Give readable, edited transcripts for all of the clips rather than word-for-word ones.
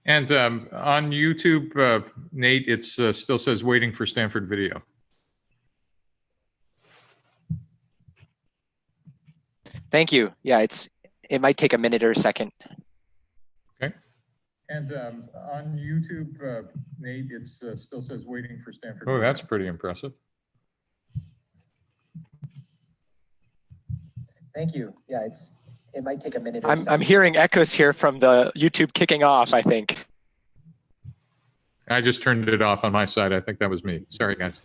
And on YouTube, Nate, it still says waiting for Stanford video. Thank you. Yeah, it might take a minute or a second. Okay. And on YouTube, Nate, it still says waiting for Stanford video. Oh, that's pretty impressive. Thank you. Yeah, it might take a minute. I'm hearing echoes here from the YouTube kicking off, I think. I just turned it off on my side. I think that was me. Sorry, guys.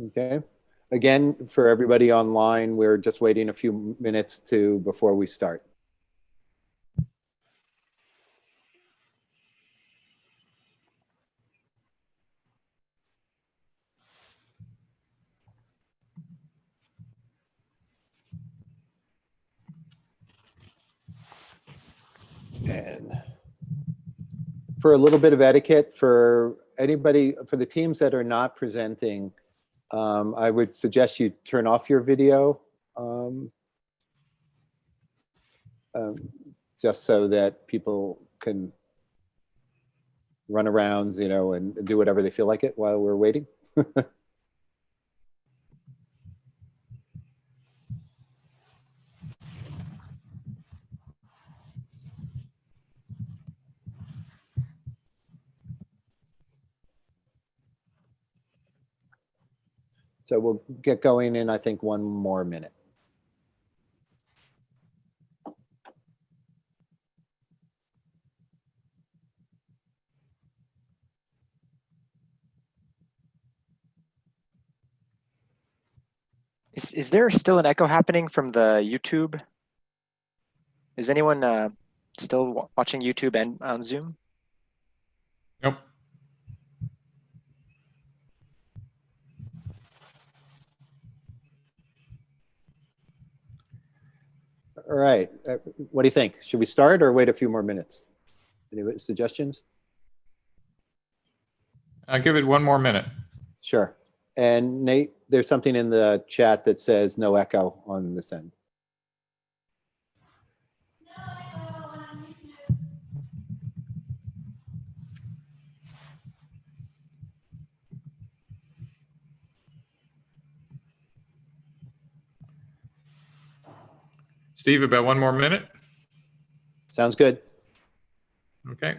Okay. Again, for everybody online, we're just waiting a few minutes before we start. And for a little bit of etiquette, for the teams that are not presenting, I would suggest you turn off your video just so that people can run around, and do whatever they feel like it while we're waiting. So we'll get going in, I think, 1 more minute. Is there still an echo happening from the YouTube? Is anyone still watching YouTube and on Zoom? Nope. All right. What do you think? Should we start or wait a few more minutes? Any suggestions? I'll give it 1 more minute. Sure. And Nate, there's something in the chat that says no echo on this end. Steve, about 1 more minute. Sounds good. Okay.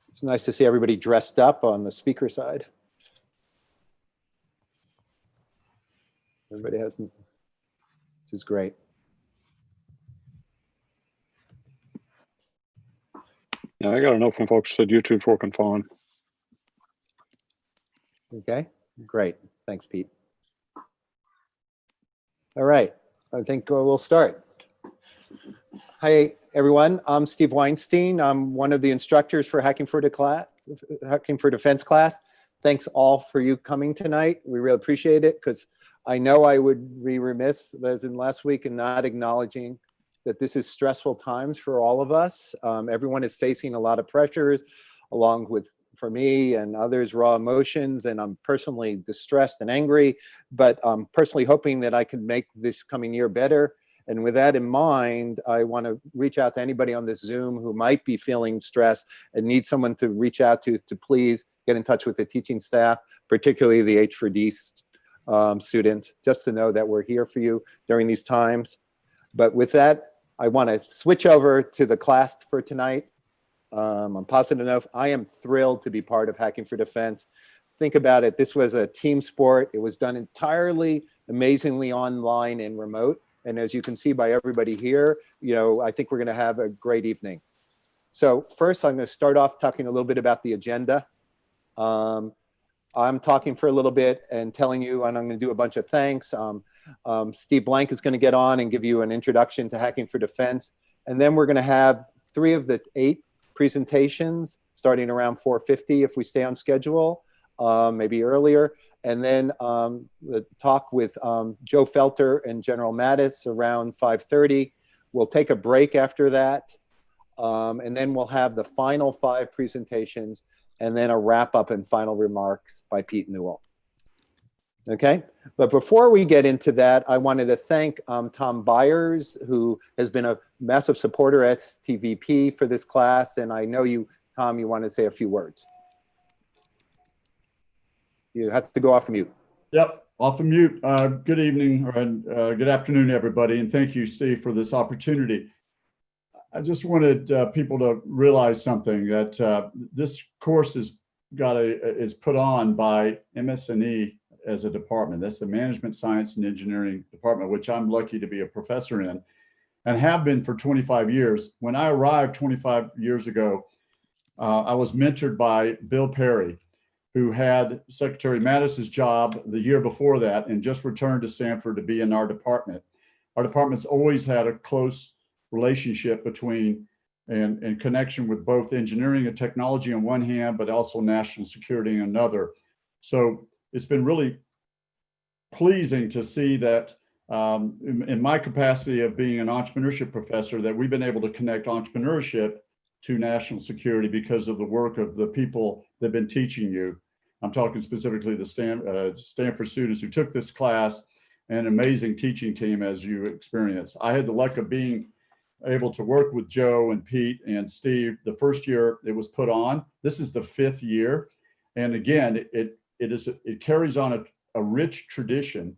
It's nice to see everybody dressed up on the speaker side. Everybody has, which is great. Yeah, I got enough from folks that YouTube's working fine. Okay, great. Thanks, Pete. All right, I think we'll start. Hi, everyone. I'm Steve Weinstein. I'm one of the instructors for Hacking for Defense class. Thanks all for you coming tonight. We really appreciate it because I know I would be remiss, as in last week, in not acknowledging that this is stressful times for all of us. Everyone is facing a lot of pressures, along with, for me and others, raw emotions, and I'm personally distressed and angry, but I'm personally hoping that I can make this coming year better. And with that in mind, I want to reach out to anybody on this Zoom who might be feeling stressed and need someone to reach out to please get in touch with the teaching staff, particularly the H4D students, just to know that we're here for you during these times. But with that, I want to switch over to the class for tonight. On positive enough, I am thrilled to be part of Hacking for Defense. Think about it. This was a team sport. It was done entirely, amazingly online and remote. And as you can see by everybody here, I think we're going to have a great evening. So first, I'm going to start off talking a little bit about the agenda. I'm talking for a little bit and telling you, and I'm going to do a bunch of thanks. Steve Blank is going to get on and give you an introduction to Hacking for Defense. And then we're going to have 3 of the 8 presentations starting around 4:50 if we stay on schedule, maybe earlier. And then the talk with Joe Felter and General Mattis around 5:30. We'll take a break after that. and then we'll have the final 5 presentations, and then a wrap up and final remarks by Pete Newell. Okay, but before we get into that, I wanted to thank Tom Byers, who has been a massive supporter at TVP for this class, and I know you, Tom, you want to say a few words. You have to go off mute. Yep, off of mute. Good evening or good afternoon, everybody, and thank you, Steve, for this opportunity. I just wanted people to realize something, that this course is put on by MS&E as a department. That's the Management Science and Engineering Department, which I'm lucky to be a professor in and have been for 25 years. When I arrived 25 years ago, I was mentored by Bill Perry, who had Secretary Mattis's job the year before that and just returned to Stanford to be in our department. Our department's always had a close relationship between and connection with both engineering and technology on one hand, but also national security on another. So it's been really pleasing to see that in my capacity of being an entrepreneurship professor, that we've been able to connect entrepreneurship to national security because of the work of the people that have been teaching you. I'm talking specifically the Stanford students who took this class, and an amazing teaching team as you experienced. I had the luck of being able to work with Joe and Pete and Steve the first year it was put on. This is the 5th year. And again, it carries on a rich tradition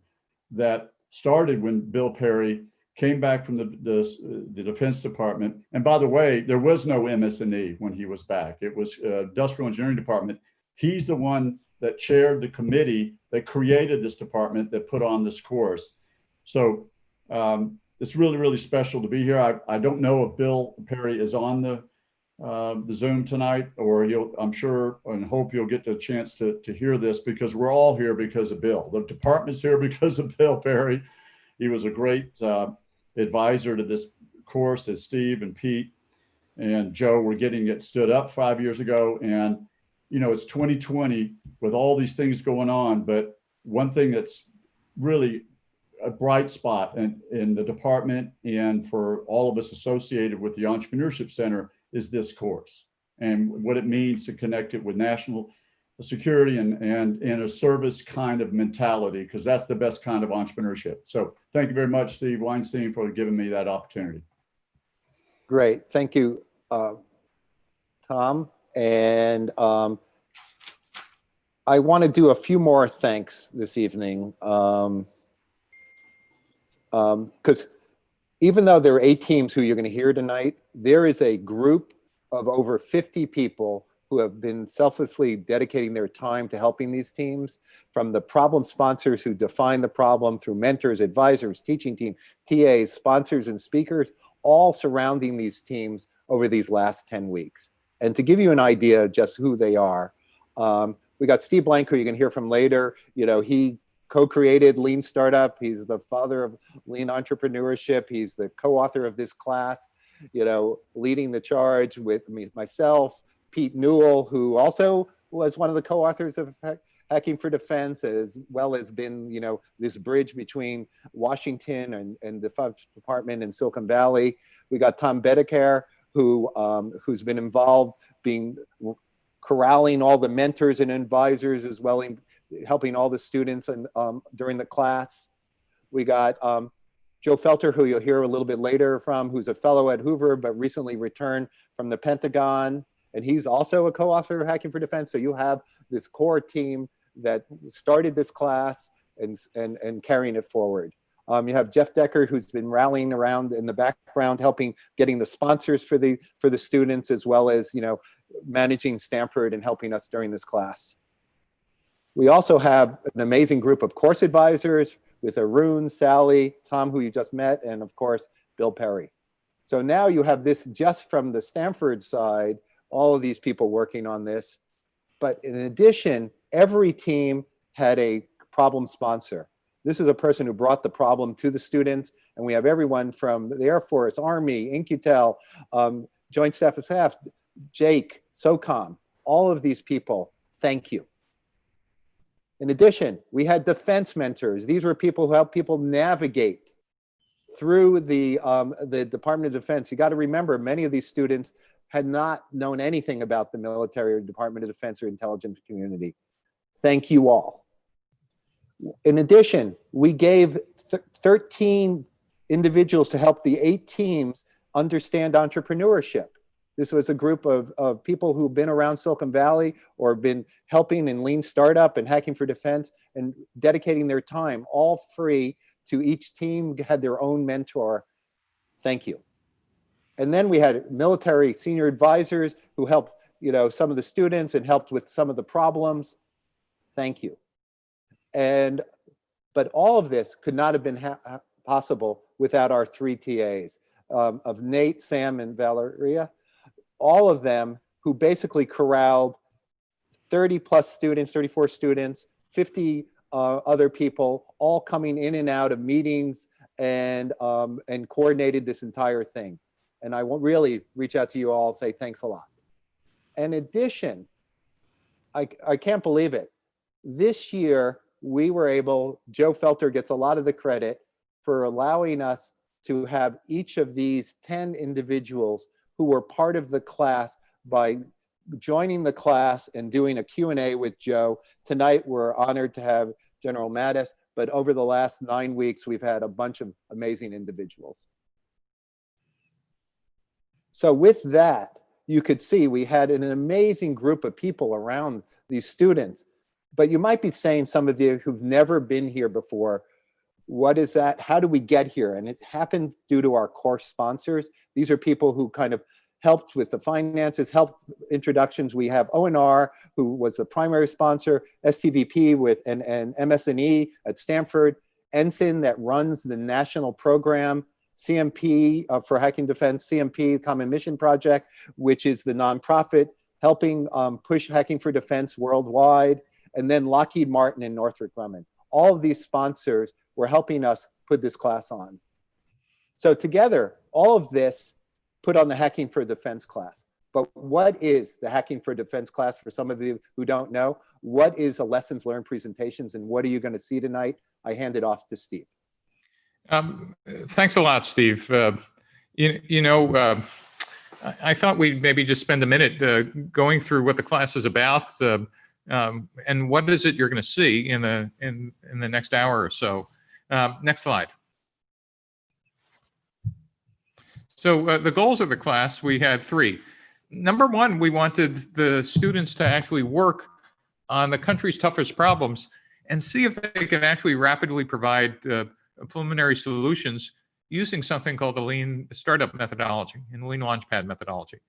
that started when Bill Perry came back from the Defense Department. And by the way, there was no MS&E when he was back. It was Industrial Engineering Department. He's the one that chaired the committee that created this department that put on this course. So it's really, really special to be here. I don't know if Bill Perry is on the Zoom tonight, or I'm sure and hope you'll get the chance to hear this, because we're all here because of Bill. The department's here because of Bill Perry. He was a great advisor to this course, as Steve and Pete and Joe were getting it stood up 5 years ago. And, you know, it's 2020 with all these things going on. But one thing that's really a bright spot in the department and for all of us associated with the Entrepreneurship Center is this course and what it means to connect it with national security and a service kind of mentality, because that's the best kind of entrepreneurship. So thank you very much, Steve Weinstein, for giving me that opportunity. Great, thank you, Tom. And I want to do a few more thanks this evening. Because even though there are 8 teams who you're going to hear tonight, there is a group of over 50 people who have been selflessly dedicating their time to helping these teams, from the problem sponsors who define the problem, through mentors, advisors, teaching team, TAs, sponsors, and speakers, all surrounding these teams over these last 10 weeks. And to give you an idea of just who they are, we got Steve Blank, who you can hear from later. You know, he co-created Lean Startup. He's the father of Lean Entrepreneurship. He's the co-author of this class, you know, leading the charge with myself, Pete Newell, who also was one of the co-authors of Hacking for Defense, as well as been, you know, this bridge between Washington and the Defense Department in Silicon Valley. We got Tom Bedicare, who's been involved corralling all the mentors and advisors, as well as helping all the students and during the class. We got Joe Felter, who you'll hear a little bit later from, who's a fellow at Hoover, but recently returned from the Pentagon. And he's also a co-author of Hacking for Defense. So you have this core team that started this class and carrying it forward. You have Jeff Decker, who's been rallying around in the background, helping getting the sponsors for the students, as well as, you know, managing Stanford and helping us during this class. We also have an amazing group of course advisors with Arun, Sally, Tom, who you just met, and of course, Bill Perry. So now you have this just from the Stanford side, all of these people working on this. But in addition, every team had a problem sponsor. This is a person who brought the problem to the students. And we have everyone from the Air Force, Army, In-Q-Tel, Joint Staff of Staff, Jake, SOCOM, all of these people, thank you. In addition, we had defense mentors. These were people who help people navigate through the Department of Defense. You got to remember, many of these students had not known anything about the military or Department of Defense or intelligence community. Thank you all. In addition, we gave 13 individuals to help the 8 teams understand entrepreneurship. This was a group of people who've been around Silicon Valley or been helping in lean startup and hacking for defense and dedicating their time, all free, to each team, had their own mentor. Thank you. And then we had military senior advisors who helped, you know, some of the students and helped with some of the problems. Thank you. But all of this could not have been possible without our 3 TAs of Nate, Sam, and Valeria. All of them who basically corralled 30 plus students, 34 students, 50 other people, all coming in and out of meetings and coordinated this entire thing. And I will really reach out to you all and say thanks a lot. In addition, I can't believe it. This year, we were able, Joe Felter gets a lot of the credit for allowing us to have each of these 10 individuals who were part of the class by joining the class and doing a Q&A with Joe. Tonight, we're honored to have General Mattis, but over the last 9 weeks, we've had a bunch of amazing individuals. So with that, you could see we had an amazing group of people around these students. But you might be saying, some of you who've never been here before, what is that? How do we get here? And it happened due to our course sponsors. These are people who kind of helped with the finances, helped introductions. We have ONR, who was the primary sponsor, STVP with and MS&E at Stanford, Ensign that runs the national program, CMP for Hacking Defense, CMP, Common Mission Project, which is the nonprofit helping push hacking for defense worldwide, and then Lockheed Martin and Northrop Grumman. All of these sponsors were helping us put this class on. So together, all of this put on the Hacking for Defense class. But what is the Hacking for Defense class for some of you who don't know? What is the lessons learned presentations and what are you going to see tonight? I hand it off to Steve. Thanks a lot, Steve. I thought we'd maybe just spend a minute going through what the class is about and what is it you're going to see in the next hour or so. Next slide. So the goals of the class, we had 3. Number 1, we wanted the students to actually work on the country's toughest problems and see if they can actually rapidly provide preliminary solutions using something called the lean startup methodology and lean launchpad methodology.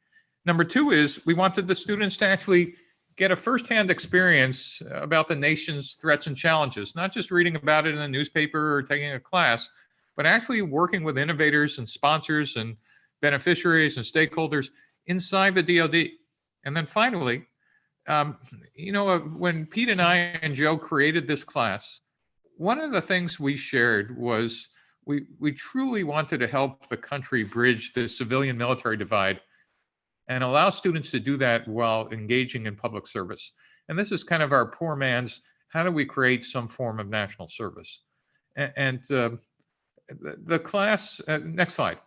Number 2 is we wanted the students to actually get a firsthand experience about the nation's threats and challenges, not just reading about it in a newspaper or taking a class, but actually working with innovators and sponsors and beneficiaries and stakeholders inside the DoD. And then finally, when Pete and I and Joe created this class, one of the things we shared was we truly wanted to help the country bridge the civilian military divide and allow students to do that while engaging in public service. And this is kind of our poor man's, how do we create some form of national service? And the class, next slide.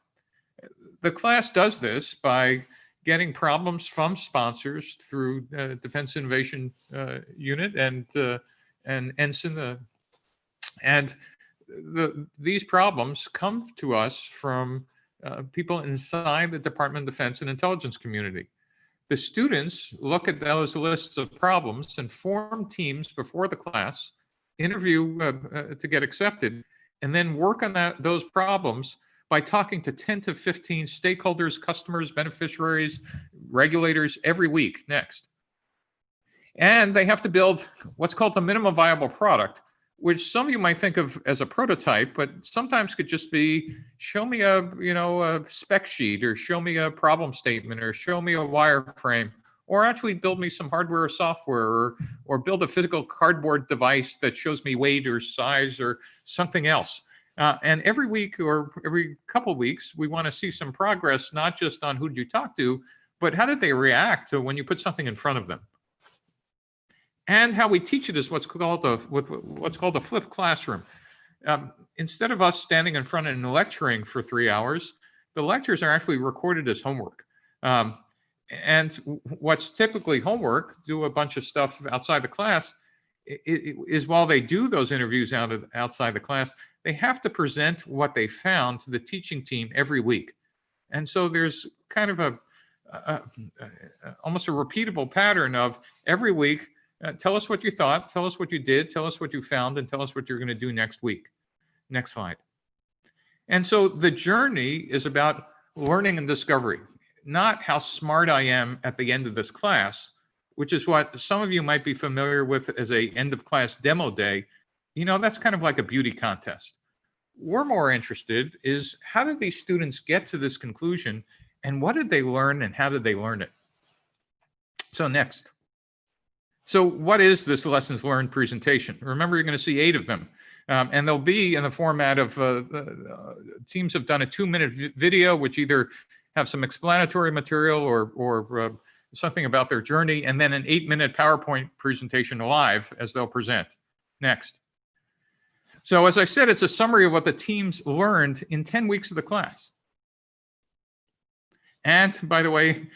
The class does this by getting problems from sponsors through Defense Innovation Unit and Ensign. These problems come to us from people inside the Department of Defense and intelligence community. The students look at those lists of problems and form teams before the class, interview to get accepted, and then work on those problems by talking to 10 to 15 stakeholders, customers, beneficiaries, regulators every week next. And they have to build what's called the minimum viable product, which some of you might think of as a prototype, but sometimes could just be, show me a spec sheet, or show me a problem statement, or show me a wireframe, or actually build me some hardware or software, or build a physical cardboard device that shows me weight or size or something else. And every week or every couple of weeks, we want to see some progress, not just on who did you talk to, but how did they react to when you put something in front of them. And how we teach it is what's called the flipped classroom. instead of us standing in front and lecturing for 3 hours, the lectures are actually recorded as homework. And what's typically homework, do a bunch of stuff outside the class, is while they do those interviews outside the class, they have to present what they found to the teaching team every week. And so there's kind of almost a repeatable pattern of every week, tell us what you thought, tell us what you did, tell us what you found, and tell us what you're going to do next week. Next slide. And so the journey is about learning and discovery, not how smart I am at the end of this class, which is what some of you might be familiar with as a end of class demo day. You know, that's kind of like a beauty contest. We're more interested is how did these students get to this conclusion, and what did they learn, and how did they learn it? So next. So what is this lessons learned presentation? Remember, you're going to see 8 of them. And they'll be in the format of, teams have done a 2-minute video, which either have some explanatory material or something about their journey, and then an 8-minute PowerPoint presentation live as they'll present. Next. So as I said, it's a summary of what the teams learned in 10 weeks of the class. And by the way,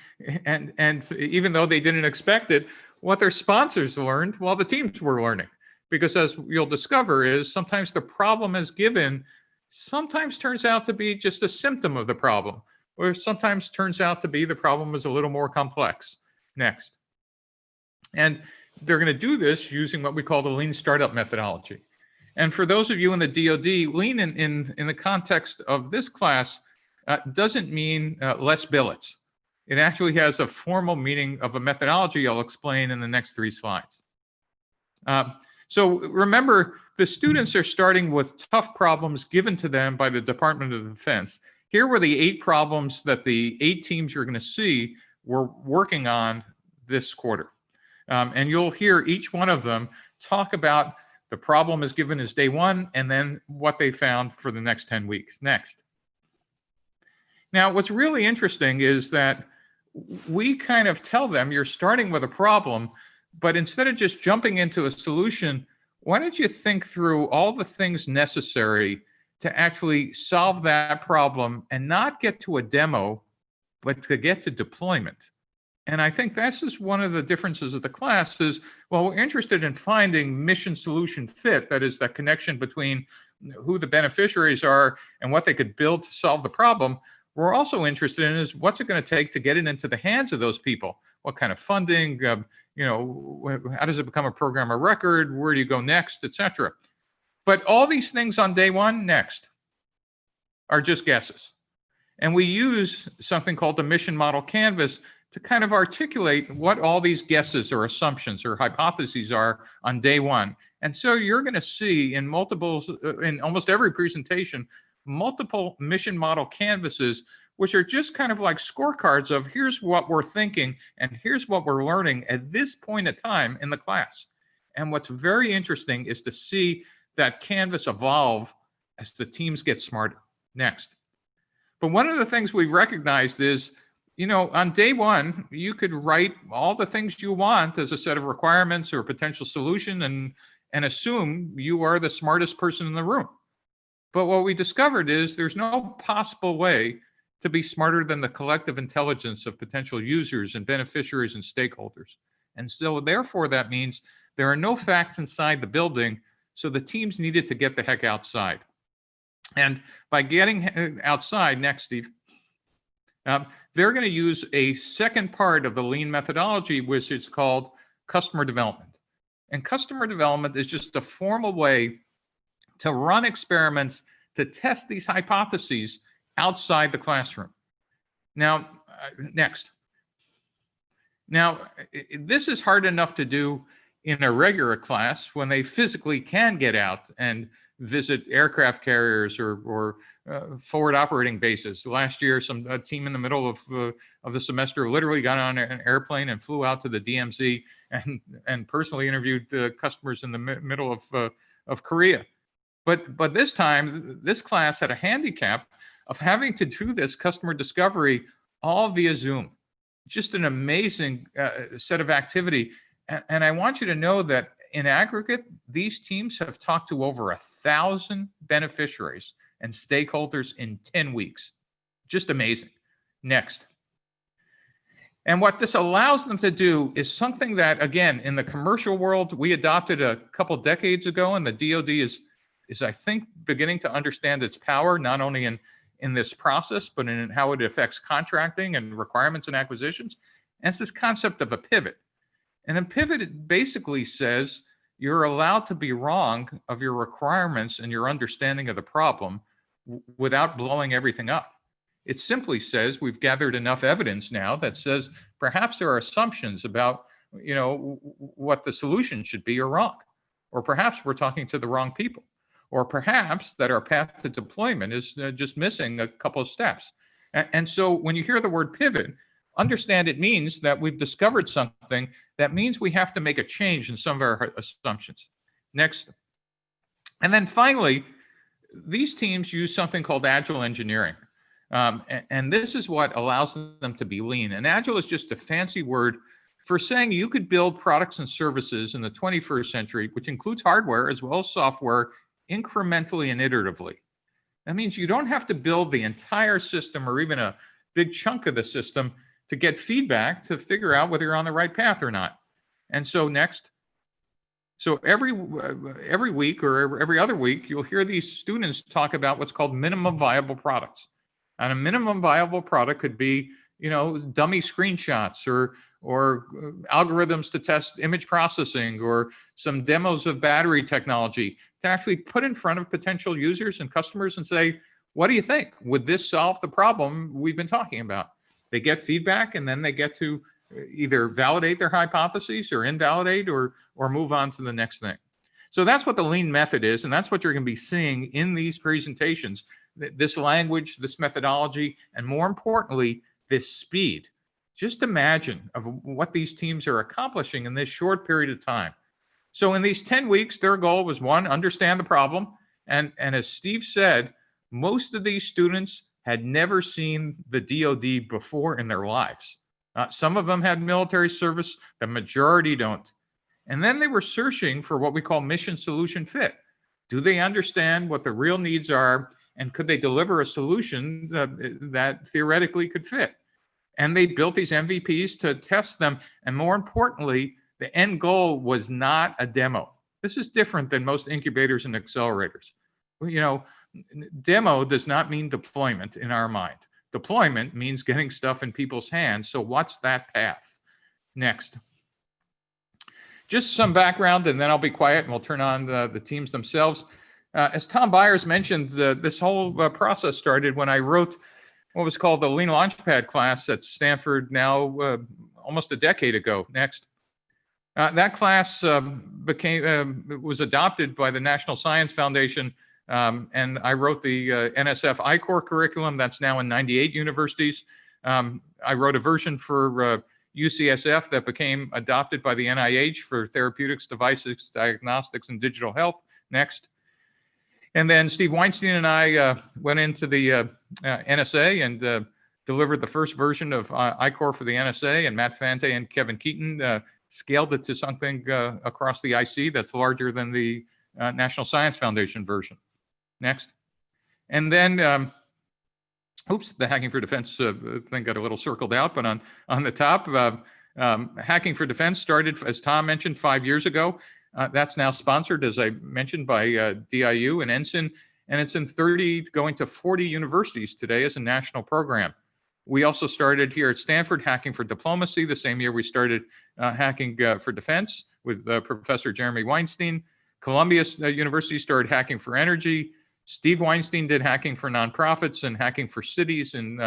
and even though they didn't expect it, what their sponsors learned while the teams were learning. Because as you'll discover is sometimes the problem as given sometimes turns out to be just a symptom of the problem, or sometimes turns out to be the problem is a little more complex. Next. And they're going to do this using what we call the lean startup methodology. And for those of you in the DoD, lean in the context of this class doesn't mean less billets. It actually has a formal meaning of a methodology I'll explain in the next 3 slides. So remember, the students are starting with tough problems given to them by the Department of Defense. Here were the 8 problems that the 8 teams you're going to see were working on this quarter. And you'll hear each one of them talk about the problem as given as day 1 and then what they found for the next 10 weeks. Next. Now, what's really interesting is that we kind of tell them you're starting with a problem, but instead of just jumping into a solution, why don't you think through all the things necessary to actually solve that problem and not get to a demo, but to get to deployment? And I think that's just one of the differences of the class is, well, we're interested in finding mission solution fit, that is that connection between who the beneficiaries are and what they could build to solve the problem. We're also interested in is what's it going to take to get it into the hands of those people? What kind of funding, you know, how does it become a program of record? Where do you go next, et cetera? But all these things on day 1 next are just guesses. And we use something called the mission model canvas to kind of articulate what all these guesses or assumptions or hypotheses are on day 1. And so you're going to see in almost every presentation, multiple mission model canvases, which are just kind of like scorecards of here's what we're thinking and here's what we're learning at this point in time in the class. And what's very interesting is to see that canvas evolve as the teams get smarter. Next. But one of the things we recognized is, you know, on day 1, you could write all the things you want as a set of requirements or a potential solution and assume you are the smartest person in the room. But what we discovered is there's no possible way to be smarter than the collective intelligence of potential users and beneficiaries and stakeholders. And so therefore, that means there are no facts inside the building, so the teams needed to get the heck outside. And by getting outside, next, Steve, they're going to use a second part of the lean methodology, which is called customer development. And customer development is just a formal way to run experiments to test these hypotheses outside the classroom. Now, next. Now, this is hard enough to do in a regular class when they physically can get out and visit aircraft carriers or forward operating bases. Last year, a team in the middle of the semester literally got on an airplane and flew out to the DMZ and personally interviewed customers in the middle of Korea. But this time, this class had a handicap of having to do this customer discovery all via Zoom. Just an amazing set of activity. And I want you to know that in aggregate, these teams have talked to over 1,000 beneficiaries and stakeholders in 10 weeks. Just amazing. Next. And what this allows them to do is something that, again, in the commercial world, we adopted a couple decades ago, and the DoD is I think, beginning to understand its power, not only in this process, but in how it affects contracting and requirements and acquisitions. And it's this concept of a pivot. And a pivot, it basically says you're allowed to be wrong of your requirements and your understanding of the problem without blowing everything up. It simply says we've gathered enough evidence now that says perhaps there are assumptions about, what the solution should be or wrong, or perhaps we're talking to the wrong people, or perhaps that our path to deployment is just missing a couple of steps. And so when you hear the word pivot, understand it means that we've discovered something that means we have to make a change in some of our assumptions. Next. And then finally, these teams use something called agile engineering. And this is what allows them to be lean. And agile is just a fancy word for saying you could build products and services in the 21st century, which includes hardware as well as software, incrementally and iteratively. That means you don't have to build the entire system or even a big chunk of the system to get feedback to figure out whether you're on the right path or not. And so next. So every week or every other week, you'll hear these students talk about what's called minimum viable products. And a minimum viable product could be, dummy screenshots or algorithms to test image processing or some demos of battery technology to actually put in front of potential users and customers and say, what do you think? Would this solve the problem we've been talking about? They get feedback and then they get to either validate their hypotheses or invalidate or move on to the next thing. So that's what the lean method is, and that's what you're going to be seeing in these presentations. This language, this methodology, and more importantly, this speed. Just imagine of what these teams are accomplishing in this short period of time. So in these 10 weeks, their goal was, one, understand the problem. And as Steve said, most of these students had never seen the DoD before in their lives. Some of them had military service, the majority don't. And then they were searching for what we call mission solution fit. Do they understand what the real needs are? And could they deliver a solution that theoretically could fit? And they built these MVPs to test them. And more importantly, the end goal was not a demo. This is different than most incubators and accelerators. Demo does not mean deployment in our mind. Deployment means getting stuff in people's hands. So what's that path? Next. Just some background, and then I'll be quiet and we'll turn on the teams themselves. As Tom Byers mentioned, this whole process started when I wrote what was called the Lean Launchpad class at Stanford now almost a decade ago. Next. That class was adopted by the National Science Foundation, and I wrote the NSF I-Core curriculum that's now in 98 universities. I wrote a version for UCSF that became adopted by the NIH for therapeutics, devices, diagnostics, and digital health. Next. And then Steve Weinstein and I went into the NSA and delivered the first version of I-Core for the NSA, and Matt Fante and Kevin Keaton scaled it to something across the IC that's larger than the National Science Foundation version. Next. And then, the Hacking for Defense thing got a little circled out, but on the top, Hacking for Defense started, as Tom mentioned, 5 years ago. That's now sponsored, as I mentioned, by DIU and Ensign, and it's in 30 going to 40 universities today as a national program. We also started here at Stanford Hacking for Diplomacy the same year we started Hacking for Defense with Professor Jeremy Weinstein. Columbia University started Hacking for Energy. Steve Weinstein did Hacking for Nonprofits and Hacking for Cities in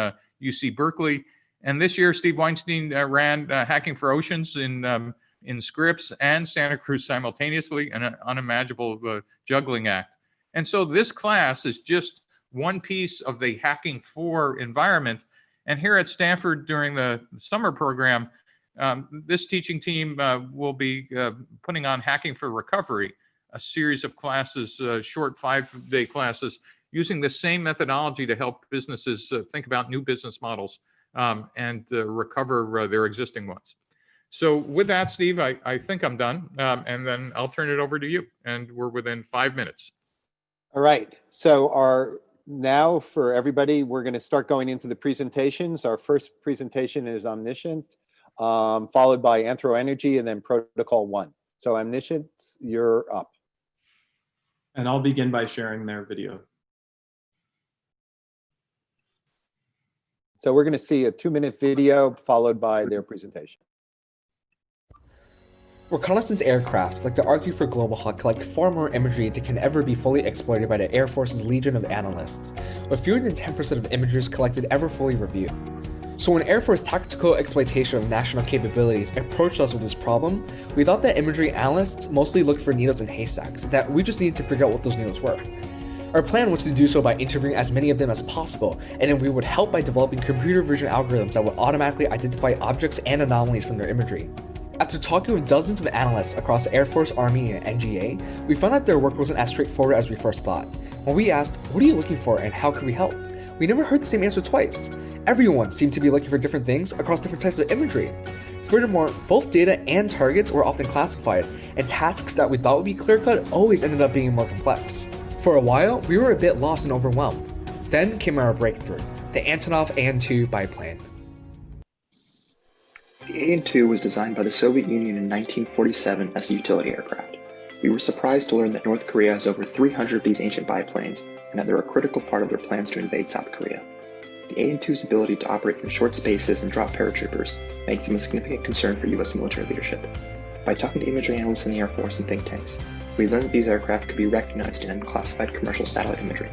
UC Berkeley. And this year, Steve Weinstein ran Hacking for Oceans in Scripps and Santa Cruz simultaneously, an unimaginable juggling act. And so this class is just one piece of the Hacking for environment. And here at Stanford during the summer program, this teaching team will be putting on Hacking for Recovery, a series of classes, short 5-day classes, using the same methodology to help businesses think about new business models and recover their existing ones. So with that, Steve, I think I'm done. And then I'll turn it over to you. And we're within 5 minutes. All right. So now for everybody, we're going to start going into the presentations. Our first presentation is Omniscient, followed by Anthro Energy, and then Protocol 1. So Omniscient, you're up. And I'll begin by sharing their video. So we're going to see a 2-minute video followed by their presentation. Reconnaissance aircrafts, like the Argue for Global Hawk, collect far more imagery than can ever be fully exploited by the Air Force's legion of analysts, with fewer than 10% of images collected ever fully reviewed. So when Air Force tactical exploitation of national capabilities approached us with this problem, we thought that imagery analysts mostly looked for needles in haystacks, that we just needed to figure out what those needles were. Our plan was to do so by interviewing as many of them as possible, and then we would help by developing computer vision algorithms that would automatically identify objects and anomalies from their imagery. After talking with dozens of analysts across the Air Force, Army, and NGA, we found that their work wasn't as straightforward as we first thought. When we asked, "What are you looking for and how can we help?" we never heard the same answer twice. Everyone seemed to be looking for different things across different types of imagery. Furthermore, both data and targets were often classified, and tasks that we thought would be clear-cut always ended up being more complex. For a while, we were a bit lost and overwhelmed. Then came our breakthrough, the Antonov An-2 biplane. The An-2 was designed by the Soviet Union in 1947 as a utility aircraft. We were surprised to learn that North Korea has over 300 of these ancient biplanes, and that they're a critical part of their plans to invade South Korea. The An-2's ability to operate in short spaces and drop paratroopers makes them a significant concern for U.S. military leadership. By talking to imagery analysts in the Air Force and think tanks, we learned that these aircraft could be recognized in unclassified commercial satellite imagery.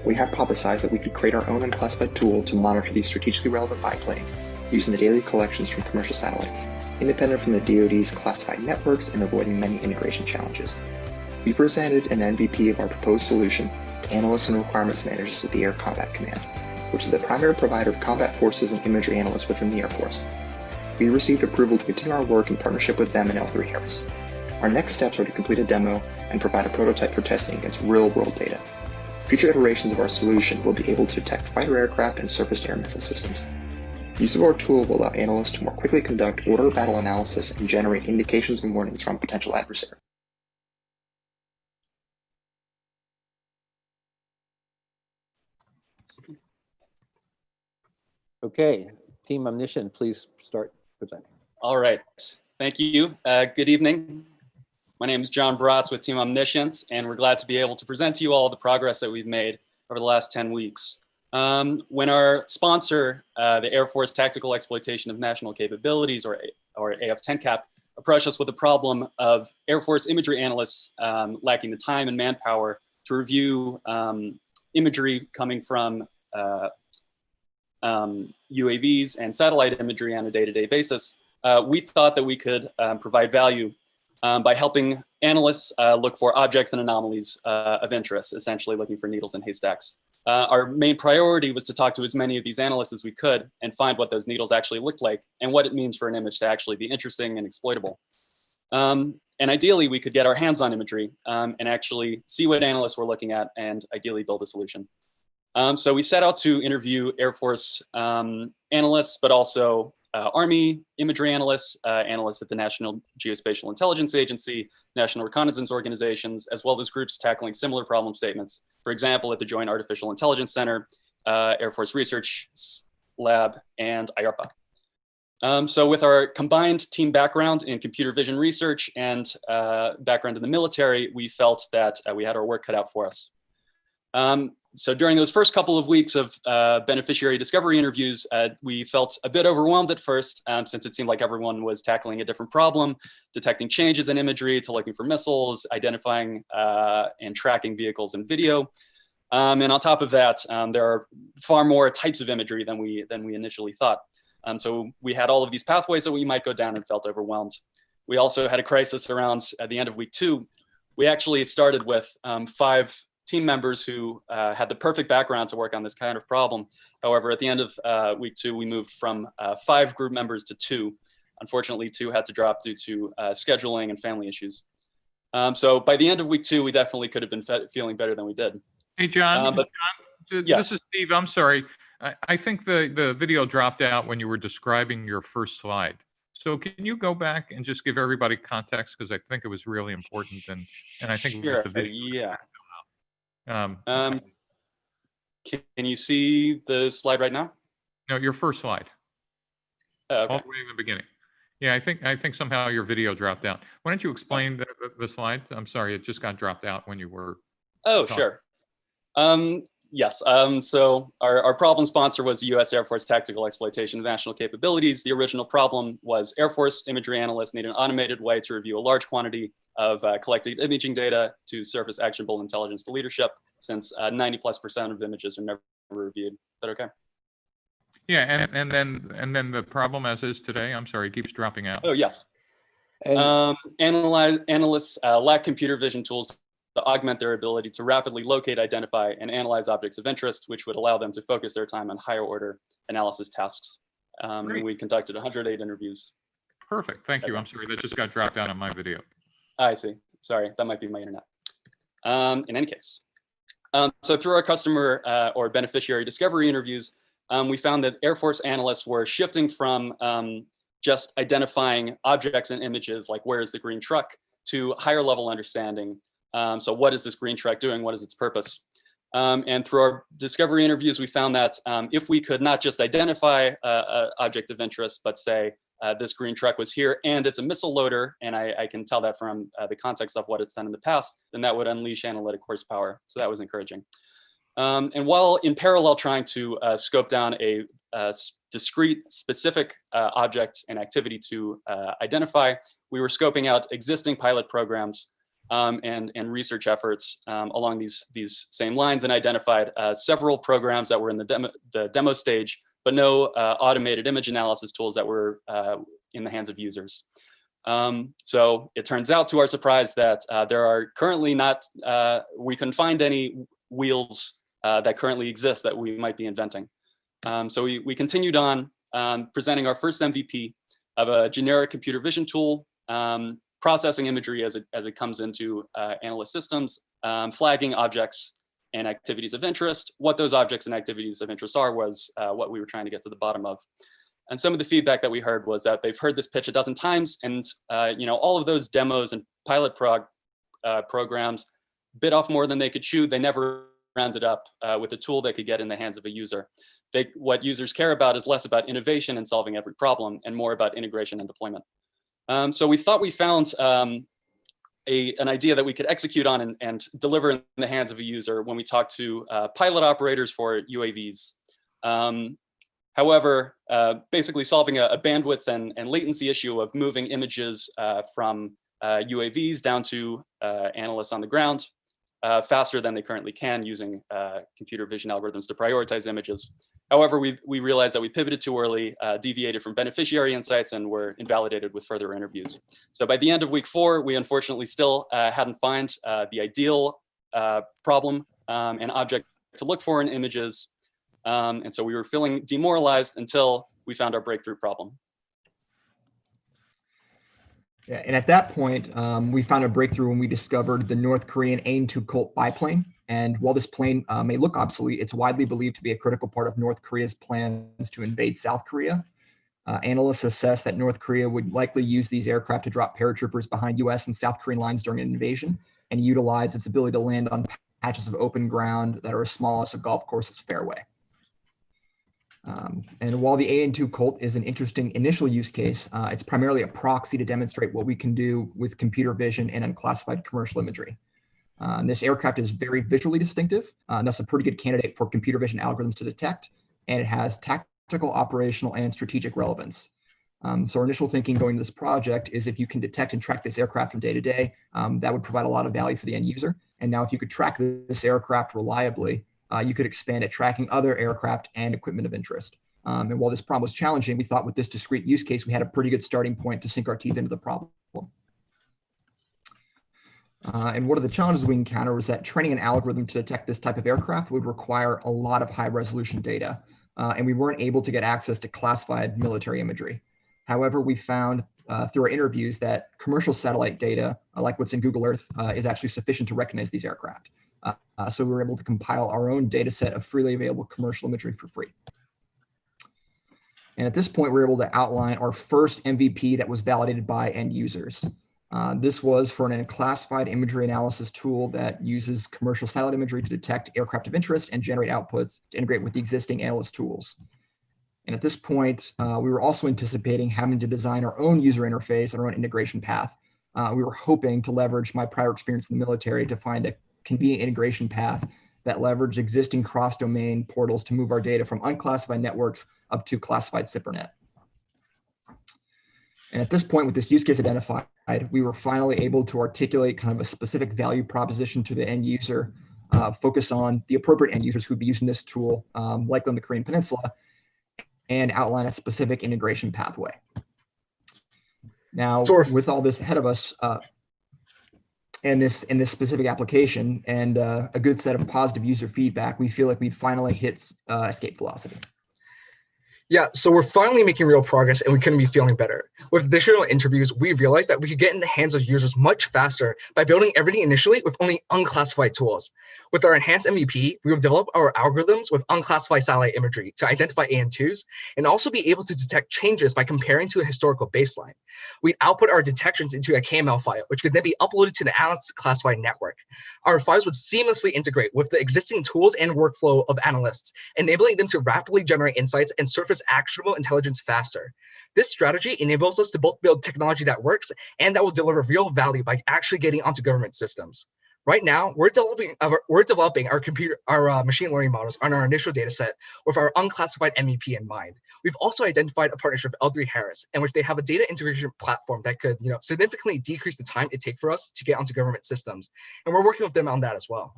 We hypothesized that we could create our own unclassified tool to monitor these strategically relevant biplanes using the daily collections from commercial satellites, independent from the DoD's classified networks and avoiding many integration challenges. We presented an MVP of our proposed solution to analysts and requirements managers at the Air Combat Command, which is the primary provider of combat forces and imagery analysts within the Air Force. We received approval to continue our work in partnership with them and L3 Harris. Our next steps are to complete a demo and provide a prototype for testing against real-world data. Future iterations of our solution will be able to detect fighter aircraft and surface-to-air missile systems. Use of our tool will allow analysts to more quickly conduct order of battle analysis and generate indications and warnings from potential adversaries. Okay, Team Omniscient, please start presenting. All right, thank you. Good evening. My name is John Bratz with Team Omniscient, and we're glad to be able to present to you all the progress that we've made over the last 10 weeks. When our sponsor, the Air Force Tactical Exploitation of National Capabilities, or AF10CAP, approached us with the problem of Air Force imagery analysts lacking the time and manpower to review imagery coming from UAVs and satellite imagery on a day-to-day basis, we thought that we could provide value by helping analysts look for objects and anomalies of interest, essentially looking for needles in haystacks. Our main priority was to talk to as many of these analysts as we could and find what those needles actually looked like and what it means for an image to actually be interesting and exploitable. And ideally, we could get our hands on imagery and actually see what analysts were looking at and ideally build a solution. So we set out to interview Air Force analysts, but also Army imagery analysts, analysts at the National Geospatial Intelligence Agency, National Reconnaissance Organizations, as well as groups tackling similar problem statements. For example, at the Joint Artificial Intelligence Center, Air Force Research Lab, and IARPA. So with our combined team background in computer vision research and background in the military, we felt that we had our work cut out for us. So during those first couple of weeks of beneficiary discovery interviews, we felt a bit overwhelmed at first, since it seemed like everyone was tackling a different problem, detecting changes in imagery to looking for missiles, identifying and tracking vehicles and video. And on top of that, there are far more types of imagery than we initially thought. So we had all of these pathways that we might go down and felt overwhelmed. We also had a crisis around at the end of week 2. We actually started with 5 team members who had the perfect background to work on this kind of problem. However, at the end of week 2, we moved from 5 group members to 2. Unfortunately, 2 had to drop due to scheduling and family issues. So by the end of week 2, we definitely could have been feeling better than we did. Hey, John, yeah. This is Steve. I'm sorry. I think the video dropped out when you were describing your first slide. So can you go back and just give everybody context? Because I think it was really important, and I think it was the video. Yeah. Can you see the slide right now? No, your first slide, Oh, okay. all the way in the beginning. Yeah, I think somehow your video dropped out. Why don't you explain the slide? I'm sorry, it just got dropped out when you were. Oh, talking. Sure. Yes. So our problem sponsor was the U.S. Air Force Tactical Exploitation of National Capabilities. The original problem was Air Force imagery analysts need an automated way to review a large quantity of collected imaging data to surface actionable intelligence to leadership, since 90+% of images are never reviewed. Is that okay? Yeah, and then the problem as is today. I'm sorry, it keeps dropping out. Oh, yes. And Analysts lack computer vision tools to augment their ability to rapidly locate, identify, and analyze objects of interest, which would allow them to focus their time on higher order analysis tasks. And we conducted 108 interviews. Perfect, thank you. I'm sorry, that just got dropped out on my video. I see. Sorry, that might be my internet. In any case, so through our customer or beneficiary discovery interviews, we found that Air Force analysts were shifting from just identifying objects and images, like where is the green truck, to higher level understanding. So what is this green truck doing? What is its purpose? And through our discovery interviews, we found that if we could not just identify an object of interest, but say this green truck was here and it's a missile loader, and I can tell that from the context of what it's done in the past, then that would unleash analytic horsepower. So that was encouraging. And while in parallel trying to scope down a discrete, specific object and activity to identify, we were scoping out existing pilot programs and research efforts along these same lines, and identified several programs that were in the demo stage, but no automated image analysis tools that were in the hands of users. So it turns out, to our surprise, that there are currently not, we couldn't find any wheels that currently exist that we might be inventing. So we continued on presenting our first MVP of a generic computer vision tool, processing imagery as it comes into analyst systems, flagging objects and activities of interest. What those objects and activities of interest are was what we were trying to get to the bottom of. And some of the feedback that we heard was that they've heard this pitch a dozen times, and all of those demos and pilot programs bit off more than they could chew. They never rounded up with a tool they could get in the hands of a user. What users care about is less about innovation and solving every problem, and more about integration and deployment. So we thought we found an idea that we could execute on and deliver in the hands of a user when we talked to pilot operators for UAVs. However, basically solving a bandwidth and latency issue of moving images from UAVs down to analysts on the ground faster than they currently can, using computer vision algorithms to prioritize images. However, we realized that we pivoted too early, deviated from beneficiary insights, and were invalidated with further interviews. So by the end of week 4, we unfortunately still hadn't found the ideal problem and object to look for in images. And so we were feeling demoralized until we found our breakthrough problem. Yeah, and at that point, we found a breakthrough when we discovered the North Korean AIM-2 Colt biplane. And while this plane may look obsolete, it's widely believed to be a critical part of North Korea's plans to invade South Korea. Analysts assess that North Korea would likely use these aircraft to drop paratroopers behind US and South Korean lines during an invasion, and utilize its ability to land on patches of open ground that are as small as a golf course's fairway. And while the AN2 Colt is an interesting initial use case, it's primarily a proxy to demonstrate what we can do with computer vision and unclassified commercial imagery. This aircraft is very visually distinctive, and thus a pretty good candidate for computer vision algorithms to detect, and it has tactical, operational, and strategic relevance. So our initial thinking going to this project is, if you can detect and track this aircraft from day to day, that would provide a lot of value for the end user. And now if you could track this aircraft reliably, you could expand at tracking other aircraft and equipment of interest. And while this problem was challenging, we thought with this discrete use case, we had a pretty good starting point to sink our teeth into the problem. And one of the challenges we encountered was that training an algorithm to detect this type of aircraft would require a lot of high resolution data, and we weren't able to get access to classified military imagery. However, we found through our interviews that commercial satellite data, like what's in Google Earth, is actually sufficient to recognize these aircraft. So we were able to compile our own data set of freely available commercial imagery for free. And at this point, we were able to outline our first MVP that was validated by end users. This was for an unclassified imagery analysis tool that uses commercial satellite imagery to detect aircraft of interest and generate outputs to integrate with the existing analyst tools. And at this point, we were also anticipating having to design our own user interface and our own integration path. We were hoping to leverage my prior experience in the military to find a convenient integration path that leveraged existing cross-domain portals to move our data from unclassified networks up to classified SIPRNet. And at this point, with this use case identified, we were finally able to articulate kind of a specific value proposition to the end user, focus on the appropriate end users who'd be using this tool, likely on the Korean Peninsula, and outline a specific integration pathway. Now, with all this ahead of us, and this specific application and a good set of positive user feedback, we feel like we finally hit escape velocity. Yeah, so we're finally making real progress and we couldn't be feeling better. With additional interviews, we realized that we could get in the hands of users much faster by building everything initially with only unclassified tools. With our enhanced MVP, we will develop our algorithms with unclassified satellite imagery to identify AN2s and also be able to detect changes by comparing to a historical baseline. We'd output our detections into a KML file, which could then be uploaded to the analyst classified network. Our files would seamlessly integrate with the existing tools and workflow of analysts, enabling them to rapidly generate insights and surface actionable intelligence faster. This strategy enables us to both build technology that works and that will deliver real value by actually getting onto government systems. Right now, we're developing our machine learning models on our initial data set with our unclassified MVP in mind. We've also identified a partnership with L3 Harris, in which they have a data integration platform that could, significantly decrease the time it takes for us to get onto government systems. And we're working with them on that as well.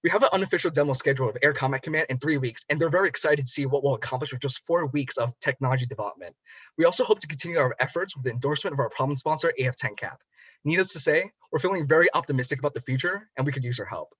We have an unofficial demo scheduled with Air Combat Command in 3 weeks, and they're very excited to see what we'll accomplish with just 4 weeks of technology development. We also hope to continue our efforts with the endorsement of our problem sponsor, AF10CAP. Needless to say, we're feeling very optimistic about the future, and we could use your help.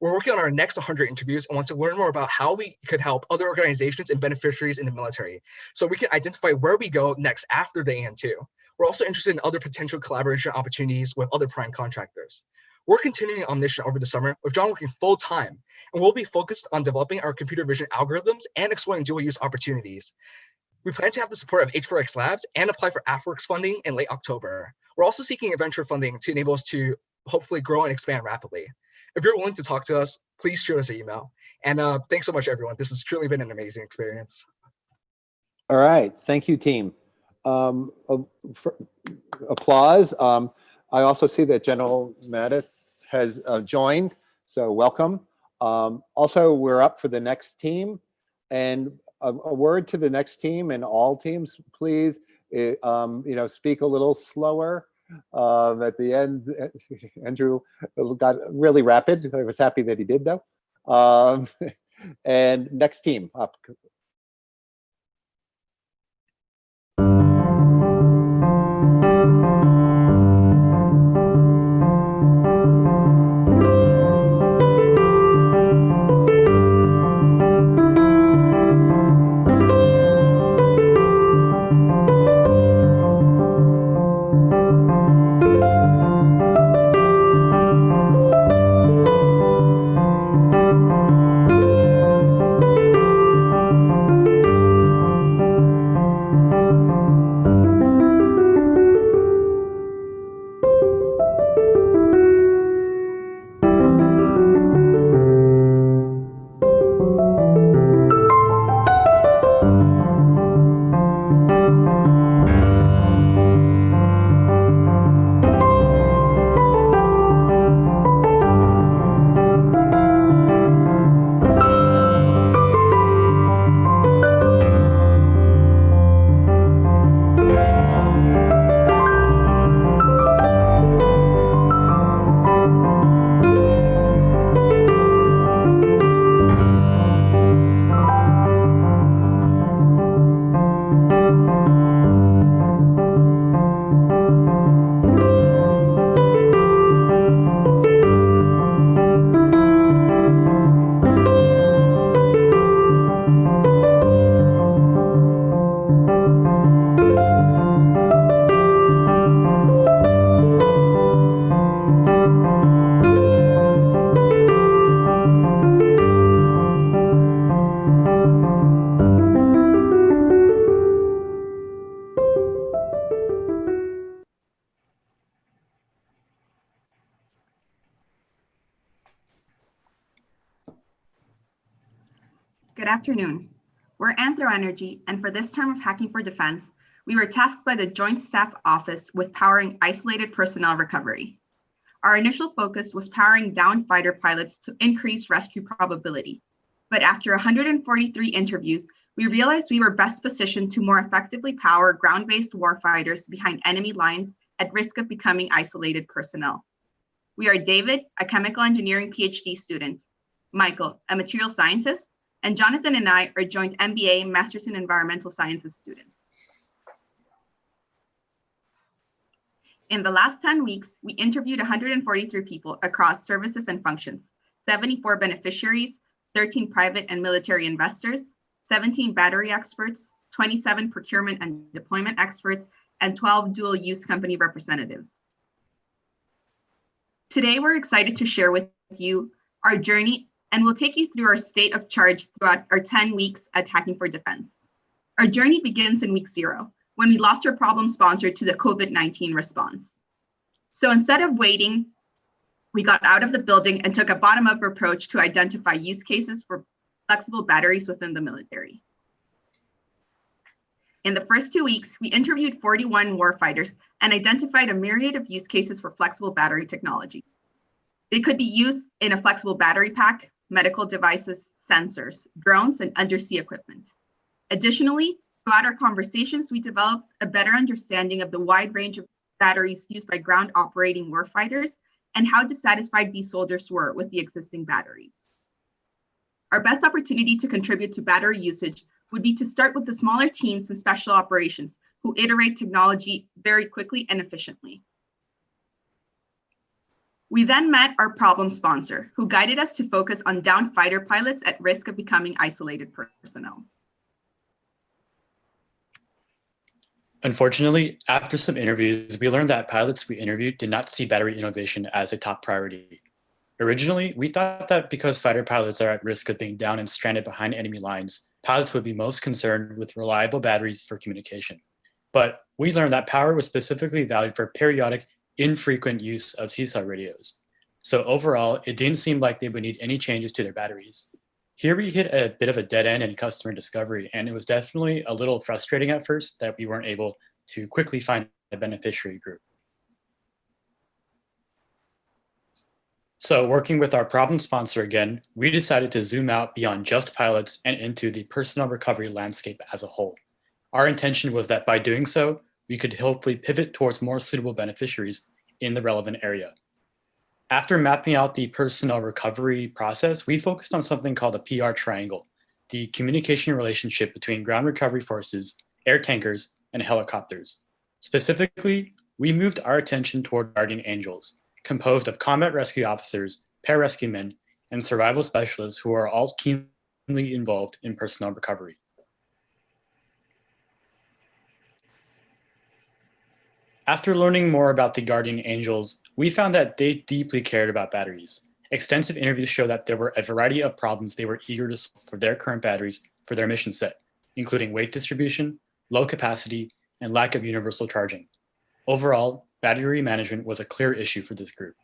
We're working on our next 100 interviews and want to learn more about how we could help other organizations and beneficiaries in the military, so we can identify where we go next after the AN2. We're also interested in other potential collaboration opportunities with other prime contractors. We're continuing Omniscient over the summer with John working full-time, and we'll be focused on developing our computer vision algorithms and exploring dual-use opportunities. We plan to have the support of H4X Labs and apply for AFWorks funding in late October. We're also seeking venture funding to enable us to hopefully grow and expand rapidly. If you're willing to talk to us, please shoot us an email. And thanks so much, everyone. This has truly been an amazing experience. All right, thank you, team. Applause. I also see that General Mattis has joined, so welcome. Also, we're up for the next team, and a word to the next team and all teams, please. Speak a little slower. At the end, Andrew got really rapid. I was happy that he did, though. And next team up. Good afternoon. We're Anthro Energy, and for this term of Hacking for Defense, we were tasked by the Joint Staff Office with powering isolated personnel recovery. Our initial focus was powering down fighter pilots to increase rescue probability. But after 143 interviews, we realized we were best positioned to more effectively power ground-based warfighters behind enemy lines at risk of becoming isolated personnel. We are David, a chemical engineering PhD student, Michael, a material scientist, and Jonathan and I are joint MBA Masters in Environmental Sciences students. In the last 10 weeks, we interviewed 143 people across services and functions, 74 beneficiaries, 13 private and military investors, 17 battery experts, 27 procurement and deployment experts, and 12 dual-use company representatives. Today, we're excited to share with you our journey, and we'll take you through our state of charge throughout our 10 weeks at Hacking for Defense. Our journey begins in week 0, when we lost our problem sponsor to the COVID-19 response. So instead of waiting, we got out of the building and took a bottom-up approach to identify use cases for flexible batteries within the military. In the first 2 weeks, we interviewed 41 warfighters and identified a myriad of use cases for flexible battery technology. They could be used in a flexible battery pack, medical devices, sensors, drones, and undersea equipment. Additionally, throughout our conversations, we developed a better understanding of the wide range of batteries used by ground operating warfighters and how dissatisfied these soldiers were with the existing batteries. Our best opportunity to contribute to battery usage would be to start with the smaller teams and special operations who iterate technology very quickly and efficiently. We then met our problem sponsor, who guided us to focus on downed fighter pilots at risk of becoming isolated personnel. Unfortunately, after some interviews, we learned that pilots we interviewed did not see battery innovation as a top priority. Originally, we thought that because fighter pilots are at risk of being down and stranded behind enemy lines, pilots would be most concerned with reliable batteries for communication. But we learned that power was specifically valued for periodic, infrequent use of seaside radios. So overall, it didn't seem like they would need any changes to their batteries. Here we hit a bit of a dead end in customer discovery, and it was definitely a little frustrating at first that we weren't able to quickly find a beneficiary group. So working with our problem sponsor again, we decided to zoom out beyond just pilots and into the personnel recovery landscape as a whole. Our intention was that by doing so, we could hopefully pivot towards more suitable beneficiaries in the relevant area. After mapping out the personnel recovery process, we focused on something called a PR triangle, the communication relationship between ground recovery forces, air tankers, and helicopters. Specifically, we moved our attention toward guardian angels, composed of combat rescue officers, pararescue men, and survival specialists who are all keenly involved in personnel recovery. After learning more about the guardian angels, we found that they deeply cared about batteries. Extensive interviews show that there were a variety of problems they were eager to solve for their current batteries for their mission set, including weight distribution, low capacity, and lack of universal charging. Overall, battery management was a clear issue for this group.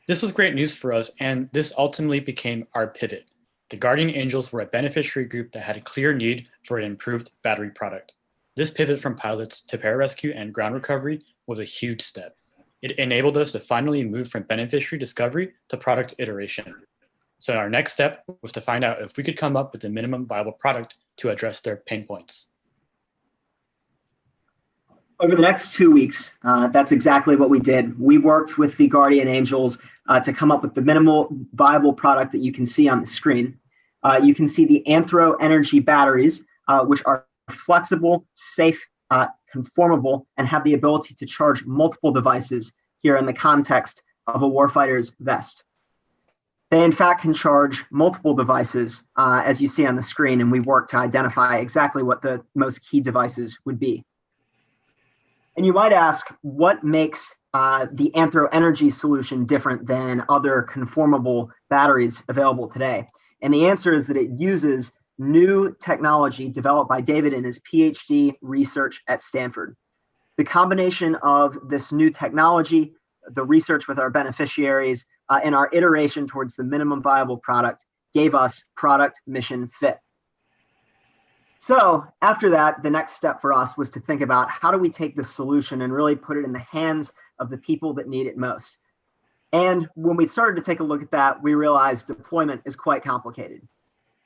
This was great news for us, and this ultimately became our pivot. The guardian angels were a beneficiary group that had a clear need for an improved battery product. This pivot from pilots to pararescue and ground recovery was a huge step. It enabled us to finally move from beneficiary discovery to product iteration. So our next step was to find out if we could come up with a minimum viable product to address their pain points. Over the next 2 weeks, that's exactly what we did. We worked with the Guardian Angels to come up with the minimal viable product that you can see on the screen. You can see the Anthro Energy batteries, which are flexible, safe, conformable, and have the ability to charge multiple devices here in the context of a warfighter's vest. They, in fact, can charge multiple devices, as you see on the screen, and we work to identify exactly what the most key devices would be. And you might ask, what makes the Anthro Energy solution different than other conformable batteries available today? And the answer is that it uses new technology developed by David in his PhD research at Stanford. The combination of this new technology, the research with our beneficiaries, in our iteration towards the minimum viable product gave us product mission fit. So after that, the next step for us was to think about how do we take this solution and really put it in the hands of the people that need it most. And when we started to take a look at that, we realized deployment is quite complicated.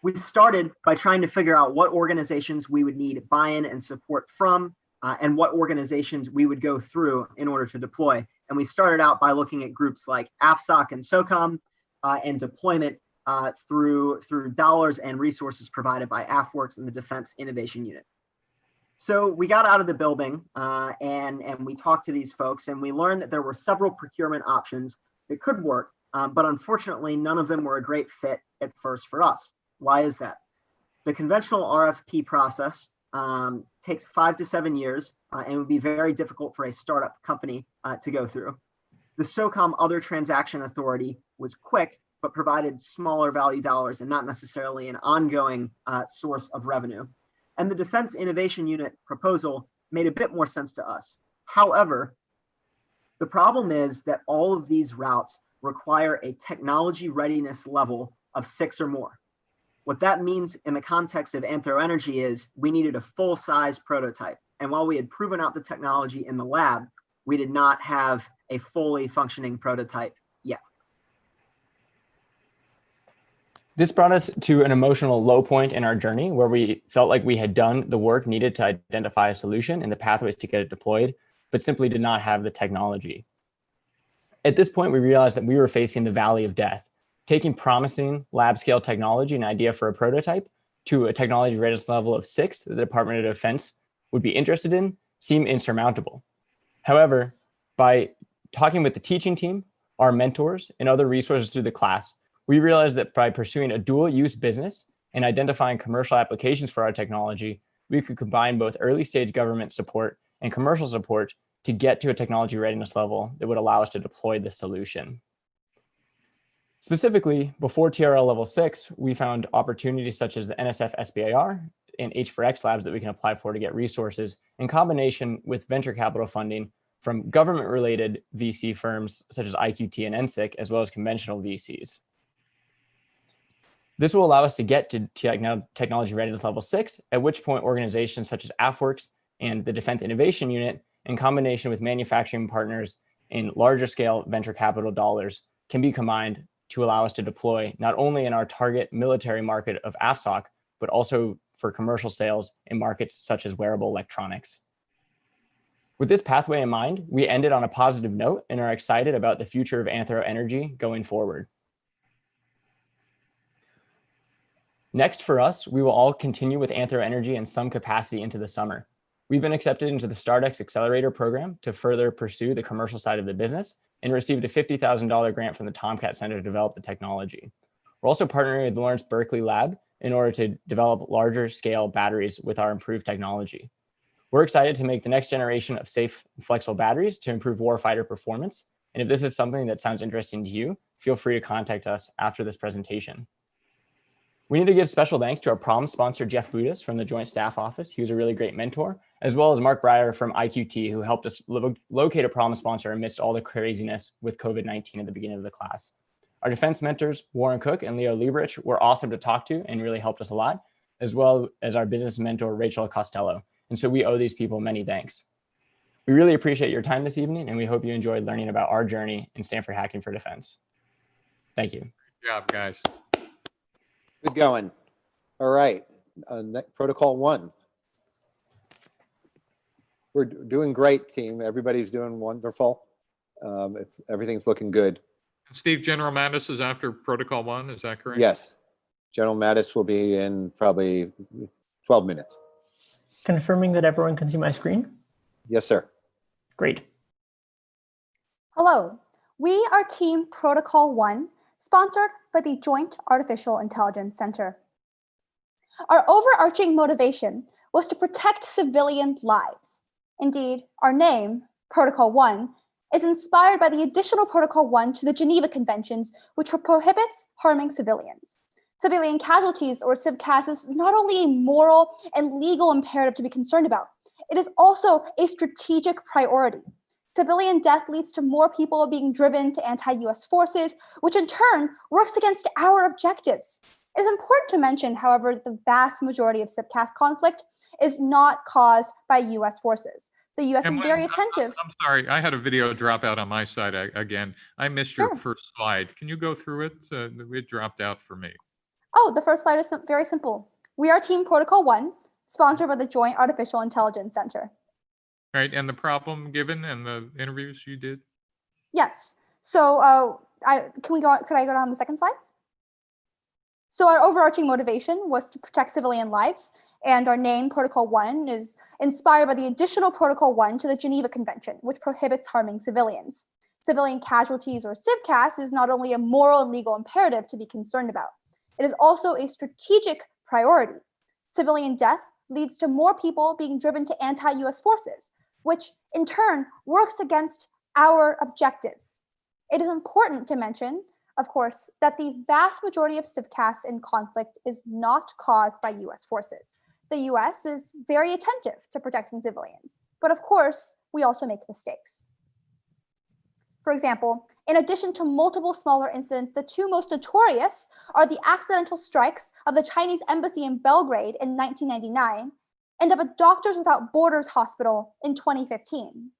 We started by trying to figure out what organizations we would need buy-in and support from, and what organizations we would go through in order to deploy. And we started out by looking at groups like AFSOC and SOCOM, and deployment through dollars and resources provided by AFWorks and the Defense Innovation Unit. So we got out of the building and we talked to these folks, and we learned that there were several procurement options that could work, but unfortunately, none of them were a great fit at first for us. Why is that? The conventional RFP process takes 5 to 7 years and would be very difficult for a startup company to go through. The SOCOM Other Transaction Authority was quick, but provided smaller value dollars and not necessarily an ongoing source of revenue. And the Defense Innovation Unit proposal made a bit more sense to us. However, the problem is that all of these routes require a technology readiness level of 6 or more. What that means in the context of Anthro Energy is we needed a full-size prototype. And while we had proven out the technology in the lab, we did not have a fully functioning prototype yet. This brought us to an emotional low point in our journey where we felt like we had done the work needed to identify a solution and the pathways to get it deployed, but simply did not have the technology. At this point, we realized that we were facing the valley of death. Taking promising lab scale technology and idea for a prototype to a technology readiness level of 6 that the Department of Defense would be interested in seemed insurmountable. However, by talking with the teaching team, our mentors, and other resources through the class, we realized that by pursuing a dual use business and identifying commercial applications for our technology, we could combine both early stage government support and commercial support to get to a technology readiness level that would allow us to deploy the solution. Specifically, before TRL level 6, we found opportunities such as the NSF SBIR and H4X labs that we can apply for to get resources in combination with venture capital funding from government-related VC firms such as IQT and NSIC, as well as conventional VCs. This will allow us to get to technology readiness level 6, at which point organizations such as AFWorks and the Defense Innovation Unit, in combination with manufacturing partners in larger scale venture capital dollars, can be combined to allow us to deploy not only in our target military market of AFSOC, but also for commercial sales in markets such as wearable electronics. With this pathway in mind, we ended on a positive note and are excited about the future of Anthro Energy going forward. Next for us, we will all continue with Anthro Energy in some capacity into the summer. We've been accepted into the StartX Accelerator program to further pursue the commercial side of the business and received a $50,000 grant from the Tomcat Center to develop the technology. We're also partnering with the Lawrence Berkeley Lab in order to develop larger scale batteries with our improved technology. We're excited to make the next generation of safe and flexible batteries to improve warfighter performance. And if this is something that sounds interesting to you, feel free to contact us after this presentation. We need to give special thanks to our prom sponsor, Jeff Budis from the Joint Staff Office. He was a really great mentor, as well as Mark Breyer from IQT, who helped us locate a prom sponsor amidst all the craziness with COVID-19 at the beginning of the class. Our defense mentors, Warren Cook and Leo Liebrich, were awesome to talk to and really helped us a lot, as well as our business mentor, Rachel Costello. And so we owe these people many thanks. We really appreciate your time this evening, and we hope you enjoyed learning about our journey in Stanford Hacking for Defense. Thank you. Good job, guys. Good going. All right, protocol 1. We're doing great, team. Everybody's doing wonderful. Everything's looking good. Steve, General Mattis is after protocol 1, is that correct? Yes. General Mattis will be in probably 12 minutes. Confirming that everyone can see my screen? Yes, sir. Great. Hello, we are Team Protocol 1, sponsored by the Joint Artificial Intelligence Center. Our overarching motivation was to protect civilian lives. Indeed, our name, Protocol 1, is inspired by the additional Protocol 1 to the Geneva Conventions, which prohibits harming civilians. Civilian casualties, or CivCas, is not only a moral and legal imperative to be concerned about, it is also a strategic priority. Civilian death leads to more people being driven to anti-US forces, which in turn works against our objectives. It is important to mention, however, that the vast majority of CivCast conflict is not caused by US forces. The US is very attentive. I'm sorry, I had a video drop out on my side again. I missed your first slide. Can you go through it? It dropped out for me. Oh, the first slide is very simple. We are Team Protocol 1, sponsored by the Joint Artificial Intelligence Center. Right, and the problem given and the interviews you did? Yes. So could I go down the second slide? So our overarching motivation was to protect civilian lives, and our name, Protocol 1, is inspired by the additional Protocol 1 to the Geneva Convention, which prohibits harming civilians. Civilian casualties, or CivCas, is not only a moral and legal imperative to be concerned about, it is also a strategic priority. Civilian death leads to more people being driven to anti-US forces, which in turn works against our objectives. It is important to mention, of course, that the vast majority of CivCas in conflict is not caused by US forces. The US is very attentive to protecting civilians, but of course, we also make mistakes. For example, in addition to multiple smaller incidents, the two most notorious are the accidental strikes of the Chinese embassy in Belgrade in 1999 and of a Doctors Without Borders hospital in 2015.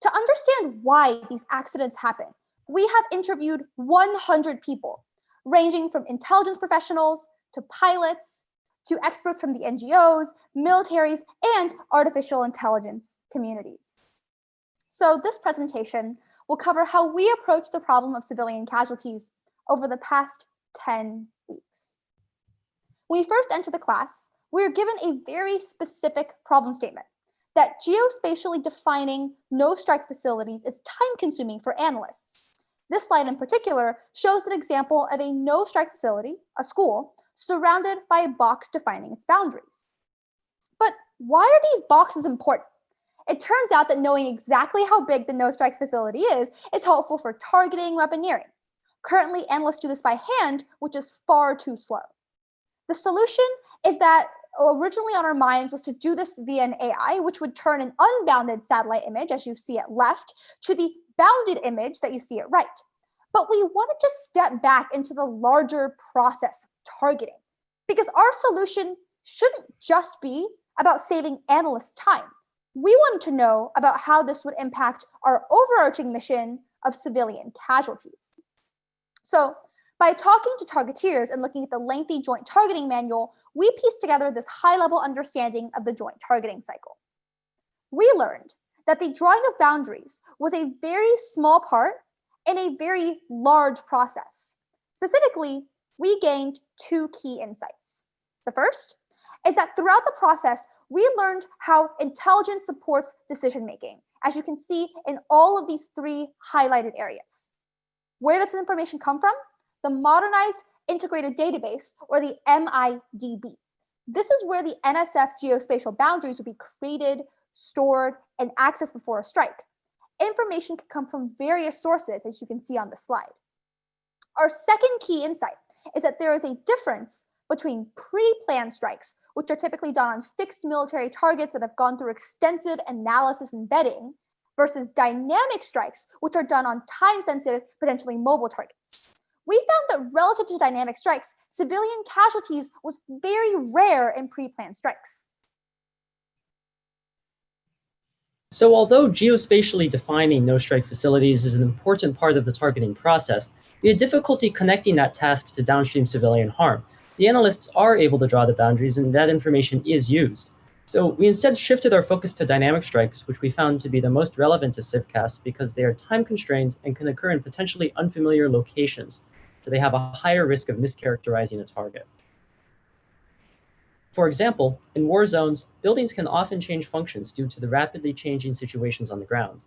To understand why these accidents happen, we have interviewed 100 people, ranging from intelligence professionals to pilots to experts from the NGOs, militaries, and artificial intelligence communities. So this presentation will cover how we approach the problem of civilian casualties over the past 10 weeks. When we first enter the class, we are given a very specific problem statement that geospatially defining no-strike facilities is time-consuming for analysts. This slide in particular shows an example of a no-strike facility, a school, surrounded by a box defining its boundaries. But why are these boxes important? It turns out that knowing exactly how big the no-strike facility is helpful for targeting weaponeering. Currently, analysts do this by hand, which is far too slow. The solution is that originally on our minds was to do this via an AI, which would turn an unbounded satellite image, as you see at left, to the bounded image that you see at right. But we wanted to step back into the larger process of targeting, because our solution shouldn't just be about saving analysts time. We wanted to know about how this would impact our overarching mission of civilian casualties. So by talking to targeteers and looking at the lengthy joint targeting manual, we pieced together this high-level understanding of the joint targeting cycle. We learned that the drawing of boundaries was a very small part in a very large process. Specifically, we gained two key insights. The first is that throughout the process, we learned how intelligence supports decision-making, as you can see in all of these three highlighted areas. Where does this information come from? The Modernized Integrated Database, or the MIDB. This is where the NSF geospatial boundaries will be created, stored, and accessed before a strike. Information can come from various sources, as you can see on the slide. Our second key insight is that there is a difference between pre-planned strikes, which are typically done on fixed military targets that have gone through extensive analysis and vetting, versus dynamic strikes, which are done on time-sensitive, potentially mobile targets. We found that relative to dynamic strikes, civilian casualties was very rare in pre-planned strikes. So although geospatially defining no-strike facilities is an important part of the targeting process, we had difficulty connecting that task to downstream civilian harm. The analysts are able to draw the boundaries, and that information is used. So we instead shifted our focus to dynamic strikes, which we found to be the most relevant to CivCas because they are time-constrained and can occur in potentially unfamiliar locations, so they have a higher risk of mischaracterizing a target. For example, in war zones, buildings can often change functions due to the rapidly changing situations on the ground.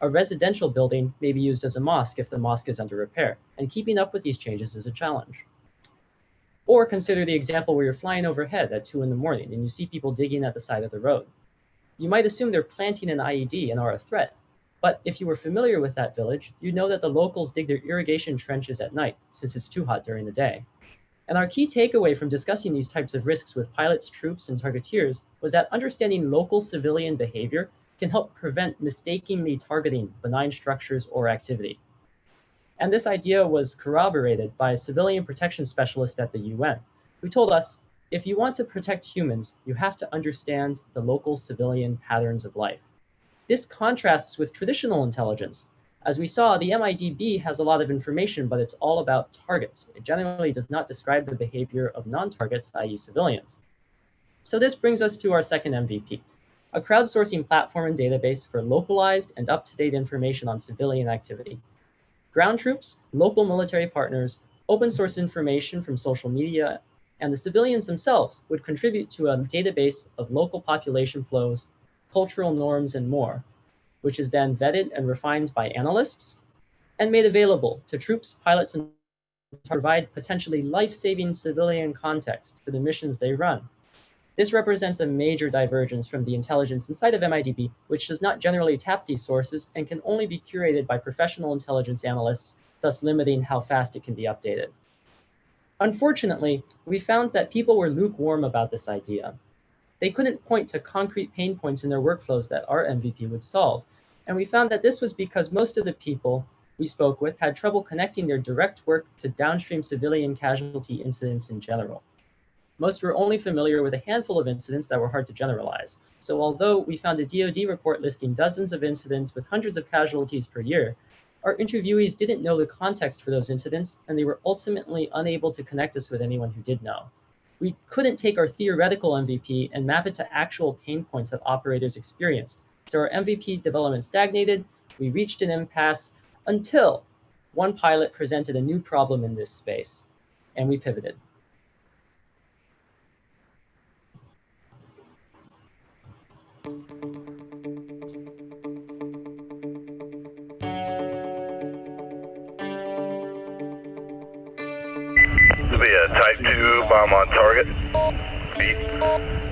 A residential building may be used as a mosque if the mosque is under repair, and keeping up with these changes is a challenge. Or consider the example where you're flying overhead at 2 in the morning and you see people digging at the side of the road. You might assume they're planting an IED and are a threat, but if you were familiar with that village, you'd know that the locals dig their irrigation trenches at night since it's too hot during the day. And our key takeaway from discussing these types of risks with pilots, troops, and targeteers was that understanding local civilian behavior can help prevent mistakenly targeting benign structures or activity. And this idea was corroborated by a civilian protection specialist at the UN, who told us, if you want to protect humans, you have to understand the local civilian patterns of life. This contrasts with traditional intelligence. As we saw, the MIDB has a lot of information, but it's all about targets. It generally does not describe the behavior of non-targets, i.e. civilians. So this brings us to our second MVP, a crowdsourcing platform and database for localized and up-to-date information on civilian activity. Ground troops, local military partners, open source information from social media, and the civilians themselves would contribute to a database of local population flows, cultural norms, and more, which is then vetted and refined by analysts and made available to troops, pilots, and to provide potentially life-saving civilian context for the missions they run. This represents a major divergence from the intelligence inside of MIDB, which does not generally tap these sources and can only be curated by professional intelligence analysts, thus limiting how fast it can be updated. Unfortunately, we found that people were lukewarm about this idea. They couldn't point to concrete pain points in their workflows that our MVP would solve, and we found that this was because most of the people we spoke with had trouble connecting their direct work to downstream civilian casualty incidents in general. Most were only familiar with a handful of incidents that were hard to generalize. So although we found a DoD report listing dozens of incidents with hundreds of casualties per year, our interviewees didn't know the context for those incidents, and they were ultimately unable to connect us with anyone who did know. We couldn't take our theoretical MVP and map it to actual pain points that operators experienced. So our MVP development stagnated, we reached an impasse until one pilot presented a new problem in this space, and we pivoted. This will be a Type 2 bomb on target. Beat.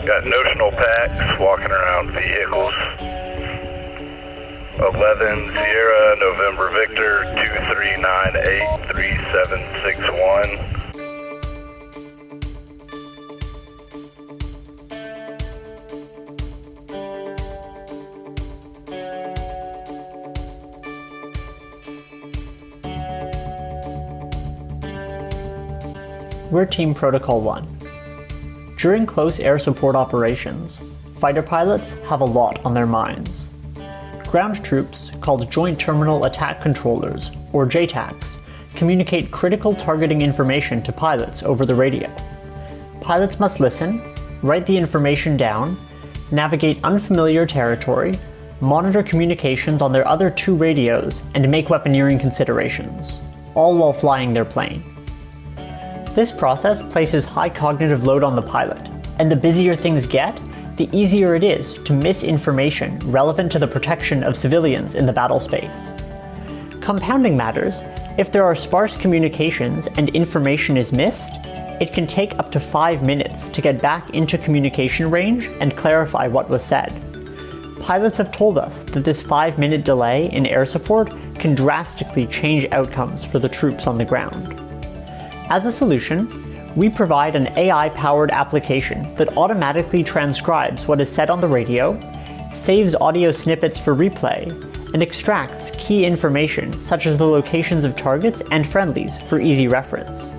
Got notional packs walking around vehicles. 11 Sierra November Victor 23983761. We're Team Protocol 1. During close air support operations, fighter pilots have a lot on their minds. Ground troops, called Joint Terminal Attack Controllers, or JTACs, communicate critical targeting information to pilots over the radio. Pilots must listen, write the information down, navigate unfamiliar territory, monitor communications on their other two radios, and make weaponeering considerations, all while flying their plane. This process places high cognitive load on the pilot, and the busier things get, the easier it is to miss information relevant to the protection of civilians in the battle space. Compounding matters, if there are sparse communications and information is missed, it can take up to 5 minutes to get back into communication range and clarify what was said. Pilots have told us that this 5-minute delay in air support can drastically change outcomes for the troops on the ground. As a solution, we provide an AI-powered application that automatically transcribes what is said on the radio, saves audio snippets for replay, and extracts key information such as the locations of targets and friendlies for easy reference.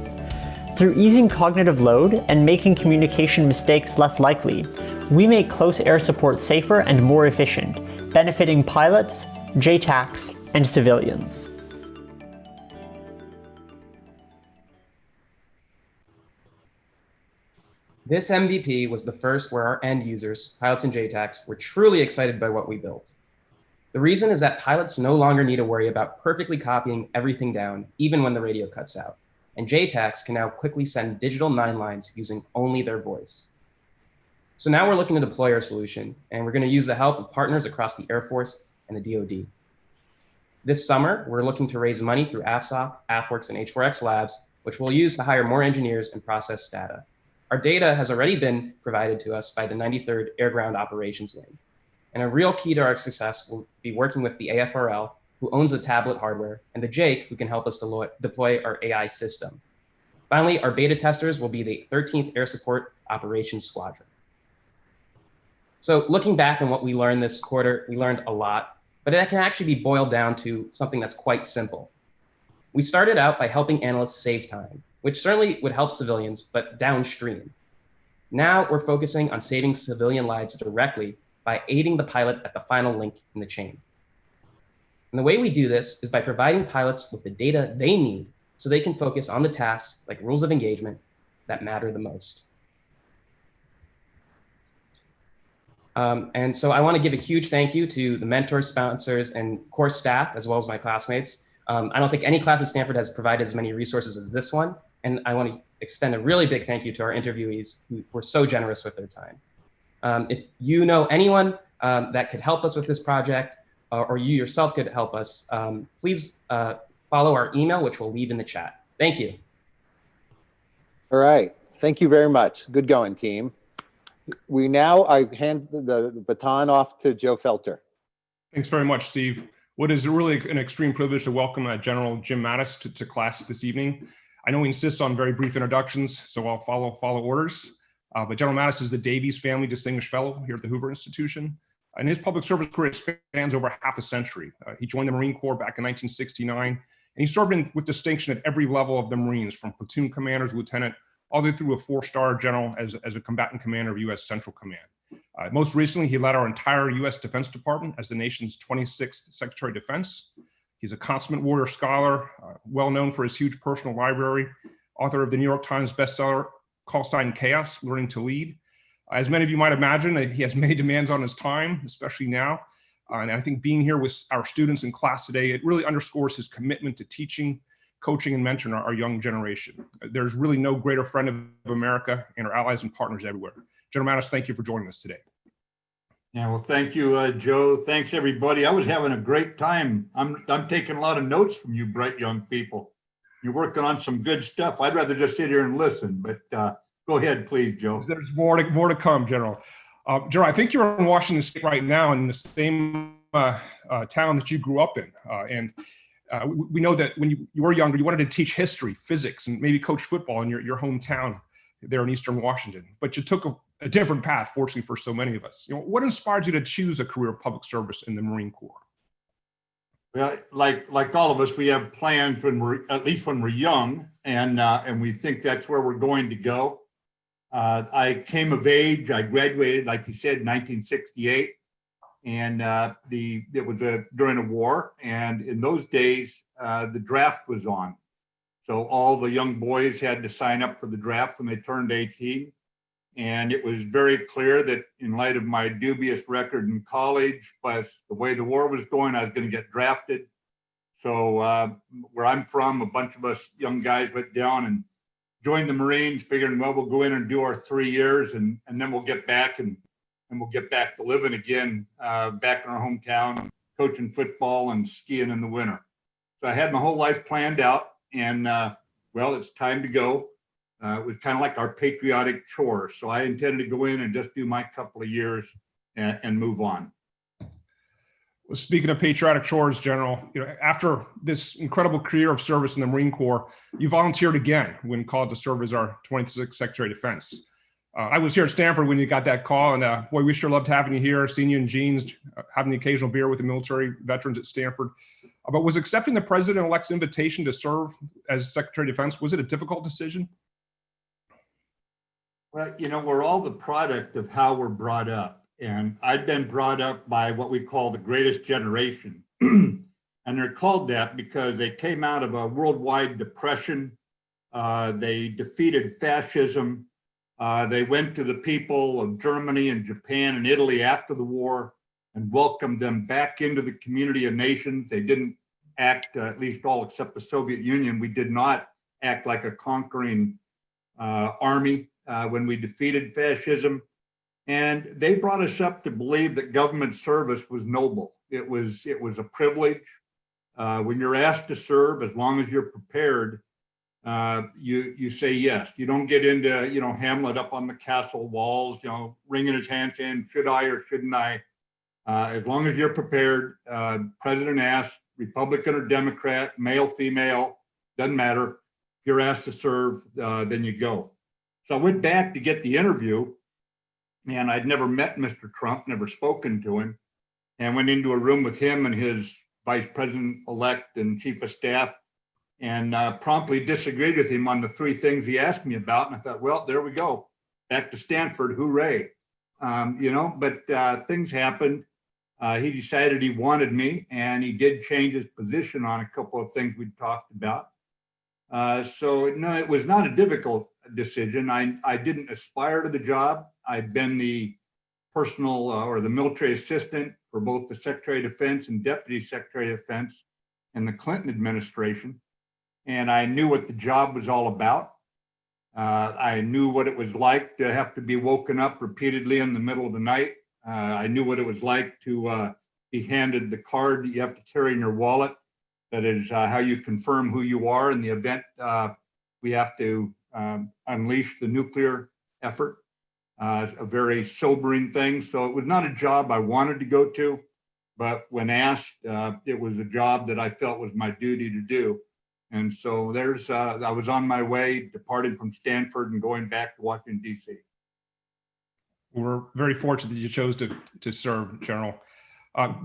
Through easing cognitive load and making communication mistakes less likely, we make close air support safer and more efficient, benefiting pilots, JTACs, and civilians. This MVP was the first where our end users, pilots and JTACs, were truly excited by what we built. The reason is that pilots no longer need to worry about perfectly copying everything down, even when the radio cuts out. And JTACs can now quickly send digital 9 lines using only their voice. So now we're looking to deploy our solution, and we're going to use the help of partners across the Air Force and the DoD. This summer, we're looking to raise money through AFSOC, AFWorks, and H4X Labs, which we'll use to hire more engineers and process data. Our data has already been provided to us by the 93rd Air Ground Operations Wing. And a real key to our success will be working with the AFRL, who owns the tablet hardware, and the JAIC, who can help us deploy our AI system. Finally, our beta testers will be the 13th Air Support Operations Squadron. So looking back on what we learned this quarter, we learned a lot, but it can actually be boiled down to something that's quite simple. We started out by helping analysts save time, which certainly would help civilians, but downstream. Now we're focusing on saving civilian lives directly by aiding the pilot at the final link in the chain. And the way we do this is by providing pilots with the data they need so they can focus on the tasks like rules of engagement that matter the most. And so I want to give a huge thank you to the mentors, sponsors, and course staff, as well as my classmates. I don't think any class at Stanford has provided as many resources as this one. And I want to extend a really big thank you to our interviewees who were so generous with their time. If you know anyone that could help us with this project, or you yourself could help us, please follow our email, which we'll leave in the chat. Thank you. All right. Thank you very much. Good going, team. I hand the baton off to Joe Felter. Thanks very much, Steve. What is really an extreme privilege to welcome General Jim Mattis to class this evening. I know he insists on very brief introductions, so I'll follow orders. But General Mattis is the Davies Family Distinguished Fellow here at the Hoover Institution. And his public service career spans over half a century. He joined the Marine Corps back in 1969, and he served with distinction at every level of the Marines, from platoon commanders, lieutenant, all the way through a 4-star general as a combatant commander of U.S. Central Command. Most recently, he led our entire U.S. Defense Department as the nation's 26th Secretary of Defense. He's a consummate warrior scholar, well known for his huge personal library, author of the New York Times bestseller, Call Sign Chaos, Learning to Lead. As many of you might imagine, he has many demands on his time, especially now. And I think being here with our students in class today, it really underscores his commitment to teaching, coaching, and mentoring our young generation. There's really no greater friend of America and our allies and partners everywhere. General Mattis, thank you for joining us today. Yeah, well, thank you, Joe. Thanks, everybody. I was having a great time. I'm taking a lot of notes from you bright young people. You're working on some good stuff. I'd rather just sit here and listen, but go ahead, please, Joe. There's more to come, General. General, I think you're in Washington State right now in the same town that you grew up in. We know that when you were younger, you wanted to teach history, physics, and maybe coach football in your hometown there in Eastern Washington. But you took a different path, fortunately for so many of us. What inspired you to choose a career of public service in the Marine Corps? Well, like all of us, we have plans when we're young, and we think that's where we're going to go. I came of age. I graduated, like you said, in 1968, and it was during a war. And in those days, the draft was on, so all the young boys had to sign up for the draft when they turned 18. And it was very clear that in light of my dubious record in college, plus the way the war was going, I was going to get drafted. So where I'm from, a bunch of us young guys went down and joined the Marines, figuring, well, we'll go in and do our 3 years, and then we'll get back and we'll get back to living again, back in our hometown, coaching football and skiing in the winter. So I had my whole life planned out, and well, it's time to go. It was kind of like our patriotic chore. So I intended to go in and just do my couple of years and move on. Well, speaking of patriotic chores, General, after this incredible career of service in the Marine Corps, you volunteered again when called to serve as our 26th Secretary of Defense. I was here at Stanford when you got that call, and boy, we sure loved having you here, seeing you in jeans, having the occasional beer with the military veterans at Stanford. But was accepting the President-elect's invitation to serve as Secretary of Defense, was it a difficult decision? Well, we're all the product of how we're brought up. And I've been brought up by what we call the greatest generation. And they're called that because they came out of a worldwide depression. They defeated fascism. They went to the people of Germany and Japan and Italy after the war and welcomed them back into the community of nations. They didn't act, at least all except the Soviet Union, we did not act like a conquering army when we defeated fascism. And they brought us up to believe that government service was noble. It was a privilege. When you're asked to serve, as long as you're prepared, you say yes. You don't get into Hamlet up on the castle walls, wringing his hands saying, should I or shouldn't I? As long as you're prepared, President asked, Republican or Democrat, male, female, doesn't matter. If you're asked to serve, then you go. So I went back to get the interview. And I'd never met Mr. Trump, never spoken to him, and went into a room with him and his vice president-elect and chief of staff, and promptly disagreed with him on the three things he asked me about. And I thought, well, there we go, back to Stanford, hooray. But things happened. He decided he wanted me, and he did change his position on a couple of things we talked about. So no, it was not a difficult decision. I didn't aspire to the job. I'd been the personal or the military assistant for both the Secretary of Defense and Deputy Secretary of Defense in the Clinton administration. And I knew what the job was all about. I knew what it was like to have to be woken up repeatedly in the middle of the night. I knew what it was like to be handed the card that you have to carry in your wallet. That is how you confirm who you are in the event we have to unleash the nuclear effort. A very sobering thing. So it was not a job I wanted to go to, but when asked, it was a job that I felt was my duty to do. And so I was on my way, departing from Stanford and going back to Washington, D.C. We're very fortunate that you chose to serve, General.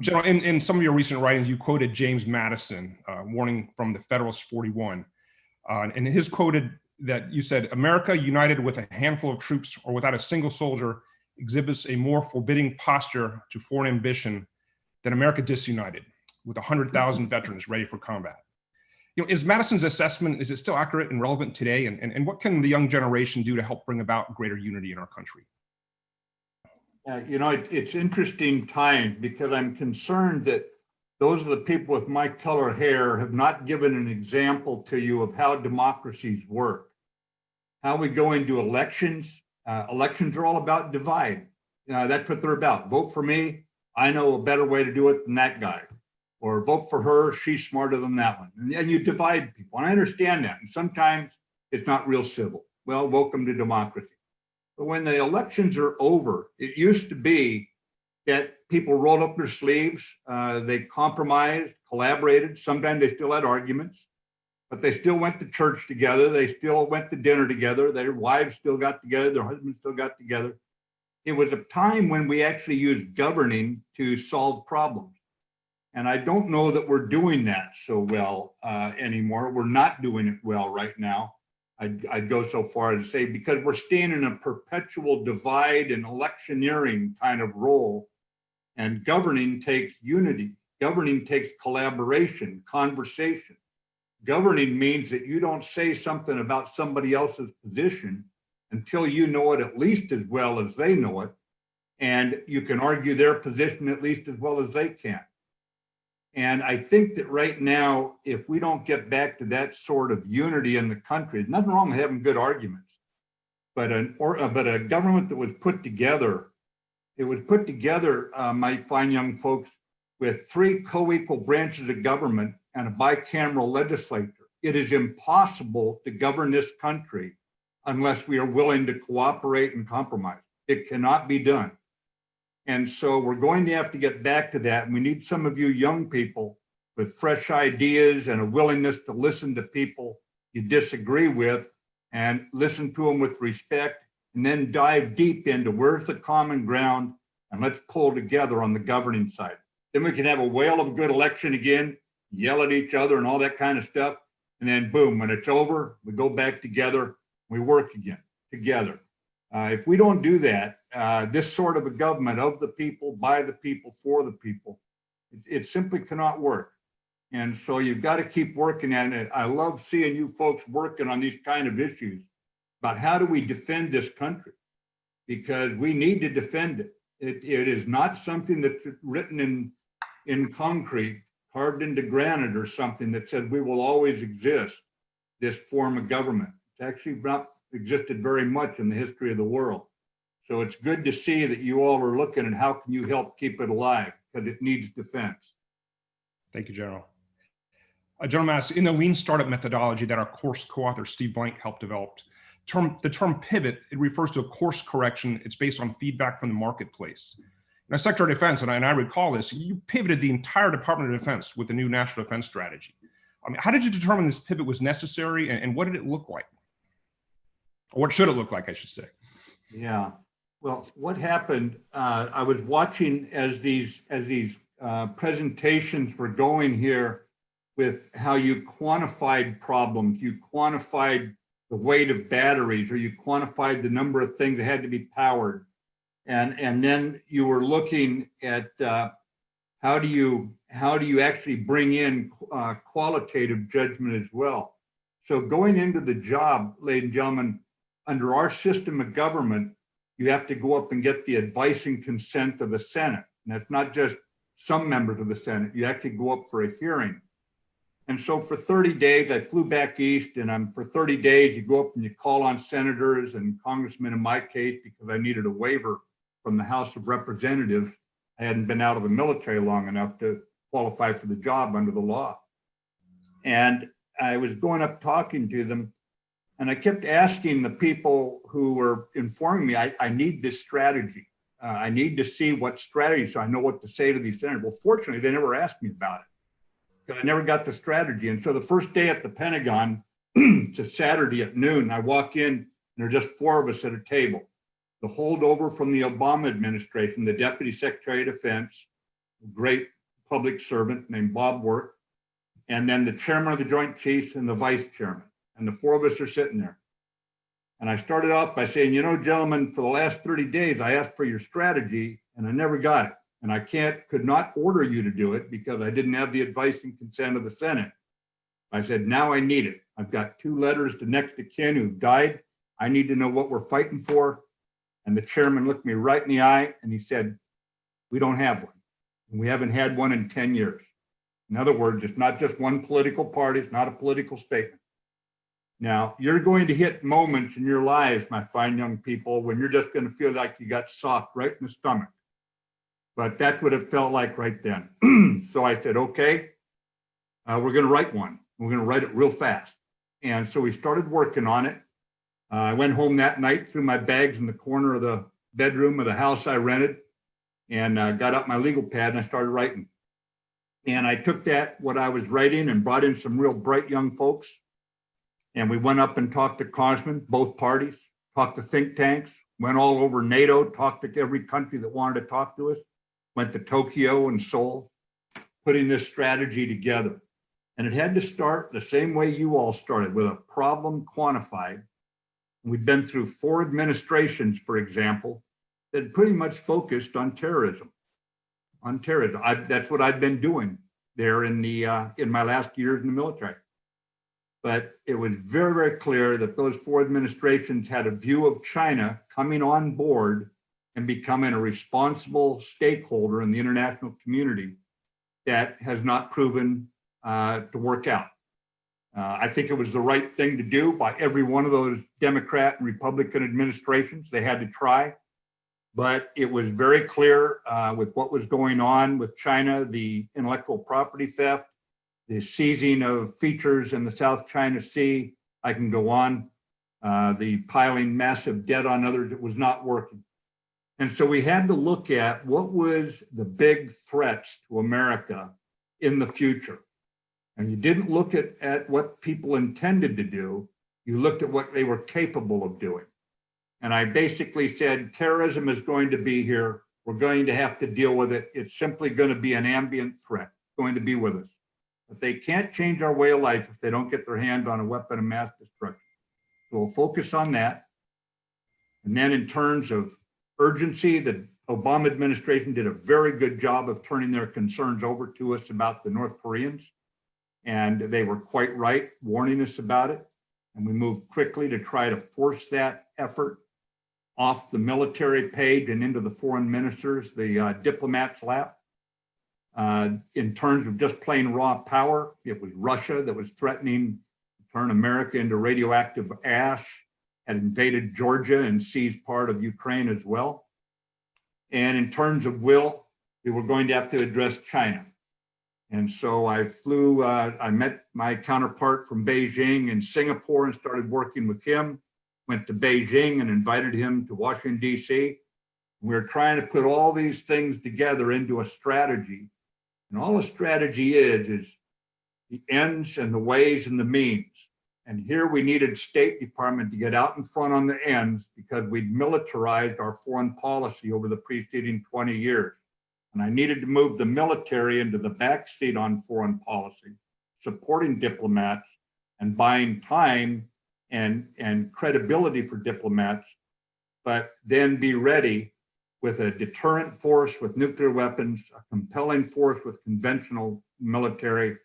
General, in some of your recent writings, you quoted James Madison, warning from the Federalist 41. And his quoted that you said, "America united with a handful of troops or without a single soldier exhibits a more forbidding posture to foreign ambition than America disunited with 100,000 veterans ready for combat." Is Madison's assessment, is it still accurate and relevant today? And what can the young generation do to help bring about greater unity in our country? It's interesting times because I'm concerned that those are the people with my color hair have not given an example to you of how democracies work. How we go into elections. Elections are all about divide. That's what they're about. Vote for me. I know a better way to do it than that guy. Or vote for her. She's smarter than that one. And you divide people. And I understand that. And sometimes it's not real civil. Well, welcome to democracy. But when the elections are over, it used to be that people rolled up their sleeves. They compromised, collaborated. Sometimes they still had arguments. But they still went to church together. They still went to dinner together. Their wives still got together. Their husbands still got together. It was a time when we actually used governing to solve problems. And I don't know that we're doing that so well anymore. We're not doing it well right now. I'd go so far as to say, because we're staying in a perpetual divide and electioneering kind of role. And governing takes unity. Governing takes collaboration, conversation. Governing means that you don't say something about somebody else's position until you know it at least as well as they know it. And you can argue their position at least as well as they can. And I think that right now, if we don't get back to that sort of unity in the country, there's nothing wrong with having good arguments, but a government that was put together, my fine young folks, with three co-equal branches of government and a bicameral legislature. It is impossible to govern this country unless we are willing to cooperate and compromise. It cannot be done. And so we're going to have to get back to that. And we need some of you young people with fresh ideas and a willingness to listen to people you disagree with and listen to them with respect, and then dive deep into where's the common ground, and let's pull together on the governing side. Then we can have a whale of a good election again, yell at each other and all that kind of stuff. And then boom, when it's over, we go back together, we work again together. If we don't do that, this sort of a government of the people, by the people, for the people, it simply cannot work. And so you've got to keep working at it. I love seeing you folks working on these kind of issues about how do we defend this country, because we need to defend it. It is not something that's written in concrete, carved into granite or something that said we will always exist, this form of government. It's actually not existed very much in the history of the world. So it's good to see that you all are looking at how can you help keep it alive, because it needs defense. Thank you, General. General Mattis, in the lean startup methodology that our course co-author Steve Blank helped develop, the term pivot, it refers to a course correction. It's based on feedback from the marketplace. Now, Secretary of Defense, and I recall this, you pivoted the entire Department of Defense with the new National Defense Strategy. I mean, how did you determine this pivot was necessary, and what did it look like? Or what should it look like, I should say? Yeah. Well, what happened, I was watching as these presentations were going here with how you quantified problems, you quantified the weight of batteries, or you quantified the number of things that had to be powered. And then you were looking at how do you actually bring in qualitative judgment as well. So going into the job, ladies and gentlemen, under our system of government, you have to go up and get the advice and consent of the Senate. And that's not just some members of the Senate. You actually go up for a hearing. And so for 30 days, I flew back east, and for 30 days, you go up and you call on senators and congressmen in my case, because I needed a waiver from the House of Representatives. I hadn't been out of the military long enough to qualify for the job under the law. And I was going up talking to them, and I kept asking the people who were informing me, I need this strategy. I need to see what strategy, so I know what to say to these senators. Well, fortunately, they never asked me about it, because I never got the strategy. And so the first day at the Pentagon, it's a Saturday at noon, I walk in, and there are just 4 of us at a table. The holdover from the Obama administration, the Deputy Secretary of Defense, a great public servant named Bob Work, and then the chairman of the Joint Chiefs and the vice chairman. And the 4 of us are sitting there. And I started off by saying, you know, gentlemen, for the last 30 days, I asked for your strategy and I never got it. And I could not order you to do it because I didn't have the advice and consent of the Senate. I said, now I need it. I've got 2 letters to next of kin who've died. I need to know what we're fighting for. And the chairman looked me right in the eye and he said, we don't have one. And we haven't had one in 10 years. In other words, it's not just one political party. It's not a political statement. Now, you're going to hit moments in your lives, my fine young people, when you're just going to feel like you got socked right in the stomach. But that's what it felt like right then. So I said, okay, we're going to write one. We're going to write it real fast. And so we started working on it. I went home that night, threw my bags in the corner of the bedroom of the house I rented, and got up my legal pad and I started writing. And I took what I was writing, and brought in some real bright young folks. And we went up and talked to congressmen, both parties, talked to think tanks, went all over NATO, talked to every country that wanted to talk to us, went to Tokyo and Seoul, putting this strategy together. And it had to start the same way you all started, with a problem quantified. We've been through 4 administrations, for example, that pretty much focused on terrorism. That's what I've been doing there in my last years in the military. But it was very, very clear that those 4 administrations had a view of China coming on board and becoming a responsible stakeholder in the international community that has not proven to work out. I think it was the right thing to do by every one of those Democrat and Republican administrations. They had to try. But it was very clear with what was going on with China, the intellectual property theft, the seizing of features in the South China Sea, I can go on, the piling massive debt on others, it was not working. And so we had to look at what was the big threats to America in the future. And you didn't look at what people intended to do, you looked at what they were capable of doing. And I basically said, terrorism is going to be here. We're going to have to deal with it. It's simply going to be an ambient threat, going to be with us. But they can't change our way of life if they don't get their hands on a weapon of mass destruction. So we'll focus on that. And then in terms of urgency, the Obama administration did a very good job of turning their concerns over to us about the North Koreans. And they were quite right, warning us about it. And we moved quickly to try to force that effort off the military page and into the foreign ministers, the diplomats' lap. In terms of just plain raw power, it was Russia that was threatening to turn America into radioactive ash, had invaded Georgia and seized part of Ukraine as well. And in terms of will, we were going to have to address China. And so I flew, I met my counterpart from Beijing in Singapore and started working with him, went to Beijing and invited him to Washington, DC. We were trying to put all these things together into a strategy. And all a strategy is the ends and the ways and the means. And here we needed State Department to get out in front on the ends because we'd militarized our foreign policy over the preceding 20 years. And I needed to move the military into the backseat on foreign policy, supporting diplomats and buying time and credibility for diplomats, but then be ready with a deterrent force with nuclear weapons, a compelling force with conventional military,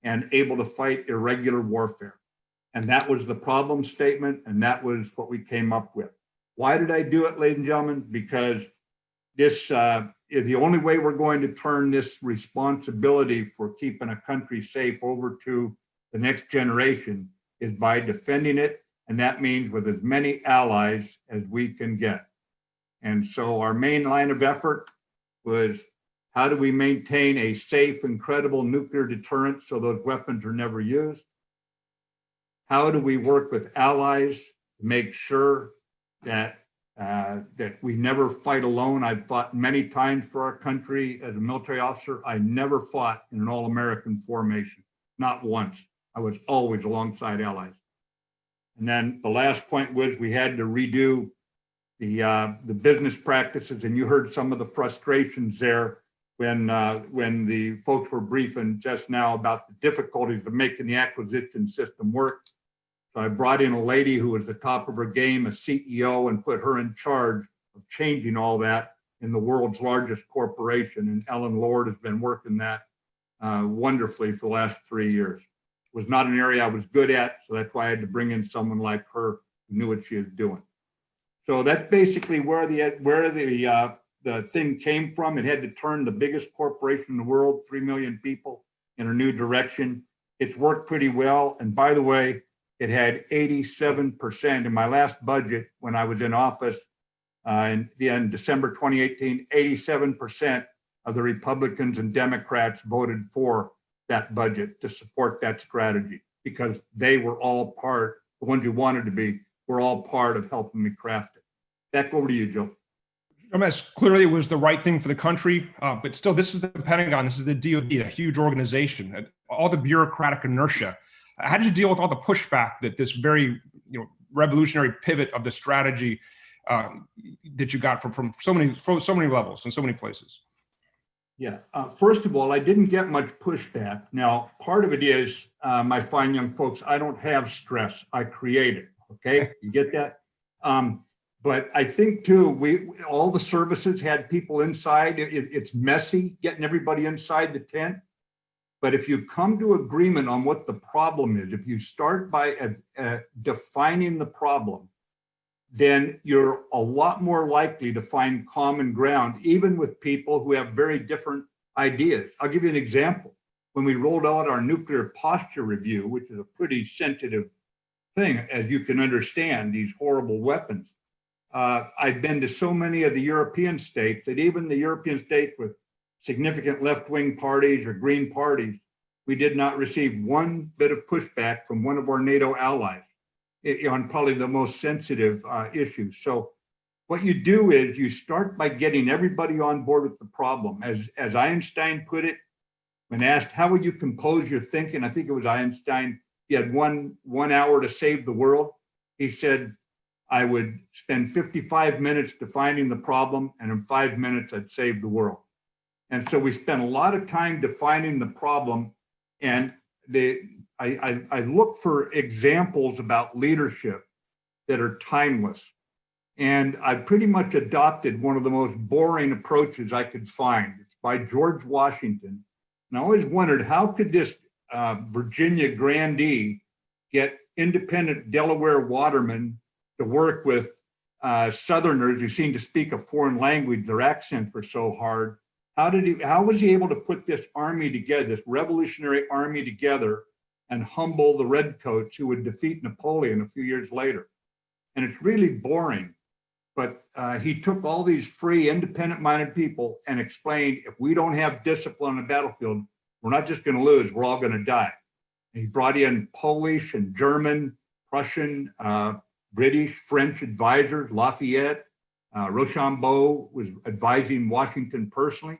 and able to fight irregular warfare. And that was the problem statement, and that was what we came up with. Why did I do it, ladies and gentlemen? Because this is the only way we're going to turn this responsibility for keeping a country safe over to the next generation is by defending it. And that means with as many allies as we can get. And so our main line of effort was, how do we maintain a safe and credible nuclear deterrent so those weapons are never used? How do we work with allies to make sure that that we never fight alone? I've fought many times for our country as a military officer. I never fought in an all-American formation, not once. I was always alongside allies. And then the last point was we had to redo the business practices, and you heard some of the frustrations there when the folks were briefing just now about the difficulties of making the acquisition system work. So I brought in a lady who was the top of her game, a CEO, and put her in charge of changing all that in the world's largest corporation. And Ellen Lord has been working that wonderfully for the last 3 years. It was not an area I was good at, so that's why I had to bring in someone like her who knew what she was doing. So that's basically where the thing came from. It had to turn the biggest corporation in the world, 3 million people, in a new direction. It's worked pretty well. And by the way, it had 87% in my last budget when I was in office in December 2018, 87% of the Republicans and Democrats voted for that budget to support that strategy because they were all part, the ones who wanted to be, were all part of helping me craft it. Back over to you, Joe. Clearly, it was the right thing for the country, but still, this is the Pentagon, this is the DoD, a huge organization, all the bureaucratic inertia. How did you deal with all the pushback that this very revolutionary pivot of the strategy that you got from so many levels and so many places? Yeah, first of all, I didn't get much pushback. Now, part of it is, my fine young folks, I don't have stress. I create it, okay? You get that? But I think too, all the services had people inside. It's messy getting everybody inside the tent. But if you come to agreement on what the problem is, if you start by defining the problem, then you're a lot more likely to find common ground, even with people who have very different ideas. I'll give you an example. When we rolled out our nuclear posture review, which is a pretty sensitive thing, as you can understand, these horrible weapons, I've been to so many of the European states that even the European states with significant left-wing parties or green parties, we did not receive one bit of pushback from one of our NATO allies on probably the most sensitive issues. So what you do is you start by getting everybody on board with the problem. As Einstein put it, when asked, how would you compose your thinking? I think it was Einstein, he had one hour to save the world. He said, I would spend 55 minutes defining the problem, and in 5 minutes, I'd save the world. And so we spent a lot of time defining the problem, and I look for examples about leadership that are timeless. And I pretty much adopted one of the most boring approaches I could find. It's by George Washington. And I always wondered, how could this Virginia grandee get independent Delaware watermen to work with Southerners who seem to speak a foreign language? Their accents were so hard. How was he able to put this army together, this revolutionary army together, and humble the redcoats who would defeat Napoleon a few years later? And it's really boring, but he took all these free, independent-minded people and explained, if we don't have discipline on the battlefield, we're not just going to lose, we're all going to die. And he brought in Polish and German, Prussian, British, French advisors, Lafayette, Rochambeau was advising Washington personally.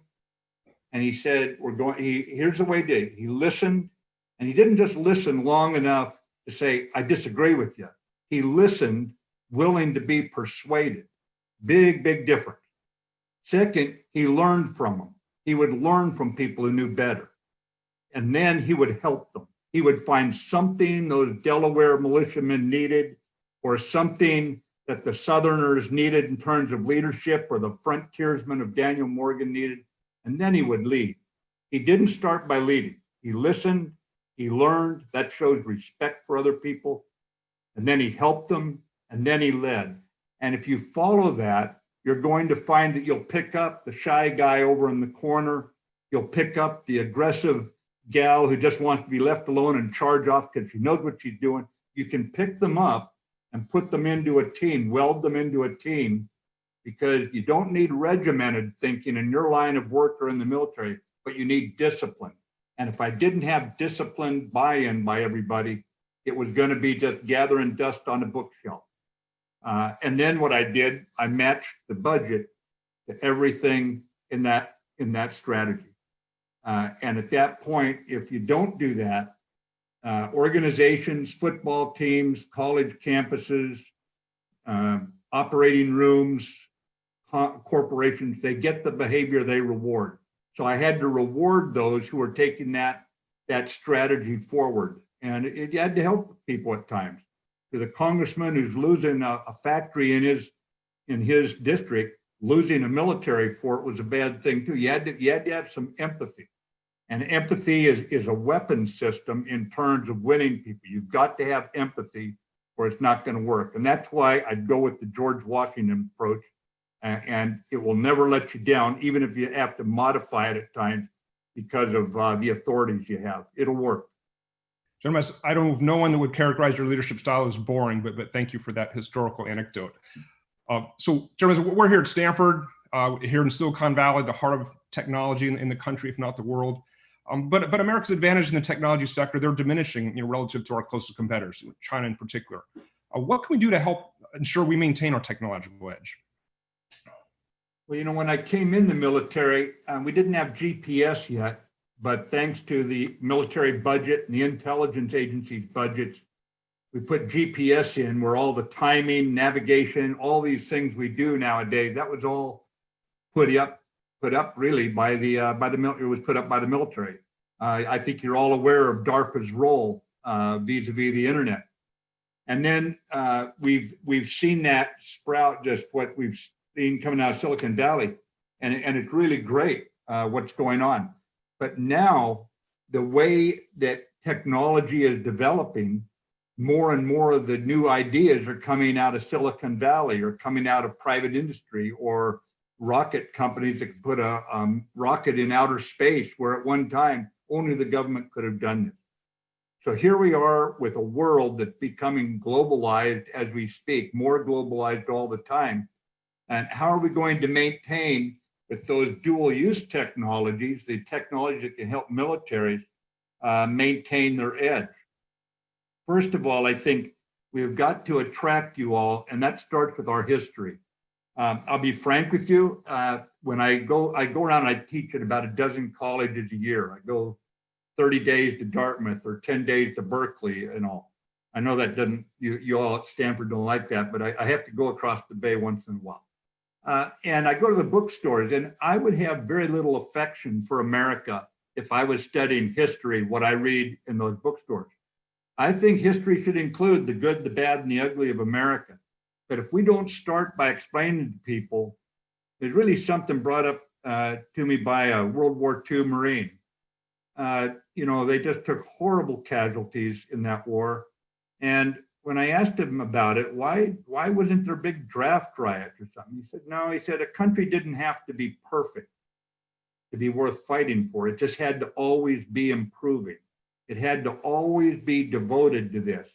And he said, here's the way he did it. He listened, and he didn't just listen long enough to say, I disagree with you. He listened, willing to be persuaded. Big, big difference. Second, he learned from them. He would learn from people who knew better. And then he would help them. He would find something those Delaware militiamen needed, or something that the Southerners needed in terms of leadership, or the frontiersmen of Daniel Morgan needed, and then he would lead. He didn't start by leading. He listened, he learned, that shows respect for other people, and then he helped them, and then he led. And if you follow that, you're going to find that you'll pick up the shy guy over in the corner, you'll pick up the aggressive gal who just wants to be left alone and charge off because she knows what she's doing. You can pick them up and put them into a team, weld them into a team, because you don't need regimented thinking in your line of work or in the military, but you need discipline. And if I didn't have disciplined buy-in by everybody, it was going to be just gathering dust on a bookshelf. And then what I did, I matched the budget to everything in that strategy. And at that point, if you don't do that, organizations, football teams, college campuses, operating rooms, corporations, they get the behavior they reward. So I had to reward those who were taking that strategy forward. And it had to help people at times. To the congressman who's losing a factory in his district, losing a military fort was a bad thing too. You had to have some empathy. And empathy is a weapon system in terms of winning people. You've got to have empathy or it's not going to work. And that's why I'd go with the George Washington approach. And it will never let you down, even if you have to modify it at times because of the authorities you have. It'll work. General Mattis, I don't know one that would characterize your leadership style as boring, but thank you for that historical anecdote. So General Mattis, we're here at Stanford, here in Silicon Valley, the heart of technology in the country, if not the world. But America's advantage in the technology sector, they're diminishing, relative to our closest competitors, China in particular. What can we do to help ensure we maintain our technological edge? Well, when I came in the military, we didn't have GPS yet, but thanks to the military budget and the intelligence agency's budgets, we put GPS in where all the timing, navigation, all these things we do nowadays, that was all put up really by the military. It was put up by the military. I think you're all aware of DARPA's role vis-a-vis the internet. And then we've seen that sprout, just what we've seen coming out of Silicon Valley, and it's really great what's going on. But now the way that technology is developing, more and more of the new ideas are coming out of Silicon Valley or coming out of private industry or rocket companies that can put a rocket in outer space, where at one time only the government could have done this. So here we are with a world that's becoming globalized as we speak, more globalized all the time. And how are we going to maintain with those dual use technologies, the technologies that can help militaries maintain their edge? First of all, I think we've got to attract you all, and that starts with our history. I'll be frank with you. When I go around, I teach at about a dozen colleges a year. I go 30 days to Dartmouth or 10 days to Berkeley and all. I know that doesn't, you all at Stanford don't like that, but I have to go across the bay once in a while. And I go to the bookstores, and I would have very little affection for America if I was studying history, what I read in those bookstores. I think history should include the good, the bad, and the ugly of America. But if we don't start by explaining to people, there's really something brought up to me by a World War II Marine. They just took horrible casualties in that war. And when I asked him about it, why wasn't there big draft riots or something? He said, no, he said, a country didn't have to be perfect to be worth fighting for. It just had to always be improving. It had to always be devoted to this.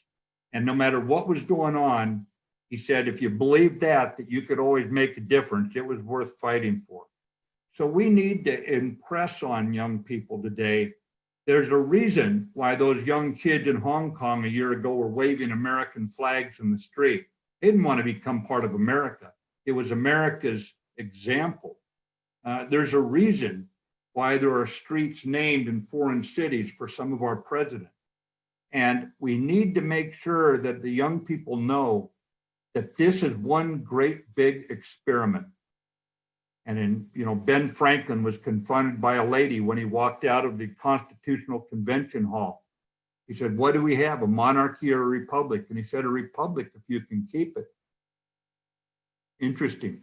And no matter what was going on, he said, if you believed that you could always make a difference, it was worth fighting for. So we need to impress on young people today. There's a reason why those young kids in Hong Kong a year ago were waving American flags in the street. They didn't want to become part of America. It was America's example. There's a reason why there are streets named in foreign cities for some of our presidents. And we need to make sure that the young people know that this is one great big experiment. And Ben Franklin was confronted by a lady when he walked out of the Constitutional Convention Hall. He said, what do we have, a monarchy or a republic? And he said, a republic if you can keep it. Interesting.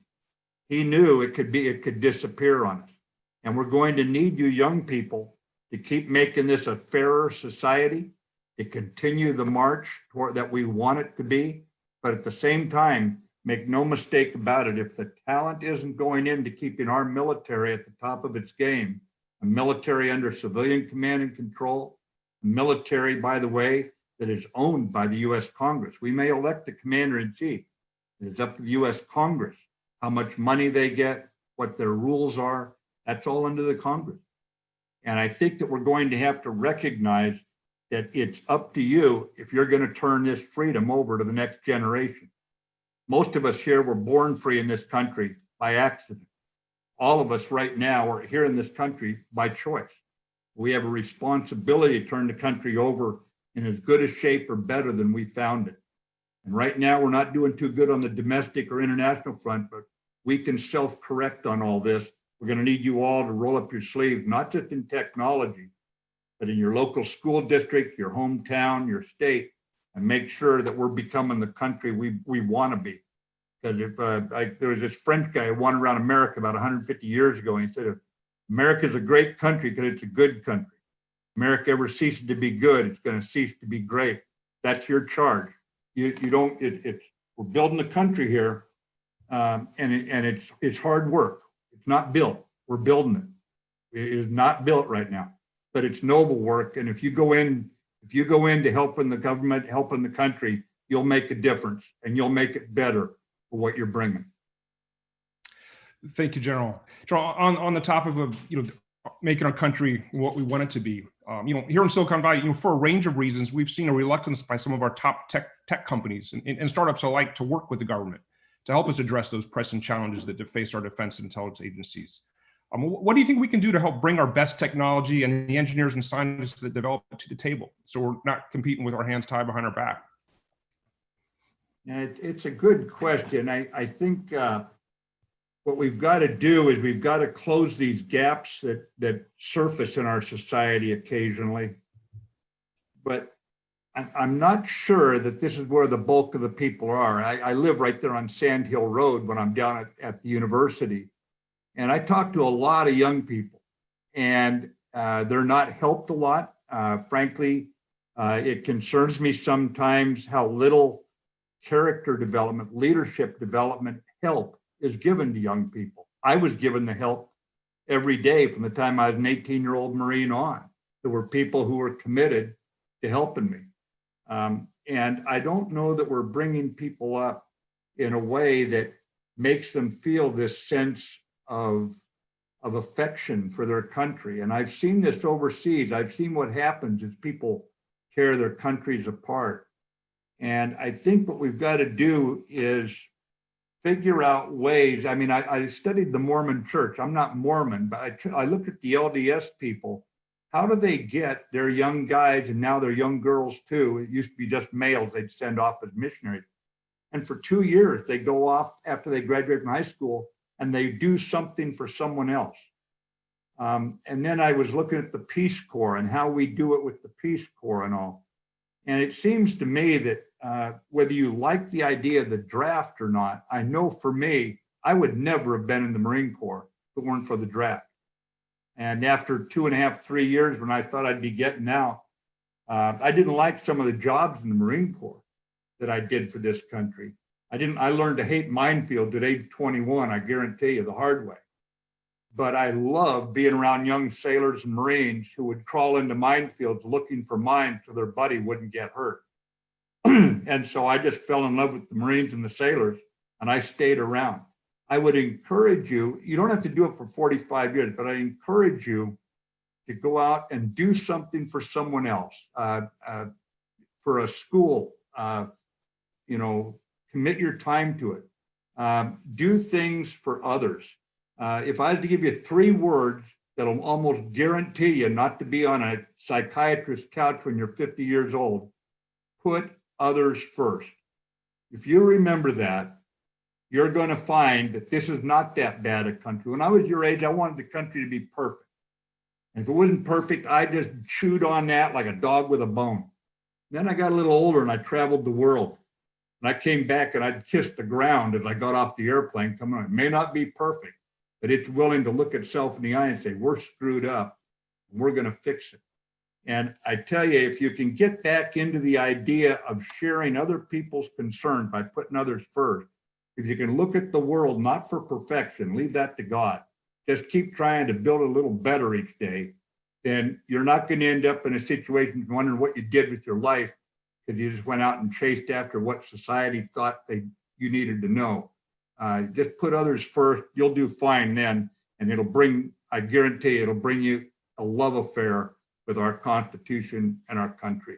He knew it could disappear on us. And we're going to need you young people to keep making this a fairer society, to continue the march toward that we want it to be. But at the same time, make no mistake about it, if the talent isn't going into keeping our military at the top of its game, a military under civilian command and control, a military, by the way, that is owned by the US Congress. We may elect the commander in chief. It's up to the US Congress, how much money they get, what their rules are. That's all under the Congress. And I think that we're going to have to recognize that it's up to you if you're going to turn this freedom over to the next generation. Most of us here were born free in this country by accident. All of us right now are here in this country by choice. We have a responsibility to turn the country over in as good a shape or better than we found it. And right now we're not doing too good on the domestic or international front, but we can self-correct on all this. We're going to need you all to roll up your sleeves, not just in technology, but in your local school district, your hometown, your state, and make sure that we're becoming the country we want to be. Because if there was this French guy who wandered around America about 150 years ago, and he said, America's a great country because it's a good country. America ever ceases to be good, it's going to cease to be great. That's your charge. We're building a country here, and it's hard work. It's not built. We're building it. It is not built right now, but it's noble work. And if you go into helping the government, helping the country, you'll make a difference and you'll make it better for what you're bringing. Thank you, General. General, on the topic of making our country what we want it to be, here in Silicon Valley, for a range of reasons, we've seen a reluctance by some of our top tech companies and startups alike to work with the government to help us address those pressing challenges that face our defense and intelligence agencies. What do you think we can do to help bring our best technology and the engineers and scientists that develop it to the table, so we're not competing with our hands tied behind our back? Yeah, it's a good question. I think what we've got to do is we've got to close these gaps that surface in our society occasionally. But I'm not sure that this is where the bulk of the people are. I live right there on Sand Hill Road when I'm down at the university. And I talk to a lot of young people, and they're not helped a lot. Frankly, it concerns me sometimes how little character development, leadership development help is given to young people. I was given the help every day from the time I was an 18-year-old Marine on. There were people who were committed to helping me. And I don't know that we're bringing people up in a way that makes them feel this sense of affection for their country. And I've seen this overseas. I've seen what happens as people tear their countries apart. And I think what we've got to do is figure out ways. I mean, I studied the Mormon church. I'm not Mormon, but I looked at the LDS people. How do they get their young guys, and now their young girls too? It used to be just males they'd send off as missionaries. And for 2 years, they go off after they graduate from high school and they do something for someone else. And then I was looking at the Peace Corps and how we do it with the Peace Corps and all. And it seems to me that whether you like the idea of the draft or not, I know for me, I would never have been in the Marine Corps if it weren't for the draft. And after 2.5, 3 years, when I thought I'd be getting out, I didn't like some of the jobs in the Marine Corps that I did for this country. I learned to hate minefields at age 21, I guarantee you, the hard way. But I love being around young sailors and Marines who would crawl into minefields looking for mines so their buddy wouldn't get hurt. And so I just fell in love with the Marines and the sailors, and I stayed around. I would encourage you, you don't have to do it for 45 years, but I encourage you to go out and do something for someone else, for a school, commit your time to it. Do things for others. If I had to give you 3 words that'll almost guarantee you not to be on a psychiatrist's couch when you're 50 years old. Put others first. If you remember that, you're going to find that this is not that bad a country. When I was your age, I wanted the country to be perfect. And if it wasn't perfect, I just chewed on that like a dog with a bone. Then I got a little older and I traveled the world. And I came back and I'd kiss the ground as I got off the airplane coming on. It may not be perfect, but it's willing to look itself in the eye and say, we're screwed up and we're going to fix it. And I tell you, if you can get back into the idea of sharing other people's concerns by putting others first, if you can look at the world not for perfection, leave that to God, just keep trying to build a little better each day, then you're not going to end up in a situation wondering what you did with your life because you just went out and chased after what society thought you needed to know. Just put others first, you'll do fine then, and it'll bring, I guarantee it'll bring you a love affair with our Constitution and our country.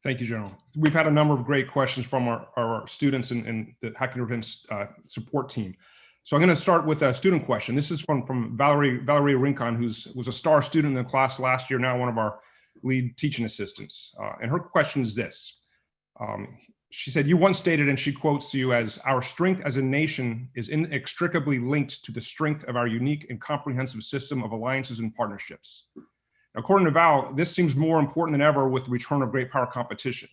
Thank you, General. We've had a number of great questions from our students and the Hacking Events support team. So I'm going to start with a student question. This is from Valerie Rincon, who was a star student in the class last year, now one of our lead teaching assistants. And her question is this. She said, you once stated, and she quotes you as, our strength as a nation is inextricably linked to the strength of our unique and comprehensive system of alliances and partnerships. According to Val, this seems more important than ever with the return of great power competition.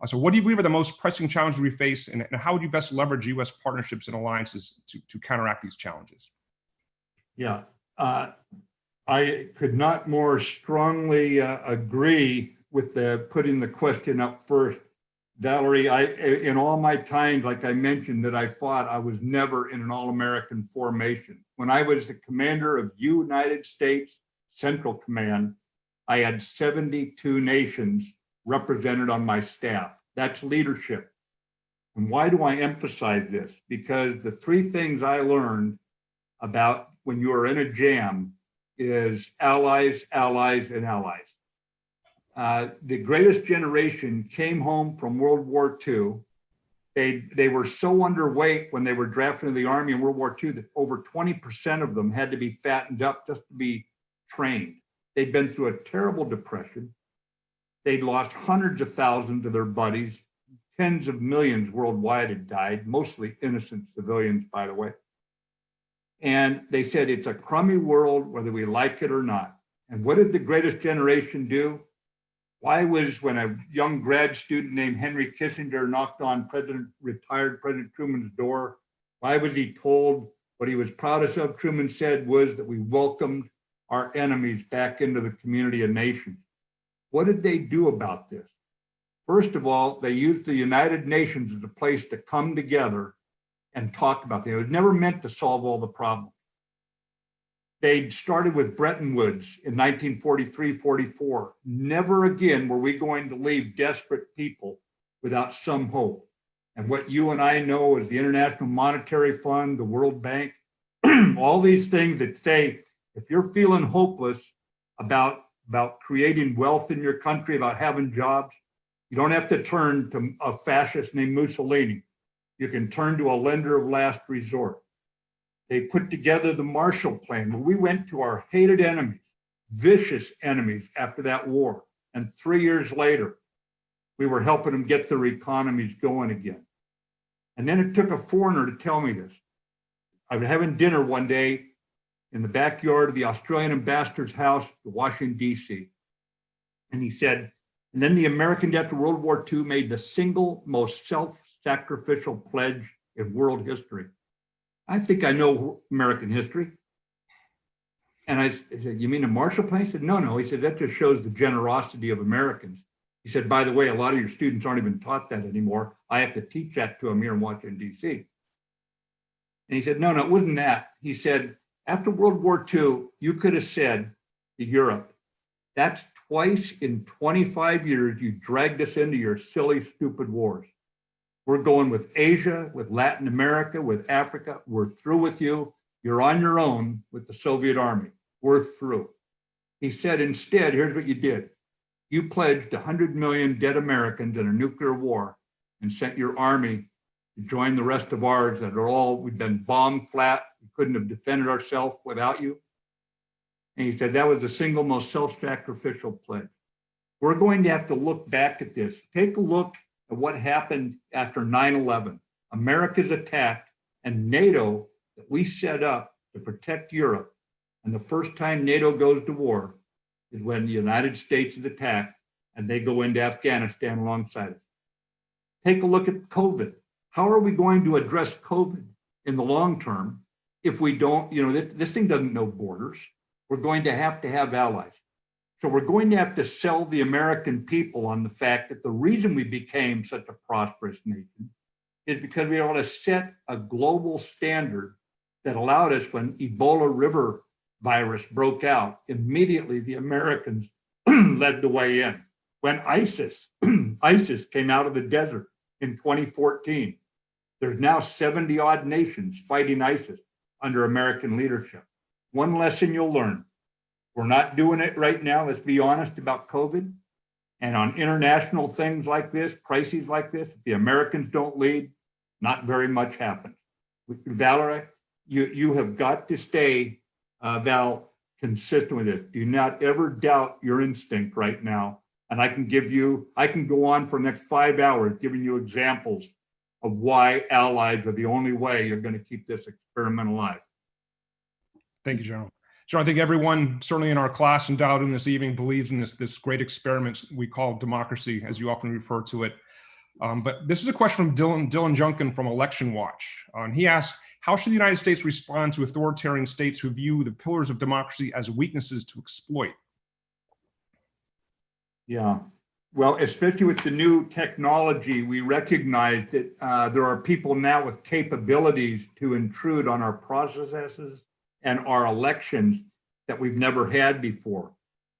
So what do you believe are the most pressing challenges we face, and how would you best leverage U.S. partnerships and alliances to counteract these challenges? Yeah, I could not more strongly agree with putting the question up first. Valerie, in all my time, like I mentioned, that I fought, I was never in an all-American formation. When I was the commander of United States Central Command, I had 72 nations represented on my staff. That's leadership. And why do I emphasize this? Because the three things I learned about when you are in a jam is allies, allies, and allies. The greatest generation came home from World War II. They were so underweight when they were drafted into the Army in World War II that over 20% of them had to be fattened up just to be trained. They'd been through a terrible depression. They'd lost hundreds of thousands of their buddies. Tens of millions worldwide had died, mostly innocent civilians, by the way. And they said, it's a crummy world, whether we like it or not. And what did the greatest generation do? Why was, when a young grad student named Henry Kissinger knocked on retired President Truman's door, why was he told what he was proudest of? Truman said was that we welcomed our enemies back into the community of nations. What did they do about this? First of all, they used the United Nations as a place to come together and talk about things. It was never meant to solve all the problems. They started with Bretton Woods in 1943-44. Never again were we going to leave desperate people without some hope. And what you and I know is the International Monetary Fund, the World Bank, all these things that say, if you're feeling hopeless about creating wealth in your country, about having jobs, you don't have to turn to a fascist named Mussolini. You can turn to a lender of last resort. They put together the Marshall Plan, where we went to our hated enemies, vicious enemies after that war. And 3 years later, we were helping them get their economies going again. And then it took a foreigner to tell me this. I was having dinner one day in the backyard of the Australian ambassador's house in Washington, D.C. And he said, and then the Americans after World War II made the single most self-sacrificial pledge in world history. I think I know American history. And I said, you mean the Marshall Plan? He said, no. He said, that just shows the generosity of Americans. He said, by the way, a lot of your students aren't even taught that anymore. I have to teach that to them here in Washington, D.C. And he said, no, it wasn't that. He said, after World War II, you could have said to Europe, that's twice in 25 years you dragged us into your silly, stupid wars. We're going with Asia, with Latin America, with Africa. We're through with you. You're on your own with the Soviet army. We're through. He said, instead, here's what you did. You pledged 100 million dead Americans in a nuclear war and sent your army to join the rest of ours that are all, we've been bombed flat. We couldn't have defended ourselves without you. And he said that was the single most self-sacrificial pledge. We're going to have to look back at this. Take a look at what happened after 9/11. America's attack and NATO that we set up to protect Europe. And the first time NATO goes to war is when the United States is attacked and they go into Afghanistan alongside it. Take a look at COVID. How are we going to address COVID in the long term if we don't, this thing doesn't know borders. We're going to have allies. So we're going to have to sell the American people on the fact that the reason we became such a prosperous nation is because we were able to set a global standard that allowed us, when Ebola River virus broke out, immediately the Americans led the way in. When ISIS came out of the desert in 2014, there's now 70 odd nations fighting ISIS under American leadership. One lesson you'll learn: we're not doing it right now, let's be honest about COVID. And on international things like this, crises like this, if the Americans don't lead, not very much happens. Valerie, you have got to stay, Val, consistent with this. Do not ever doubt your instinct right now. And I can go on for the next 5 hours giving you examples of why allies are the only way you're going to keep this experiment alive. Thank you, General. General, I think everyone, certainly in our class and dialed in this evening, believes in this great experiment we call democracy, as you often refer to it. But this is a question from Dylan Junkin from Election Watch. He asks, how should the United States respond to authoritarian states who view the pillars of democracy as weaknesses to exploit? Yeah, well, especially with the new technology, we recognize that there are people now with capabilities to intrude on our processes and our elections that we've never had before.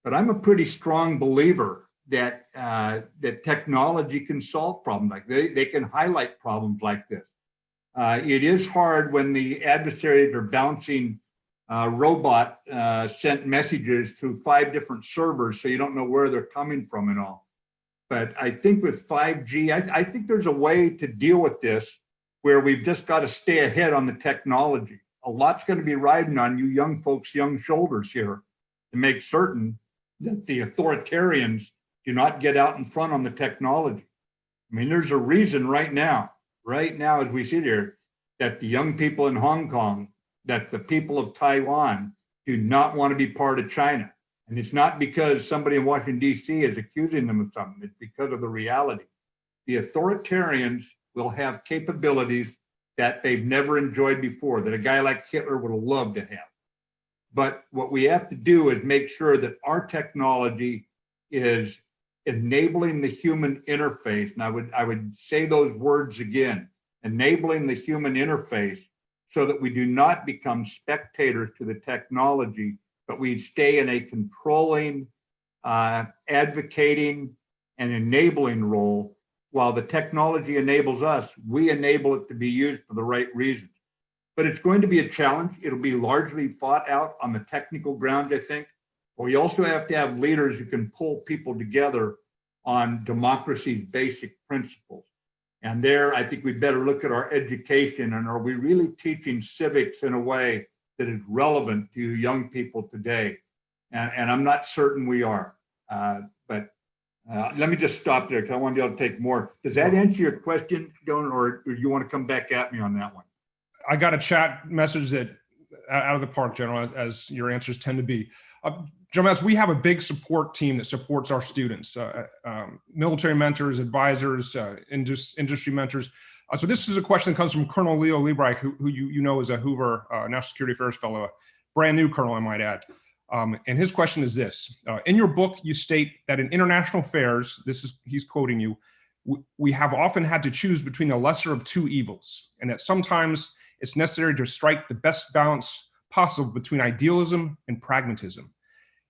But I'm a pretty strong believer that that technology can solve problems like this. They can highlight problems like this. It is hard when the adversaries are bouncing robot sent messages through 5 different servers, so you don't know where they're coming from and all. But I think with 5G, I think there's a way to deal with this where we've just got to stay ahead on the technology. A lot's going to be riding on you young folks' young shoulders here to make certain that the authoritarians do not get out in front on the technology. I mean, there's a reason right now as we sit here, that the young people in Hong Kong, that the people of Taiwan do not want to be part of China. And it's not because somebody in Washington, D.C. is accusing them of something. It's because of the reality. The authoritarians will have capabilities that they've never enjoyed before, that a guy like Hitler would have loved to have. But what we have to do is make sure that our technology is enabling the human interface. And I would say those words again, enabling the human interface, so that we do not become spectators to the technology, but we stay in a controlling, advocating, and enabling role. While the technology enables us, we enable it to be used for the right reasons. But it's going to be a challenge. It'll be largely fought out on the technical ground, I think. But we also have to have leaders who can pull people together on democracy's basic principles. And there, I think we better look at our education, and are we really teaching civics in a way that is relevant to young people today? And I'm not certain we are. But let me just stop there because I want to be able to take more. Does that answer your question, Dylan, or do you want to come back at me on that one? I got a chat message that out of the park, General, as your answers tend to be. General Mattis, we have a big support team that supports our students, military mentors, advisors, industry mentors. So this is a question that comes from Colonel Leo Liebreich, who you know is a Hoover National Security Affairs Fellow, a brand new colonel, I might add. And his question is this: in your book, you state that in international affairs, he's quoting you, we have often had to choose between the lesser of two evils, and that sometimes it's necessary to strike the best balance possible between idealism and pragmatism.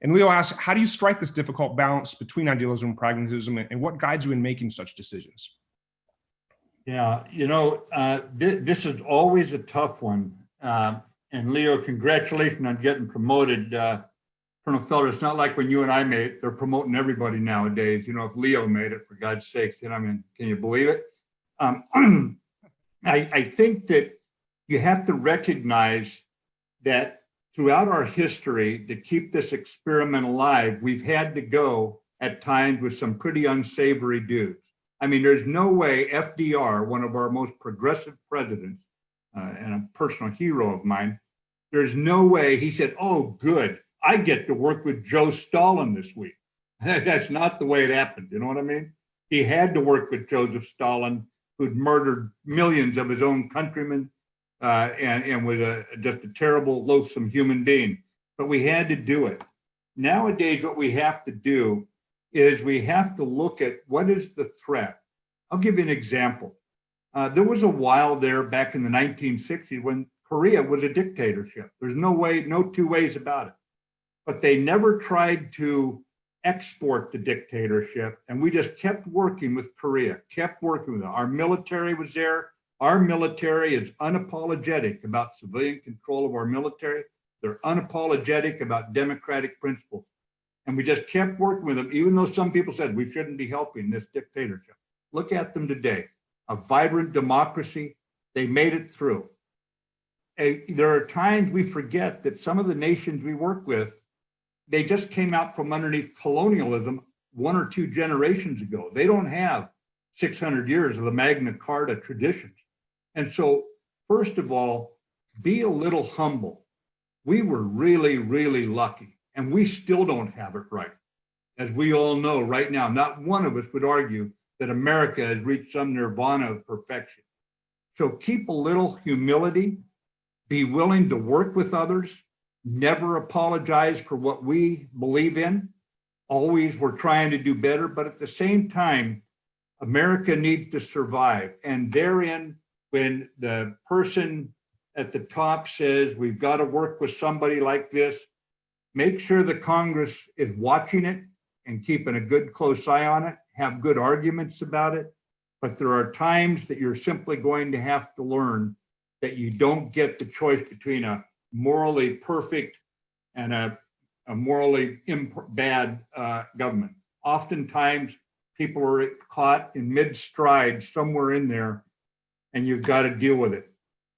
And Leo asks, how do you strike this difficult balance between idealism and pragmatism, and what guides you in making such decisions? Yeah, this is always a tough one. And Leo, congratulations on getting promoted. Colonel Felder, it's not like when you and I made it, they're promoting everybody nowadays. If Leo made it, for God's sakes, can you believe it? I think that you have to recognize that throughout our history, to keep this experiment alive, we've had to go at times with some pretty unsavory dudes. I mean, there's no way FDR, one of our most progressive presidents and a personal hero of mine, there's no way he said, oh, good, I get to work with Joe Stalin this week. That's not the way it happened. You know what I mean? He had to work with Joseph Stalin, who'd murdered millions of his own countrymen and was just a terrible, loathsome human being. But we had to do it. Nowadays, what we have to do is we have to look at what is the threat. I'll give you an example. There was a while there back in the 1960s when Korea was a dictatorship. There's no way, no two ways about it. But they never tried to export the dictatorship. And we just kept working with Korea, kept working with them. Our military was there. Our military is unapologetic about civilian control of our military. They're unapologetic about democratic principles. And we just kept working with them, even though some people said we shouldn't be helping this dictatorship. Look at them today, a vibrant democracy. They made it through. There are times we forget that some of the nations we work with, they just came out from underneath colonialism 1 or 2 generations ago. They don't have 600 years of the Magna Carta traditions. And so, first of all, be a little humble. We were really, really lucky, and we still don't have it right. As we all know right now, not one of us would argue that America has reached some nirvana of perfection. So keep a little humility, be willing to work with others, never apologize for what we believe in. Always we're trying to do better, but at the same time, America needs to survive. And therein, when the person at the top says, we've got to work with somebody like this, make sure the Congress is watching it and keeping a good close eye on it, have good arguments about it. But there are times that you're simply going to have to learn that you don't get the choice between a morally perfect and a morally bad government. Oftentimes, people are caught in mid-stride somewhere in there, and you've got to deal with it.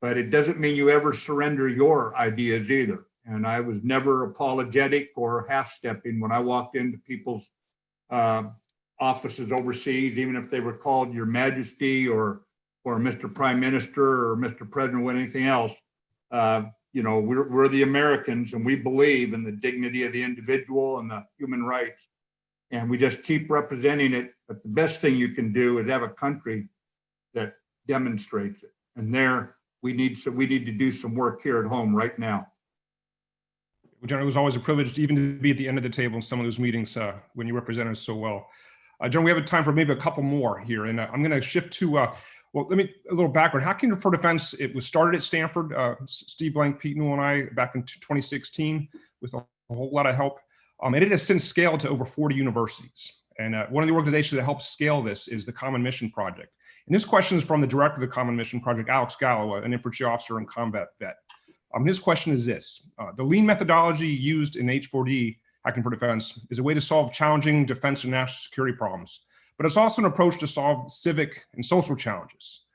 But it doesn't mean you ever surrender your ideas either. And I was never apologetic or half-stepping when I walked into people's offices overseas, even if they were called Your Majesty or Mr. Prime Minister or Mr. President or anything else. You know, we're the Americans, and we believe in the dignity of the individual and the human rights. And we just keep representing it. But the best thing you can do is have a country that demonstrates it. And there, we need to do some work here at home right now. Well, General, it was always a privilege even to be at the end of the table in some of those meetings when you represented us so well. General, we have time for maybe a couple more here, and I'm going to shift to, well, let me, a little background. Hacking for Defense, it was started at Stanford, Steve Blank, Pete Newell, and I back in 2016 with a whole lot of help. And it has since scaled to over 40 universities. And one of the organizations that helps scale this is the Common Mission Project. And this question is from the director of the Common Mission Project, Alex Gallo, an infantry officer and combat vet. His question is this: the lean methodology used in H4D, Hacking for Defense, is a way to solve challenging defense and national security problems, but it's also an approach to solve civic and social challenges.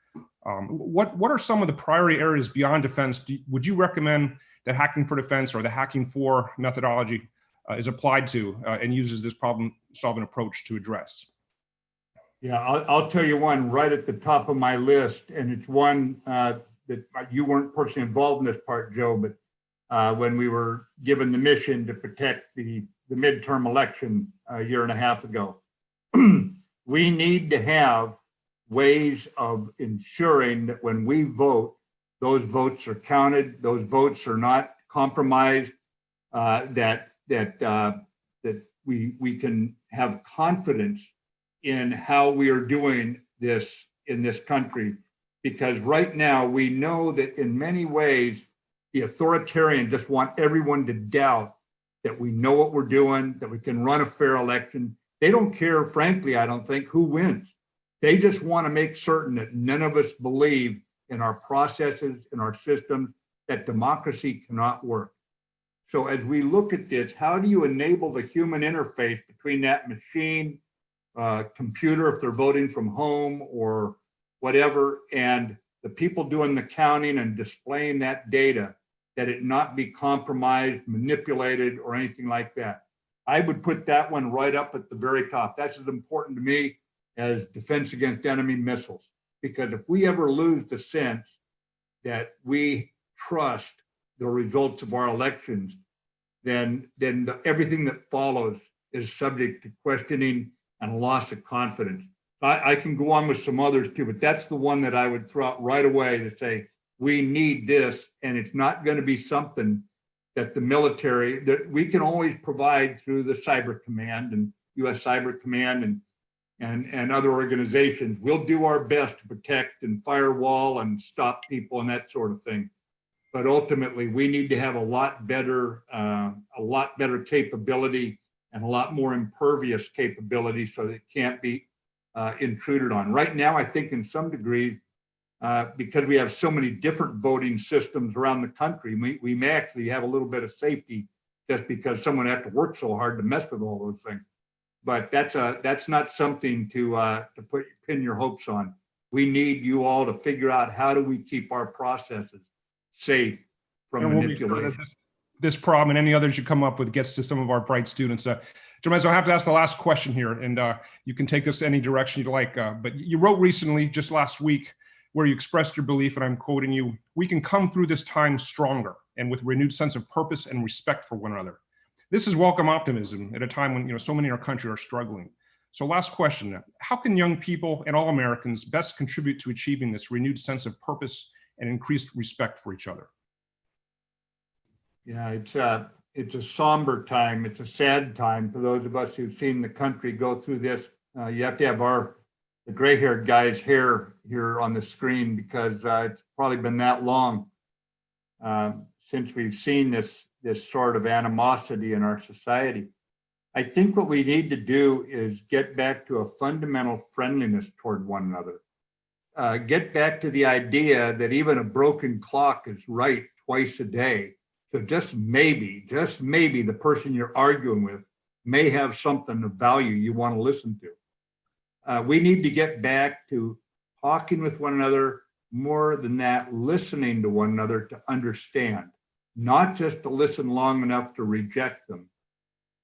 What are some of the priority areas beyond defense would you recommend that Hacking for Defense or the Hacking for methodology is applied to and uses this problem-solving approach to address? Yeah, I'll tell you one right at the top of my list, and it's one that you weren't personally involved in this part, Joe, but when we were given the mission to protect the midterm election a year and a half ago, we need to have ways of ensuring that when we vote, those votes are counted, those votes are not compromised, that we can have confidence in how we are doing this in this country. Because right now we know that in many ways, the authoritarians just want everyone to doubt that we know what we're doing, that we can run a fair election. They don't care, frankly, I don't think, who wins. They just want to make certain that none of us believe in our processes, in our systems, that democracy cannot work. So as we look at this, how do you enable the human interface between that machine, computer, if they're voting from home or whatever, and the people doing the counting and displaying that data, that it not be compromised, manipulated, or anything like that. I would put that one right up at the very top. That's as important to me as defense against enemy missiles. Because if we ever lose the sense that we trust the results of our elections, then everything that follows is subject to questioning and a loss of confidence. I can go on with some others too, but that's the one that I would throw out right away to say, we need this, and it's not going to be something that the military, that we can always provide through the Cyber Command and US Cyber Command and other organizations. We'll do our best to protect and firewall and stop people and that sort of thing. But ultimately, we need to have a lot better capability and a lot more impervious capability so that it can't be intruded on. Right now, I think in some degree, because we have so many different voting systems around the country, we may actually have a little bit of safety just because someone has to work so hard to mess with all those things. But that's not something to pin your hopes on. We need you all to figure out how do we keep our processes safe from manipulation. This problem and any others you come up with gets to some of our bright students. Jermaine, so I have to ask the last question here, and you can take this any direction you'd like. But you wrote recently, just last week, where you expressed your belief, and I'm quoting you, "We can come through this time stronger and with renewed sense of purpose and respect for one another." This is welcome optimism at a time when so many in our country are struggling. So last question, how can young people and all Americans best contribute to achieving this renewed sense of purpose and increased respect for each other? Yeah, it's a somber time. It's a sad time for those of us who've seen the country go through this. You have to have the gray-haired guy's hair here on the screen because it's probably been that long since we've seen this sort of animosity in our society. I think what we need to do is get back to a fundamental friendliness toward one another. Get back to the idea that even a broken clock is right twice a day. So just maybe the person you're arguing with may have something of value you want to listen to. We need to get back to talking with one another, more than that, listening to one another to understand, not just to listen long enough to reject them,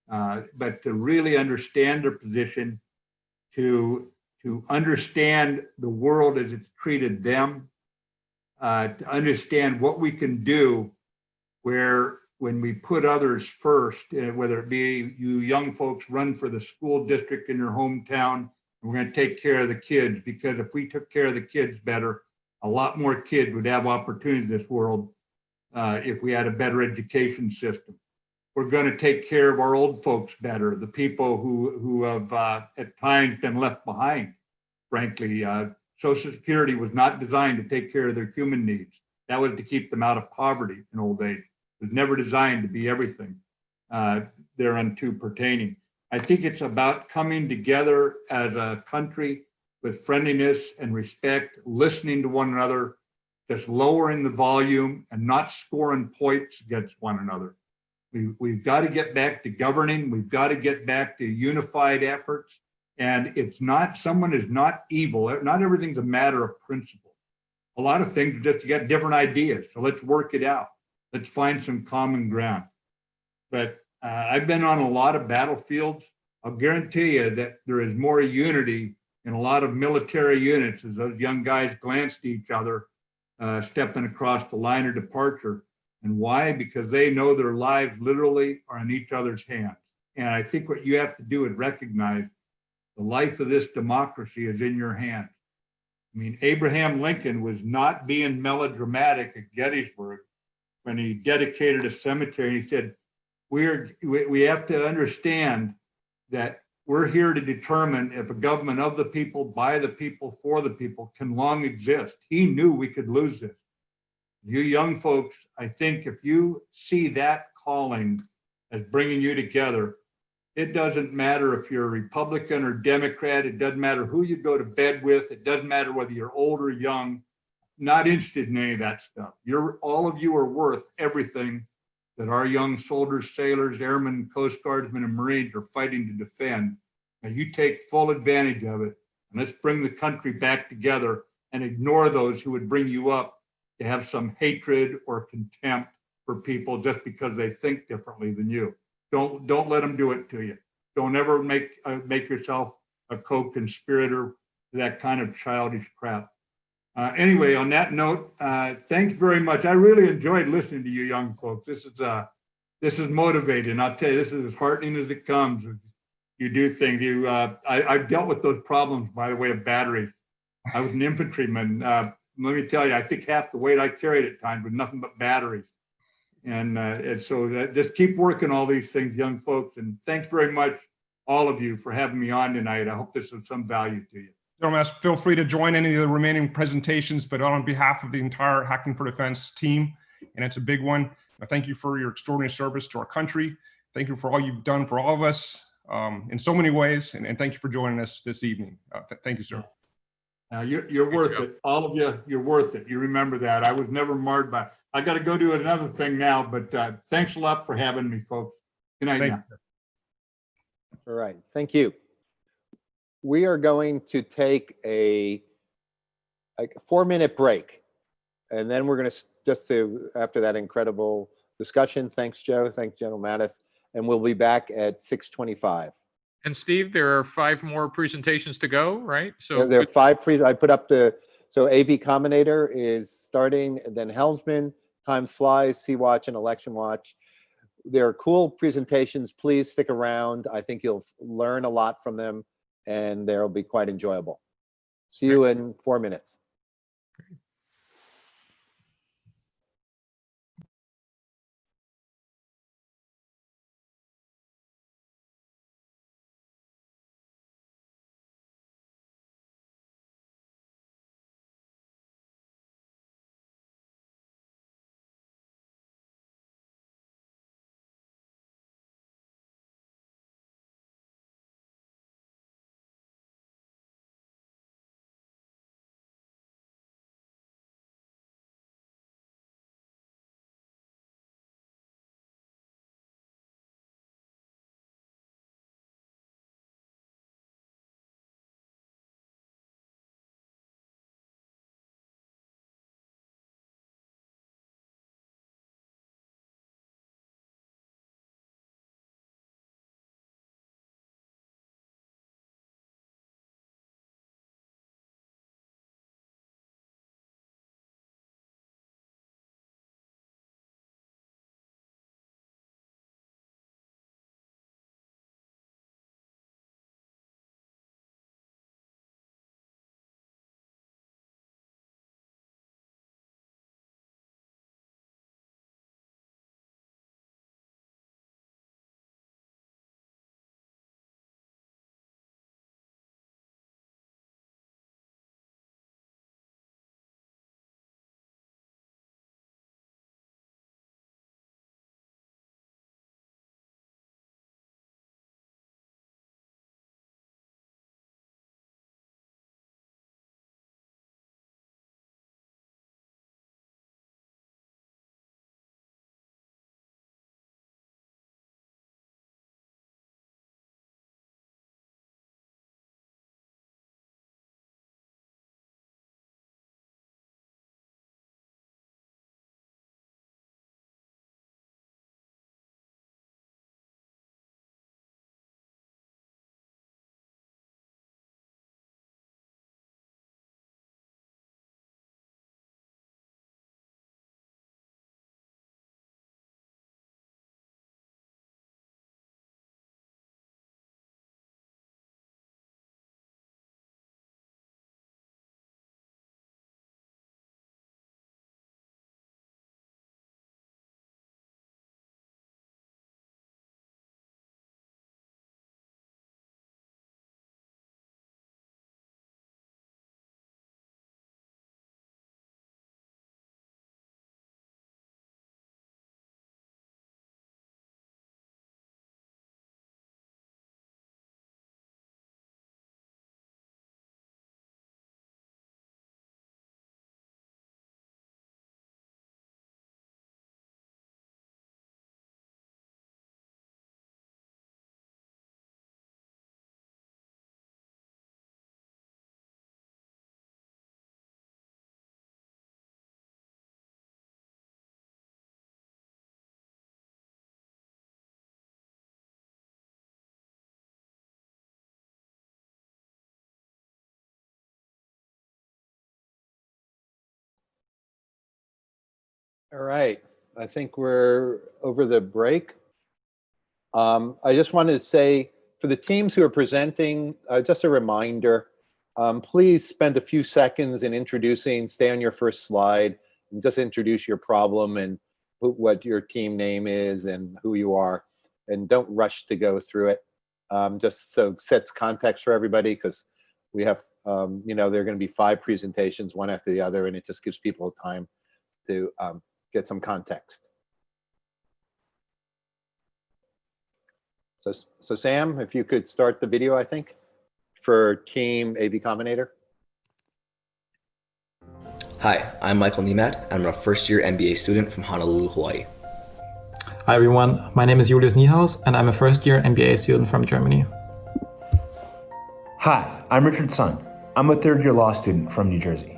but to really understand their position, to understand the world as it's treated them, to understand what we can do where when we put others first, whether it be you young folks run for the school district in your hometown, we're going to take care of the kids, because if we took care of the kids better, a lot more kids would have opportunities in this world if we had a better education system. We're going to take care of our old folks better, the people who have at times been left behind. Frankly, Social Security was not designed to take care of their human needs. That was to keep them out of poverty in old age. It was never designed to be everything thereunto pertaining. I think it's about coming together as a country with friendliness and respect, listening to one another, just lowering the volume and not scoring points against one another. We've got to get back to governing. We've got to get back to unified efforts. And it's not, someone is not evil. Not everything's a matter of principle. A lot of things are just, you got different ideas. So let's work it out. Let's find some common ground. But I've been on a lot of battlefields. I'll guarantee you that there is more unity in a lot of military units as those young guys glance at each other, stepping across the line of departure. And why? Because they know their lives literally are in each other's hands. And I think what you have to do is recognize the life of this democracy is in your hands. I mean, Abraham Lincoln was not being melodramatic at Gettysburg when he dedicated a cemetery. He said, we have to understand that we're here to determine if a government of the people, by the people, for the people can long exist. He knew we could lose this. You young folks, I think if you see that calling as bringing you together, it doesn't matter if you're a Republican or Democrat. It doesn't matter who you go to bed with. It doesn't matter whether you're old or young. Not interested in any of that stuff. All of you are worth everything that our young soldiers, sailors, airmen, Coast Guardsmen, and Marines are fighting to defend. Now you take full advantage of it, and let's bring the country back together and ignore those who would bring you up to have some hatred or contempt for people just because they think differently than you. Don't let them do it to you. Don't ever make yourself a co-conspirator to that kind of childish crap. Anyway, on that note, thanks very much. I really enjoyed listening to you young folks. This is motivating. I'll tell you, this is as heartening as it comes. You do things. I've dealt with those problems, by the way, of batteries. I was an infantryman. Let me tell you, I think half the weight I carried at times was nothing but batteries. And so just keep working all these things, young folks. And thanks very much, all of you, for having me on tonight. I hope this was some value to you. General Mattis, feel free to join any of the remaining presentations, but on behalf of the entire Hacking for Defense team, and it's a big one, I thank you for your extraordinary service to our country. Thank you for all you've done for all of us in so many ways, and thank you for joining us this evening. Thank you, sir. You're worth it. All of you, you're worth it. You remember that. I was never marred by, I got to go do another thing now, but thanks a lot for having me, folks. Good night now. All right, thank you. We are going to take a 4-minute break. And then we're going to, after that incredible discussion, thanks, Joe, thanks, General Mattis, and we'll be back at 6:25. And Steve, there are 5 more presentations to go, right? So there are 5 I put up so AV Combinator is starting, and then Helmsman, Time Flies, Seawatch, and Election Watch. They're cool presentations. Please stick around. I think you'll learn a lot from them, and they'll be quite enjoyable. See you in 4 minutes. All right, I think we're over the break. I just wanted to say for the teams who are presenting, just a reminder, please spend a few seconds in introducing, stay on your first slide, and just introduce your problem and what your team name is and who you are, and don't rush to go through it. Just so it sets context for everybody, because we have, you know, there are going to be 5 presentations, one after the other, and it just gives people time to get some context. So Sam, if you could start the video, I think, for Team AV Combinator. Hi, I'm Michael Niemat. I'm a first-year MBA student from Honolulu, Hawaii. Hi everyone, my name is Julius Niehaus and I'm a first-year MBA student from Germany. Hi, I'm Richard Sun. I'm a third-year law student from New Jersey.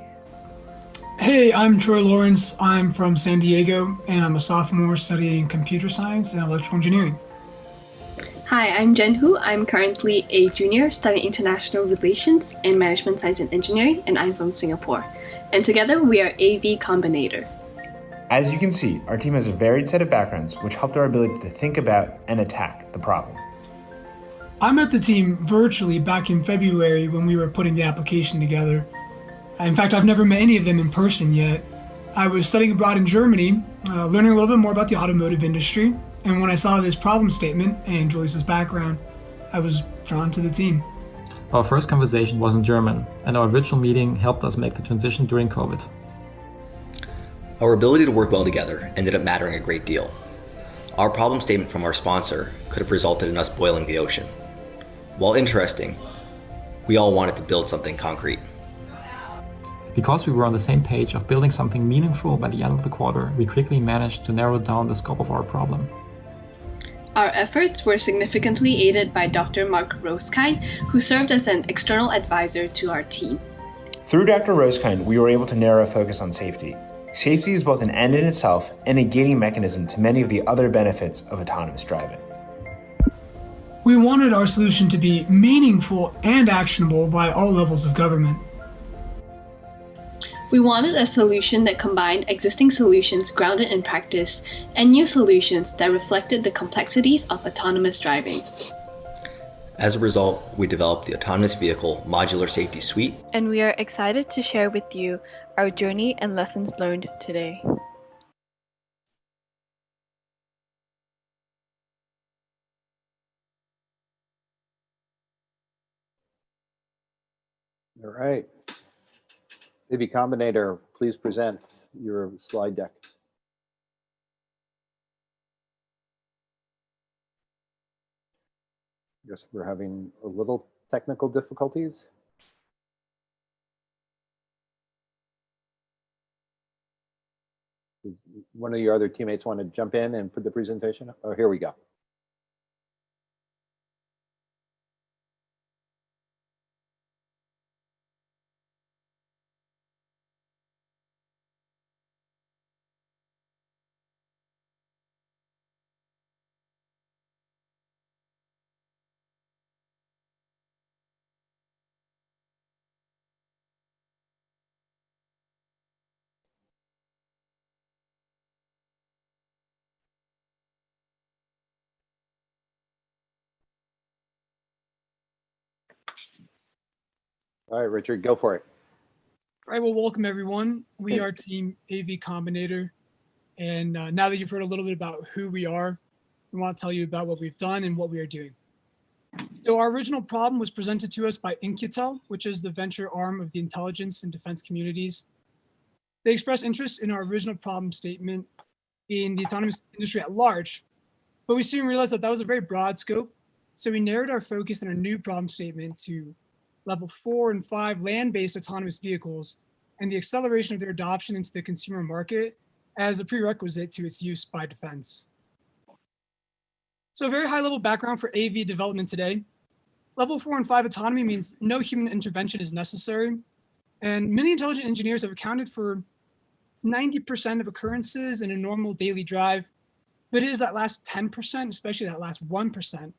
Hey, I'm Troy Lawrence. I'm from San Diego and I'm a sophomore studying computer science and electrical engineering. Hi, I'm Jen Hu. I'm currently a junior studying international relations and management science and engineering, and I'm from Singapore. And together we are AV Combinator. As you can see, our team has a varied set of backgrounds which helped our ability to think about and attack the problem. I met the team virtually back in February when we were putting the application together. In fact, I've never met any of them in person yet. I was studying abroad in Germany, learning a little bit more about the automotive industry. And when I saw this problem statement and Julius's background, I was drawn to the team. Our first conversation was in German, and our virtual meeting helped us make the transition during COVID. Our ability to work well together ended up mattering a great deal. Our problem statement from our sponsor could have resulted in us boiling the ocean. While interesting, we all wanted to build something concrete. Because we were on the same page of building something meaningful by the end of the quarter, we quickly managed to narrow down the scope of our problem. Our efforts were significantly aided by Dr. Mark Rosekind, who served as an external advisor to our team. Through Dr. Rosekind, we were able to narrow a focus on safety. Safety is both an end in itself and a gating mechanism to many of the other benefits of autonomous driving. We wanted our solution to be meaningful and actionable by all levels of government. We wanted a solution that combined existing solutions grounded in practice and new solutions that reflected the complexities of autonomous driving. As a result, we developed the Autonomous Vehicle Modular Safety Suite. And we are excited to share with you our journey and lessons learned today. All right. AV Combinator, please present your slide deck. Yes, we're having a little technical difficulties. Does one of your other teammates want to jump in and put the presentation up? Oh, here we go. All right, Richard, go for it. All right, well, welcome everyone. We are Team AV Combinator. And now that you've heard a little bit about who we are, we want to tell you about what we've done and what we are doing. So our original problem was presented to us by Incutel, which is the venture arm of the intelligence and defense communities. They expressed interest in our original problem statement in the autonomous industry at large, but we soon realized that that was a very broad scope. So we narrowed our focus in our new problem statement to level 4 and 5 land-based autonomous vehicles and the acceleration of their adoption into the consumer market as a prerequisite to its use by defense. So a very high-level background for AV development today. Level 4 and 5 autonomy means no human intervention is necessary, and many intelligent engineers have accounted for 90% of occurrences in a normal daily drive, but it is that last 10%, especially that last 1%,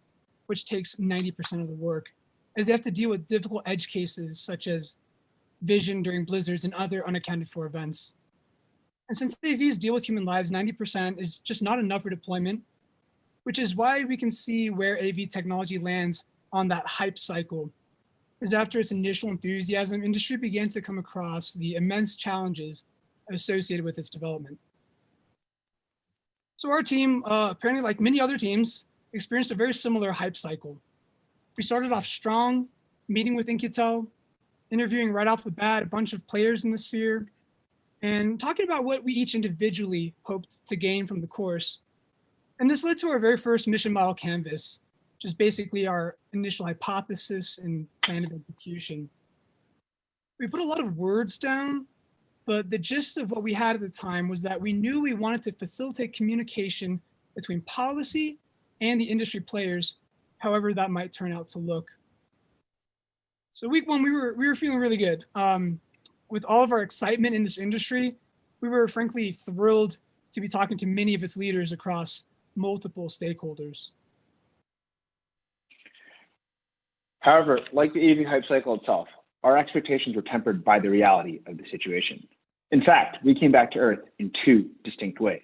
which takes 90% of the work, as they have to deal with difficult edge cases such as vision during blizzards and other unaccounted for events. And since AVs deal with human lives, 90% is just not enough for deployment, which is why we can see where AV technology lands on that hype cycle. Because after its initial enthusiasm, industry began to come across the immense challenges associated with its development. So our team, apparently like many other teams, experienced a very similar hype cycle. We started off strong, meeting with In-Q-Tel, interviewing right off the bat a bunch of players in the sphere, and talking about what we each individually hoped to gain from the course. And this led to our very first mission model canvas, which is basically our initial hypothesis and plan of execution. We put a lot of words down, but the gist of what we had at the time was that we knew we wanted to facilitate communication between policy and the industry players, however that might turn out to look. So week one, we were feeling really good. With all of our excitement in this industry, we were frankly thrilled to be talking to many of its leaders across multiple stakeholders. However, like the AV hype cycle itself, our expectations were tempered by the reality of the situation. In fact, we came back to Earth in two distinct ways.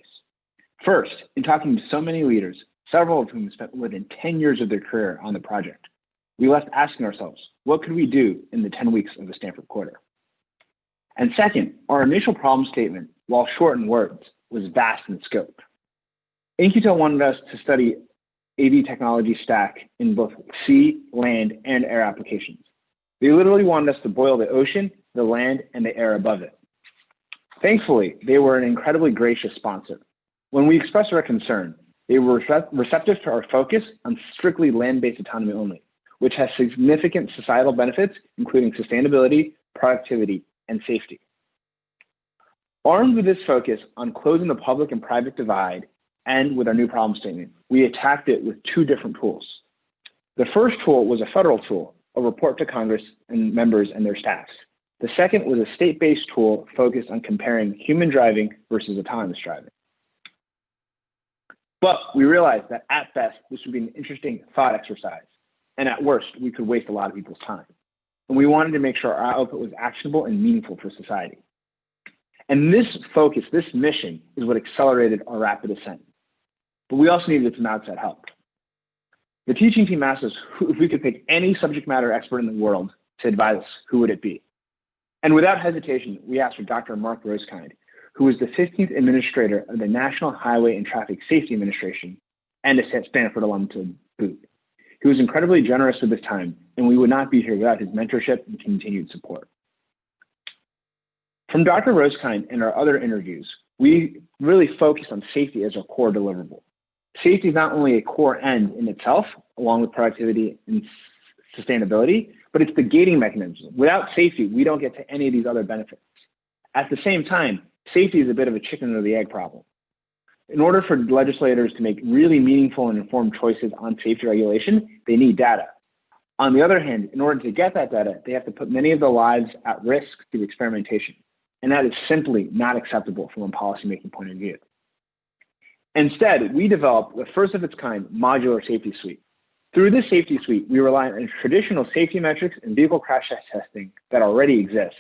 First, in talking to so many leaders, several of whom spent more than 10 years of their career on the project, we left asking ourselves, what could we do in the 10 weeks of the Stanford quarter? And second, our initial problem statement, while short in words, was vast in scope. In-Q-Tel wanted us to study AV technology stack in both sea, land, and air applications. They literally wanted us to boil the ocean, the land, and the air above it. Thankfully, they were an incredibly gracious sponsor. When we expressed our concern, they were receptive to our focus on strictly land-based autonomy only, which has significant societal benefits, including sustainability, productivity, and safety. Armed with this focus on closing the public and private divide, and with our new problem statement, we attacked it with two different tools. The first tool was a federal tool, a report to Congress and members and their staffs. The second was a state-based tool focused on comparing human driving versus autonomous driving. But we realized that at best, this would be an interesting thought exercise, and at worst, we could waste a lot of people's time. And we wanted to make sure our output was actionable and meaningful for society. And this focus, this mission, is what accelerated our rapid ascent. But we also needed some outside help. The teaching team asked us if we could pick any subject matter expert in the world to advise us, who would it be? And without hesitation, we asked for Dr. Mark Rosekind, who was the 15th administrator of the National Highway and Traffic Safety Administration and a Stanford alum to boot. He was incredibly generous with his time, and we would not be here without his mentorship and continued support. From Dr. Rosekind and our other interviews, we really focused on safety as our core deliverable. Safety is not only a core end in itself, along with productivity and sustainability, but it's the gating mechanism. Without safety, we don't get to any of these other benefits. At the same time, safety is a bit of a chicken or the egg problem. In order for legislators to make really meaningful and informed choices on safety regulation, they need data. On the other hand, in order to get that data, they have to put many of their lives at risk through experimentation. And that is simply not acceptable from a policymaking point of view. Instead, we developed the first of its kind modular safety suite. Through this safety suite, we rely on traditional safety metrics and vehicle crash testing that already exist,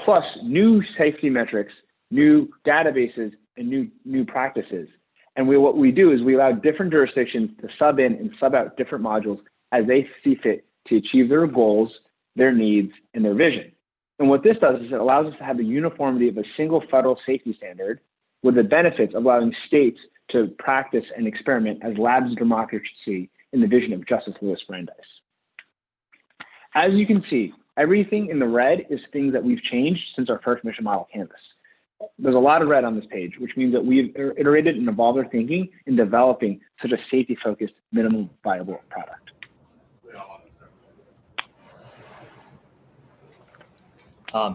plus new safety metrics, new databases, and new practices. And what we do is we allow different jurisdictions to sub in and sub out different modules as they see fit to achieve their goals, their needs, and their vision. And what this does is it allows us to have the uniformity of a single federal safety standard with the benefits of allowing states to practice and experiment as labs of democracy in the vision of Justice Louis Brandeis. As you can see, everything in the red is things that we've changed since our first mission model canvas. There's a lot of red on this page, which means that we've iterated and evolved our thinking in developing such a safety-focused, minimum viable product.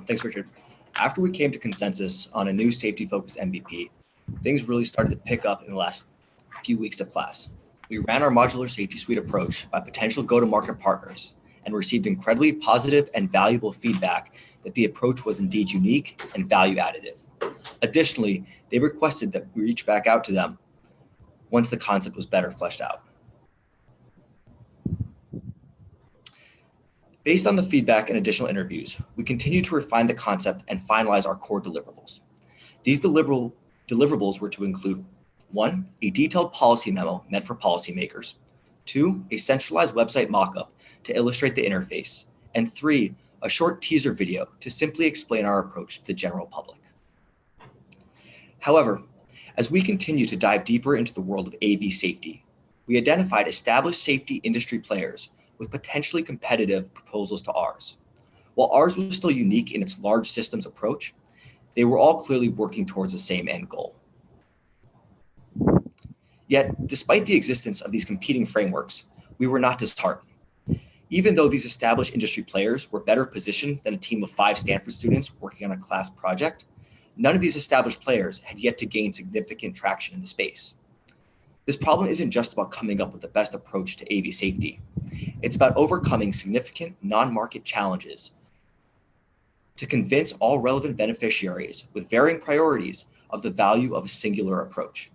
Thanks, Richard. After we came to consensus on a new safety-focused MVP, things really started to pick up in the last few weeks of class. We ran our modular safety suite approach by potential go-to-market partners and received incredibly positive and valuable feedback that the approach was indeed unique and value additive. Additionally, they requested that we reach back out to them once the concept was better fleshed out. Based on the feedback and additional interviews, we continue to refine the concept and finalize our core deliverables. These deliverables were to include 1, a detailed policy memo meant for policymakers, 2, a centralized website mockup to illustrate the interface, and 3, a short teaser video to simply explain our approach to the general public. However, as we continue to dive deeper into the world of AV safety, we identified established safety industry players with potentially competitive proposals to ours. While ours was still unique in its large systems approach, they were all clearly working towards the same end goal. Yet, despite the existence of these competing frameworks, we were not disheartened. Even though these established industry players were better positioned than a team of 5 Stanford students working on a class project, none of these established players had yet to gain significant traction in the space. This problem isn't just about coming up with the best approach to AV safety. It's about overcoming significant non-market challenges to convince all relevant beneficiaries with varying priorities of the value of a singular approach.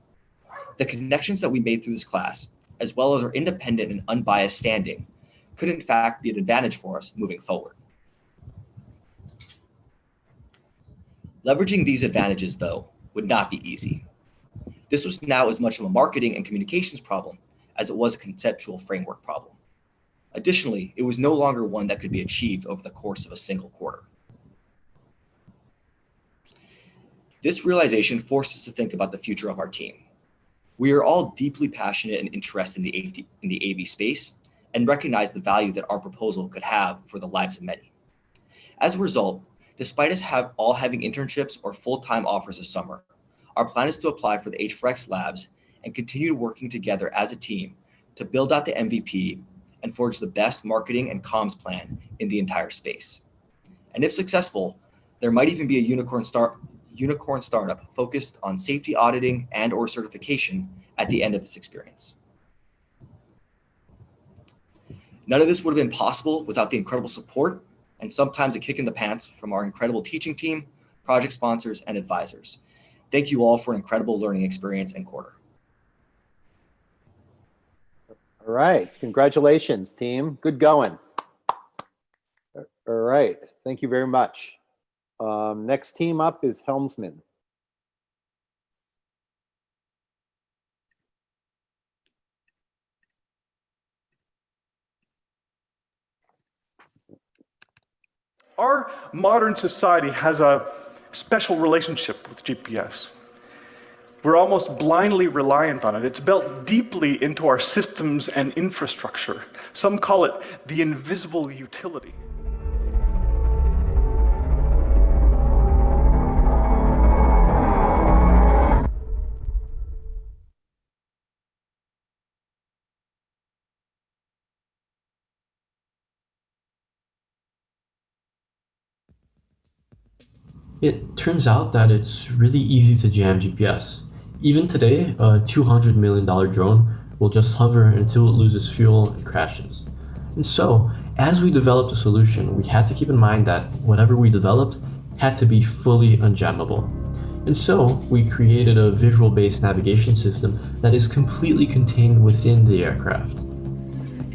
The connections that we made through this class, as well as our independent and unbiased standing, could in fact be an advantage for us moving forward. Leveraging these advantages, though, would not be easy. This was now as much of a marketing and communications problem as it was a conceptual framework problem. Additionally, it was no longer one that could be achieved over the course of a single quarter. This realization forced us to think about the future of our team. We are all deeply passionate and interested in the AV space and recognize the value that our proposal could have for the lives of many. As a result, despite us all having internships or full-time offers this summer, our plan is to apply for the H4X labs and continue working together as a team to build out the MVP and forge the best marketing and comms plan in the entire space. And if successful, there might even be a unicorn startup focused on safety auditing and or certification at the end of this experience. None of this would have been possible without the incredible support and sometimes a kick in the pants from our incredible teaching team, project sponsors, and advisors. Thank you all for an incredible learning experience and quarter. All right, congratulations, team. Good going. All right, thank you very much. Next team up is Helmsman. Our modern society has a special relationship with GPS. We're almost blindly reliant on it. It's built deeply into our systems and infrastructure. Some call it the invisible utility. It turns out that it's really easy to jam GPS. Even today, a $200 million drone will just hover until it loses fuel and crashes. And so, as we developed a solution, we had to keep in mind that whatever we developed had to be fully unjammable. And so, we created a visual-based navigation system that is completely contained within the aircraft.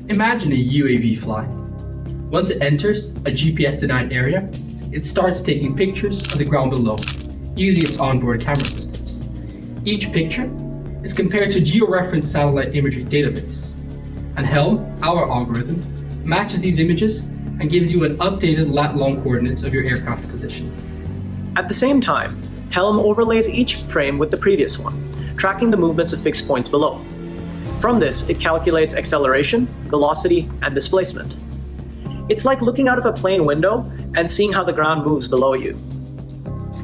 Imagine a UAV flying. Once it enters a GPS-denied area, it starts taking pictures of the ground below, using its onboard camera systems. Each picture is compared to a georeferenced satellite imagery database. And Helm, our algorithm, matches these images and gives you an updated lat-long coordinates of your aircraft position. At the same time, Helm overlays each frame with the previous one, tracking the movements of fixed points below. From this, it calculates acceleration, velocity, and displacement. It's like looking out of a plane window and seeing how the ground moves below you.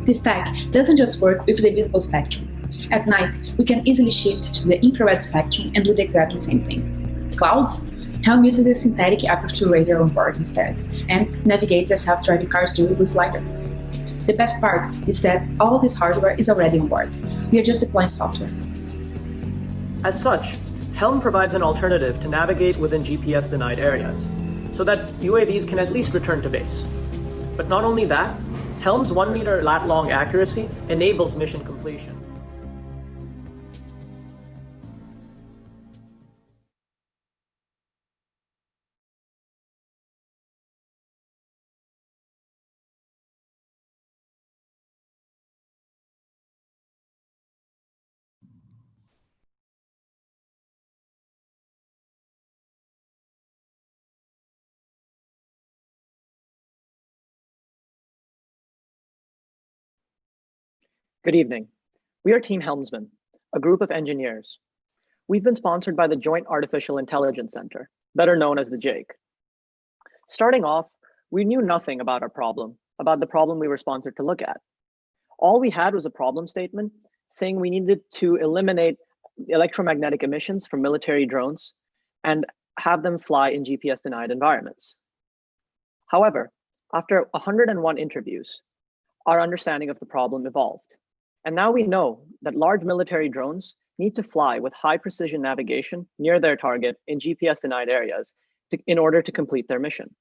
This tech doesn't just work with the visible spectrum. At night, we can easily shift to the infrared spectrum and do the exactly same thing. Clouds? Helm uses the synthetic aperture radar on board instead, and navigates as self-driving cars do with LiDAR. The best part is that all this hardware is already on board. We are just deploying software. As such, Helm provides an alternative to navigate within GPS-denied areas, so that UAVs can at least return to base. But not only that, Helm's 1 meter lat-long accuracy enables mission completion. Good evening. We are Team Helmsman, a group of engineers. We've been sponsored by the Joint Artificial Intelligence Center, better known as the JAIC. Starting off, we knew nothing about the problem we were sponsored to look at. All we had was a problem statement saying we needed to eliminate electromagnetic emissions from military drones and have them fly in GPS-denied environments. However, after 101 interviews, our understanding of the problem evolved. And now we know that large military drones need to fly with high precision navigation near their target in GPS-denied areas in order to complete their mission.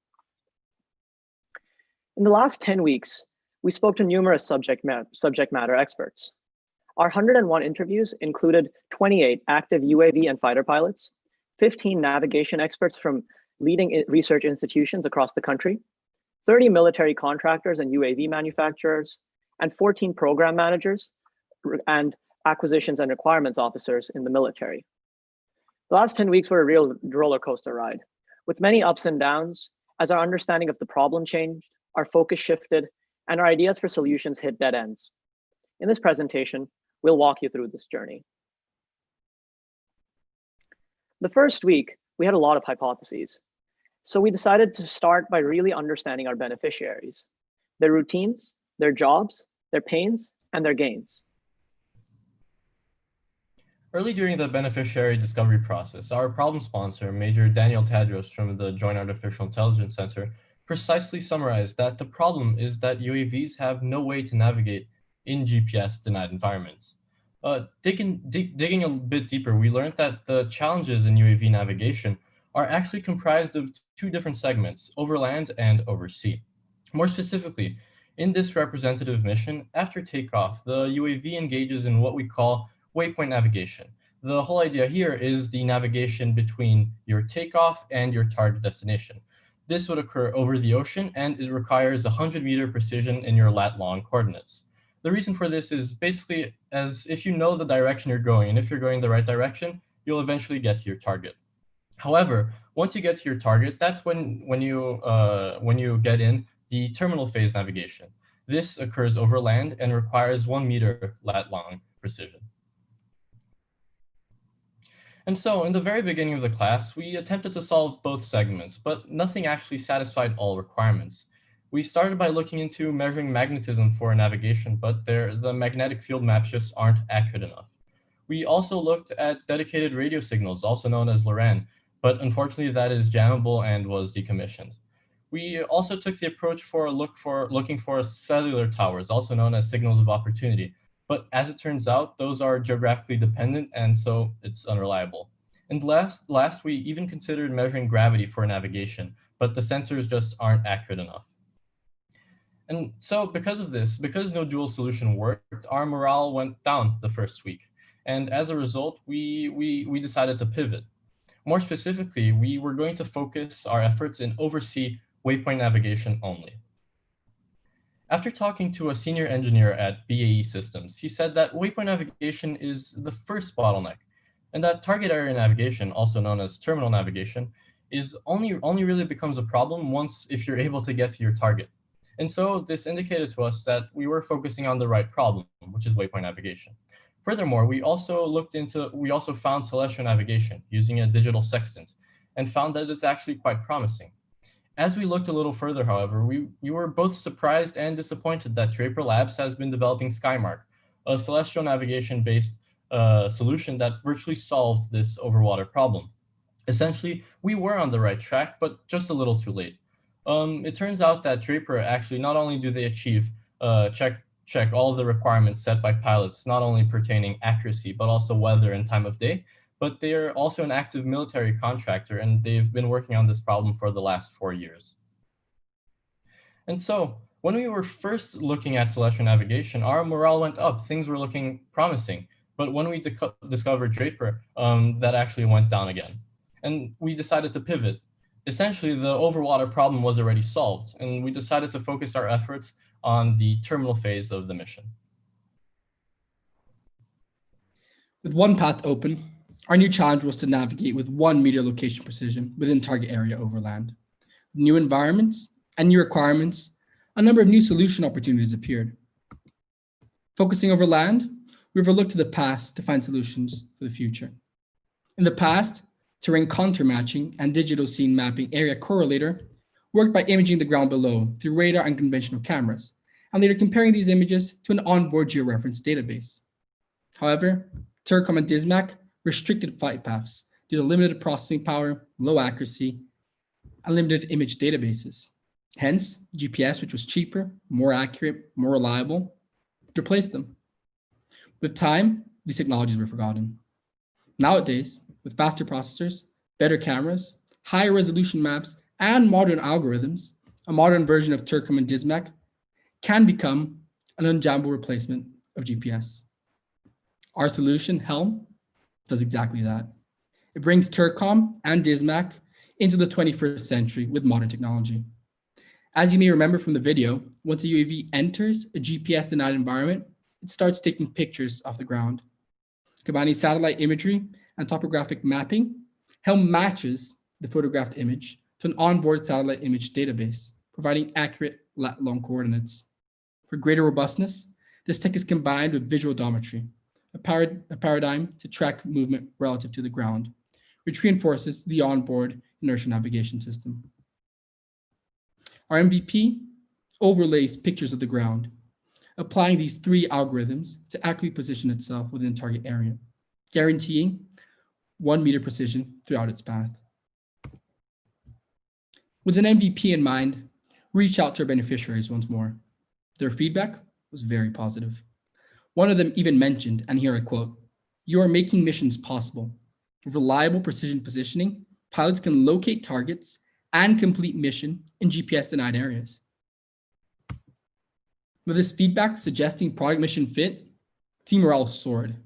In the last 10 weeks, we spoke to numerous subject matter experts. Our 101 interviews included 28 active UAV and fighter pilots, 15 navigation experts from leading research institutions across the country, 30 military contractors and UAV manufacturers, and 14 program managers and acquisitions and requirements officers in the military. The last 10 weeks were a real roller coaster ride, with many ups and downs as our understanding of the problem changed, our focus shifted, and our ideas for solutions hit dead ends. In this presentation, we'll walk you through this journey. The first week, we had a lot of hypotheses. So we decided to start by really understanding our beneficiaries, their routines, their jobs, their pains, and their gains. Early during the beneficiary discovery process, our problem sponsor, Major Daniel Tadros from the Joint Artificial Intelligence Center, precisely summarized that the problem is that UAVs have no way to navigate in GPS-denied environments. Digging a bit deeper, we learned that the challenges in UAV navigation are actually comprised of two different segments, overland and oversea. More specifically, in this representative mission, after takeoff, the UAV engages in what we call waypoint navigation. The whole idea here is the navigation between your takeoff and your target destination. This would occur over the ocean, and it requires 100-meter precision in your lat-long coordinates. The reason for this is basically as if you know the direction you're going, and if you're going the right direction, you'll eventually get to your target. However, once you get to your target, that's when you get in the terminal phase navigation. This occurs over land and requires 1 meter lat-long precision. And so in the very beginning of the class, we attempted to solve both segments, but nothing actually satisfied all requirements. We started by looking into measuring magnetism for navigation, but the magnetic field maps just aren't accurate enough. We also looked at dedicated radio signals, also known as LORAN, but unfortunately that is jammable and was decommissioned. We also took the approach for looking for cellular towers, also known as signals of opportunity. But as it turns out, those are geographically dependent, and so it's unreliable. And last, we even considered measuring gravity for navigation, but the sensors just aren't accurate enough. And so because of this, because no dual solution worked, our morale went down the first week. And as a result, we decided to pivot. More specifically, we were going to focus our efforts in oversea waypoint navigation only. After talking to a senior engineer at BAE Systems, he said that waypoint navigation is the first bottleneck, and that target area navigation, also known as terminal navigation, is only really becomes a problem if you're able to get to your target. And so this indicated to us that we were focusing on the right problem, which is waypoint navigation. Furthermore, we also found celestial navigation using a digital sextant and found that it's actually quite promising. As we looked a little further, however, we were both surprised and disappointed that Draper Labs has been developing Skymark, a celestial navigation-based solution that virtually solved this overwater problem. Essentially, we were on the right track, but just a little too late. It turns out that Draper actually, not only do they achieve check all of the requirements set by pilots, not only pertaining accuracy, but also weather and time of day, but they are also an active military contractor, and they've been working on this problem for the last 4 years. And so when we were first looking at celestial navigation, our morale went up, things were looking promising. But when we discovered Draper, that actually went down again. And we decided to pivot. Essentially, the overwater problem was already solved, and we decided to focus our efforts on the terminal phase of the mission. With one path open, our new challenge was to navigate with 1 meter location precision within target area overland. With new environments and new requirements, a number of new solution opportunities appeared. Focusing over land, we overlook to the past to find solutions for the future. In the past, terrain contour matching and digital scene mapping area correlator worked by imaging the ground below through radar and conventional cameras, and later comparing these images to an onboard georeference database. However, TERCOM and DISMAC restricted flight paths due to limited processing power, low accuracy, and limited image databases. Hence, GPS, which was cheaper, more accurate, more reliable, replaced them. With time, these technologies were forgotten. Nowadays, with faster processors, better cameras, higher resolution maps, and modern algorithms, a modern version of TERCOM and DISMAC can become an unjammable replacement of GPS. Our solution, Helm, does exactly that. It brings TERCOM and DISMAC into the 21st century with modern technology. As you may remember from the video, once a UAV enters a GPS-denied environment, it starts taking pictures of the ground. Combining satellite imagery and topographic mapping, Helm matches the photographed image to an onboard satellite image database, providing accurate lat-long coordinates. For greater robustness, this tech is combined with visual odometry, a paradigm to track movement relative to the ground, which reinforces the onboard inertial navigation system. Our MVP overlays pictures of the ground, applying these three algorithms to accurately position itself within the target area, guaranteeing 1 meter precision throughout its path. With an MVP in mind, reach out to our beneficiaries once more. Their feedback was very positive. One of them even mentioned, and here I quote, "You are making missions possible. With reliable precision positioning, pilots can locate targets and complete mission in GPS-denied areas." With this feedback suggesting product mission fit, team morale soared.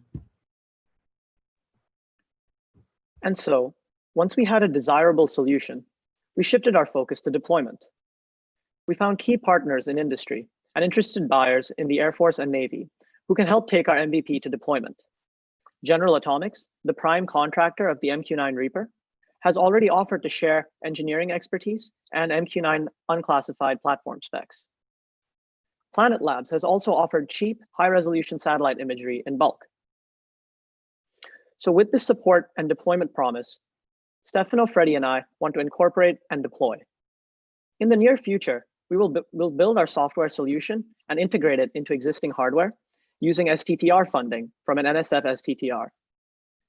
And so, once we had a desirable solution, we shifted our focus to deployment. We found key partners in industry and interested buyers in the Air Force and Navy who can help take our MVP to deployment. General Atomics, the prime contractor of the MQ-9 Reaper, has already offered to share engineering expertise and MQ-9 unclassified platform specs. Planet Labs has also offered cheap, high-resolution satellite imagery in bulk. So with this support and deployment promise, Stefano, Freddie, and I want to incorporate and deploy. In the near future, we'll build our software solution and integrate it into existing hardware using STTR funding from an NSF STTR.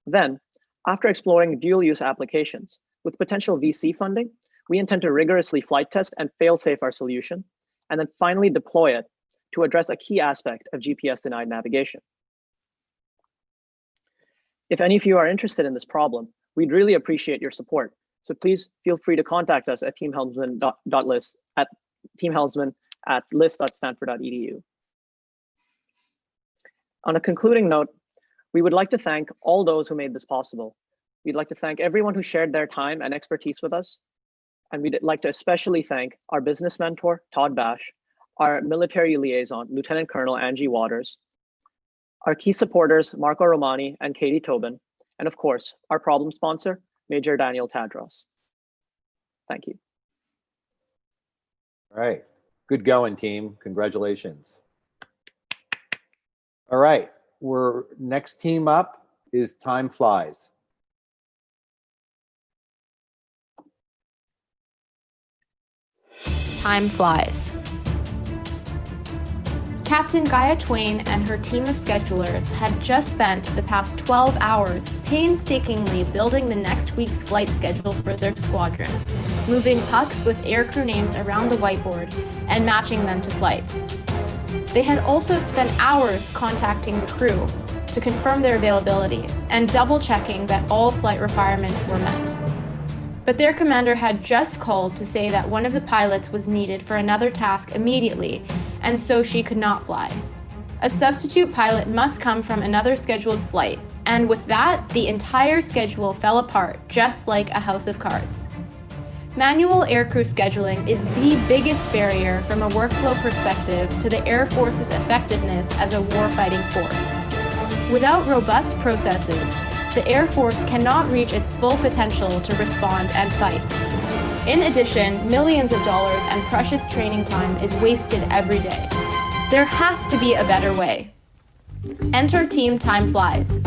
Then, after exploring dual-use applications with potential VC funding, we intend to rigorously flight test and fail-safe our solution, and then finally deploy it to address a key aspect of GPS-denied navigation. If any of you are interested in this problem, we'd really appreciate your support. So please feel free to contact us at teamhelmsman@list.stanford.edu. On a concluding note, we would like to thank all those who made this possible. We'd like to thank everyone who shared their time and expertise with us. And we'd like to especially thank our business mentor, Todd Bash, our military liaison, Lieutenant Colonel Angie Waters, our key supporters, Marco Romani and Katie Tobin, and of course, our problem sponsor, Major Daniel Tadros. Thank you. All right, good going, team. Congratulations. All right, next team up is Time Flies. Time flies. Captain Gaia Twain and her team of schedulers had just spent the past 12 hours painstakingly building the next week's flight schedule for their squadron, moving pucks with aircrew names around the whiteboard and matching them to flights. They had also spent hours contacting the crew to confirm their availability and double-checking that all flight requirements were met. But their commander had just called to say that one of the pilots was needed for another task immediately, and so she could not fly. A substitute pilot must come from another scheduled flight, and with that, the entire schedule fell apart, just like a house of cards. Manual aircrew scheduling is the biggest barrier from a workflow perspective to the Air Force's effectiveness as a warfighting force. Without robust processes, the Air Force cannot reach its full potential to respond and fight. In addition, millions of dollars and precious training time is wasted every day. There has to be a better way. Enter Team Time Flies.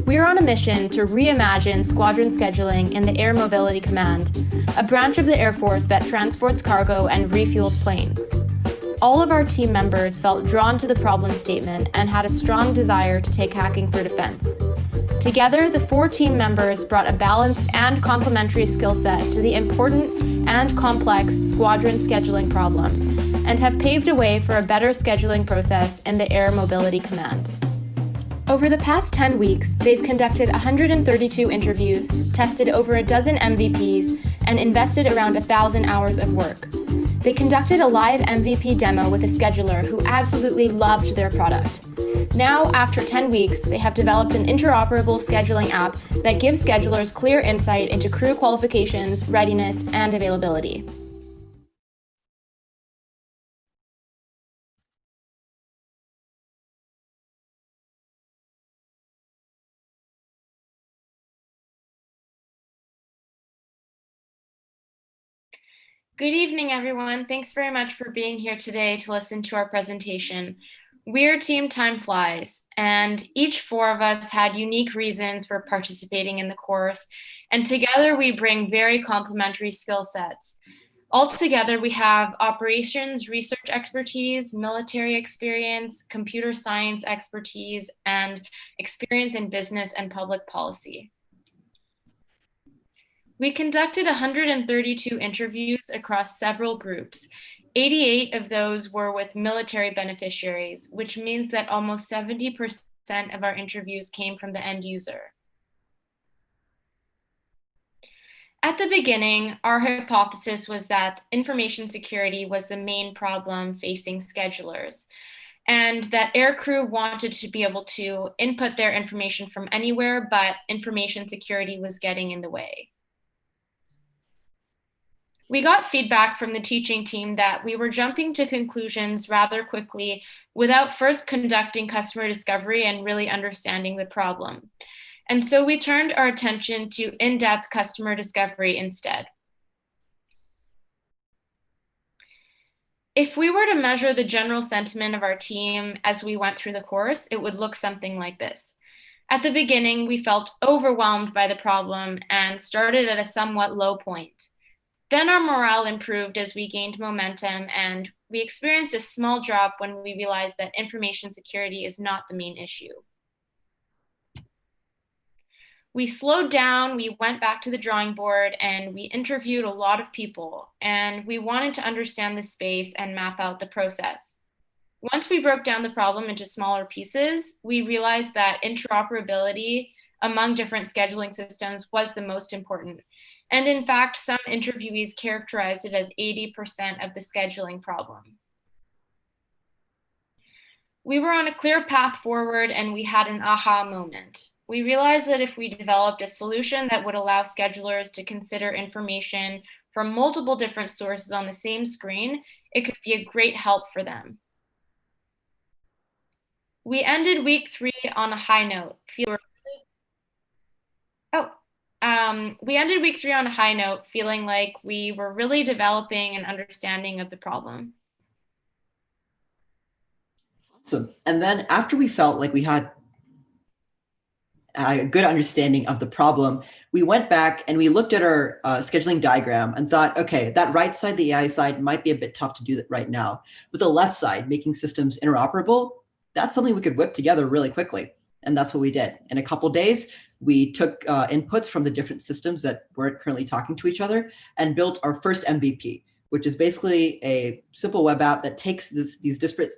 We're on a mission to reimagine squadron scheduling in the Air Mobility Command, a branch of the Air Force that transports cargo and refuels planes. All of our team members felt drawn to the problem statement and had a strong desire to take hacking for defense. Together, the 4 team members brought a balanced and complementary skill set to the important and complex squadron scheduling problem, and have paved a way for a better scheduling process in the Air Mobility Command. Over the past 10 weeks, they've conducted 132 interviews, tested over a dozen MVPs, and invested around 1,000 hours of work. They conducted a live MVP demo with a scheduler who absolutely loved their product. Now, after 10 weeks, they have developed an interoperable scheduling app that gives schedulers clear insight into crew qualifications, readiness, and availability. Good evening, everyone. Thanks very much for being here today to listen to our presentation. We're Team Time Flies, and each 4 of us had unique reasons for participating in the course, and together we bring very complementary skill sets. Altogether, we have operations research expertise, military experience, computer science expertise, and experience in business and public policy. We conducted 132 interviews across several groups. 88 of those were with military beneficiaries, which means that almost 70% of our interviews came from the end user. At the beginning, our hypothesis was that information security was the main problem facing schedulers, and that aircrew wanted to be able to input their information from anywhere, but information security was getting in the way. We got feedback from the teaching team that we were jumping to conclusions rather quickly without first conducting customer discovery and really understanding the problem. And so we turned our attention to in-depth customer discovery instead. If we were to measure the general sentiment of our team as we went through the course, it would look something like this. At the beginning, we felt overwhelmed by the problem and started at a somewhat low point. Then our morale improved as we gained momentum, and we experienced a small drop when we realized that information security is not the main issue. We slowed down, we went back to the drawing board, and we interviewed a lot of people, and we wanted to understand the space and map out the process. Once we broke down the problem into smaller pieces, we realized that interoperability among different scheduling systems was the most important. And in fact, some interviewees characterized it as 80% of the scheduling problem. We were on a clear path forward, and we had an aha moment. We realized that if we developed a solution that would allow schedulers to consider information from multiple different sources on the same screen, it could be a great help for them. We ended week 3 on a high note. We ended week 3 on a high note, feeling like we were really developing an understanding of the problem. Awesome. And then after we felt like we had a good understanding of the problem, we went back and we looked at our scheduling diagram and thought, okay, that right side, the AI side, might be a bit tough to do that right now. But the left side, making systems interoperable, that's something we could whip together really quickly. And that's what we did. In a couple of days, we took inputs from the different systems that weren't currently talking to each other and built our first MVP, which is basically a simple web app that takes these disparate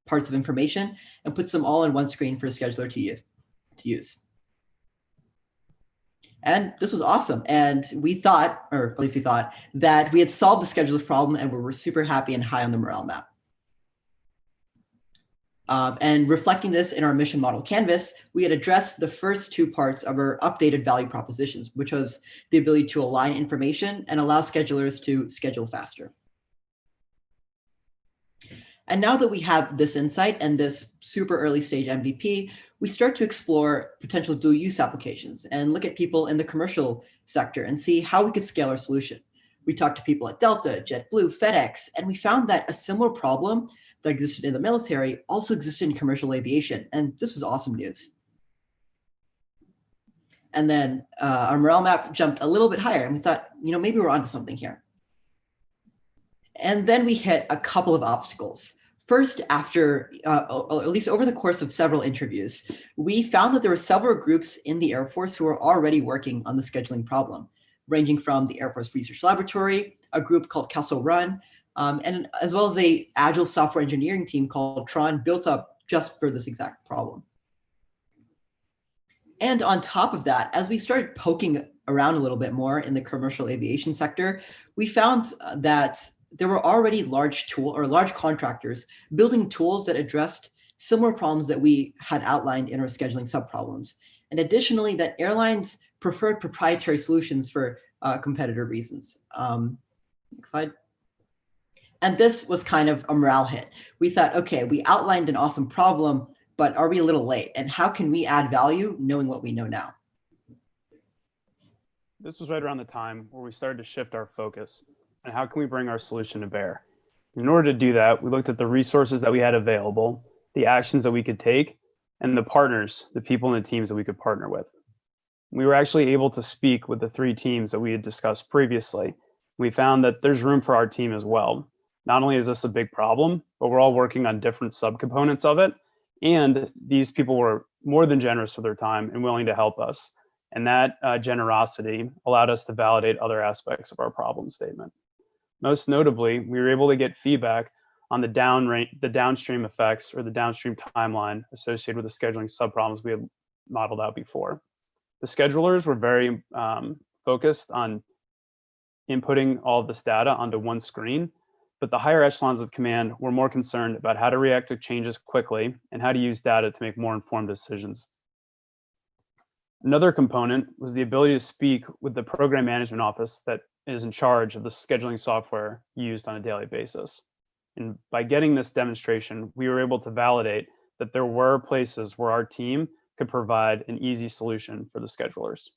parts of information and puts them all on one screen for a scheduler to use. And this was awesome. And we thought, or at least we thought, that we had solved the scheduler problem, and we were super happy and high on the morale map. And reflecting this in our mission model canvas, we had addressed the first 2 parts of our updated value propositions, which was the ability to align information and allow schedulers to schedule faster. And now that we have this insight and this super early stage MVP, we start to explore potential dual use applications and look at people in the commercial sector and see how we could scale our solution. We talked to people at Delta, JetBlue, FedEx, and we found that a similar problem that existed in the military also existed in commercial aviation. And this was awesome news. And then our morale map jumped a little bit higher, and we thought, maybe we're onto something here. And then we hit a couple of obstacles. First, after, or at least over the course of several interviews, we found that there were several groups in the Air Force who were already working on the scheduling problem, ranging from the Air Force Research Laboratory, a group called Castle Run, and as well as a agile software engineering team called Tron, built up just for this exact problem. And on top of that, as we started poking around a little bit more in the commercial aviation sector, we found that there were already large contractors building tools that addressed similar problems that we had outlined in our scheduling subproblems. And additionally, that airlines preferred proprietary solutions for competitive reasons. Next slide. And this was kind of a morale hit. We thought, okay, we outlined an awesome problem, but are we a little late? And how can we add value knowing what we know now? This was right around the time where we started to shift our focus on how can we bring our solution to bear. In order to do that, we looked at the resources that we had available, the actions that we could take, and the partners, the people and the teams that we could partner with. We were actually able to speak with the 3 teams that we had discussed previously. We found that there's room for our team as well. Not only is this a big problem, but we're all working on different subcomponents of it. And these people were more than generous with their time and willing to help us. And that generosity allowed us to validate other aspects of our problem statement. Most notably, we were able to get feedback on the downstream effects or the downstream timeline associated with the scheduling subproblems we had modeled out before. The schedulers were very focused on inputting all of this data onto one screen, but the higher echelons of command were more concerned about how to react to changes quickly and how to use data to make more informed decisions. Another component was the ability to speak with the program management office that is in charge of the scheduling software used on a daily basis. And by getting this demonstration, we were able to validate that there were places where our team could provide an easy solution for the schedulers.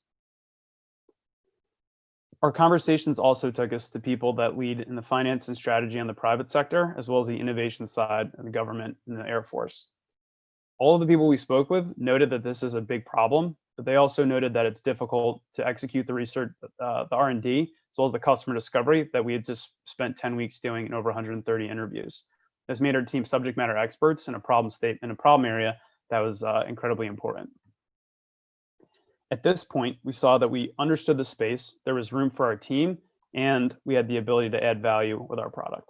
Our conversations also took us to people that lead in the finance and strategy on the private sector, as well as the innovation side of the government and the Air Force. All of the people we spoke with noted that this is a big problem, but they also noted that it's difficult to execute the research, the R&D, as well as the customer discovery that we had just spent 10 weeks doing in over 130 interviews. This made our team subject matter experts in a problem area that was incredibly important. At this point, we saw that we understood the space, there was room for our team, and we had the ability to add value with our product.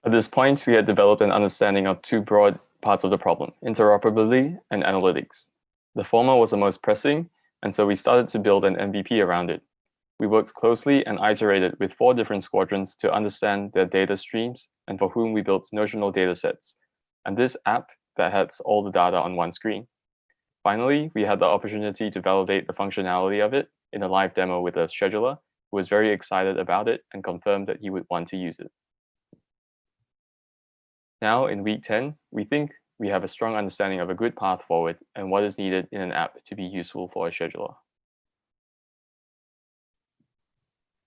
At this point, we had developed an understanding of 2 broad parts of the problem, interoperability and analytics. The former was the most pressing, and so we started to build an MVP around it. We worked closely and iterated with 4 different squadrons to understand their data streams and for whom we built notional data sets, and this app that has all the data on one screen. Finally, we had the opportunity to validate the functionality of it in a live demo with a scheduler who was very excited about it and confirmed that he would want to use it. Now, in week 10, we think we have a strong understanding of a good path forward and what is needed in an app to be useful for a scheduler.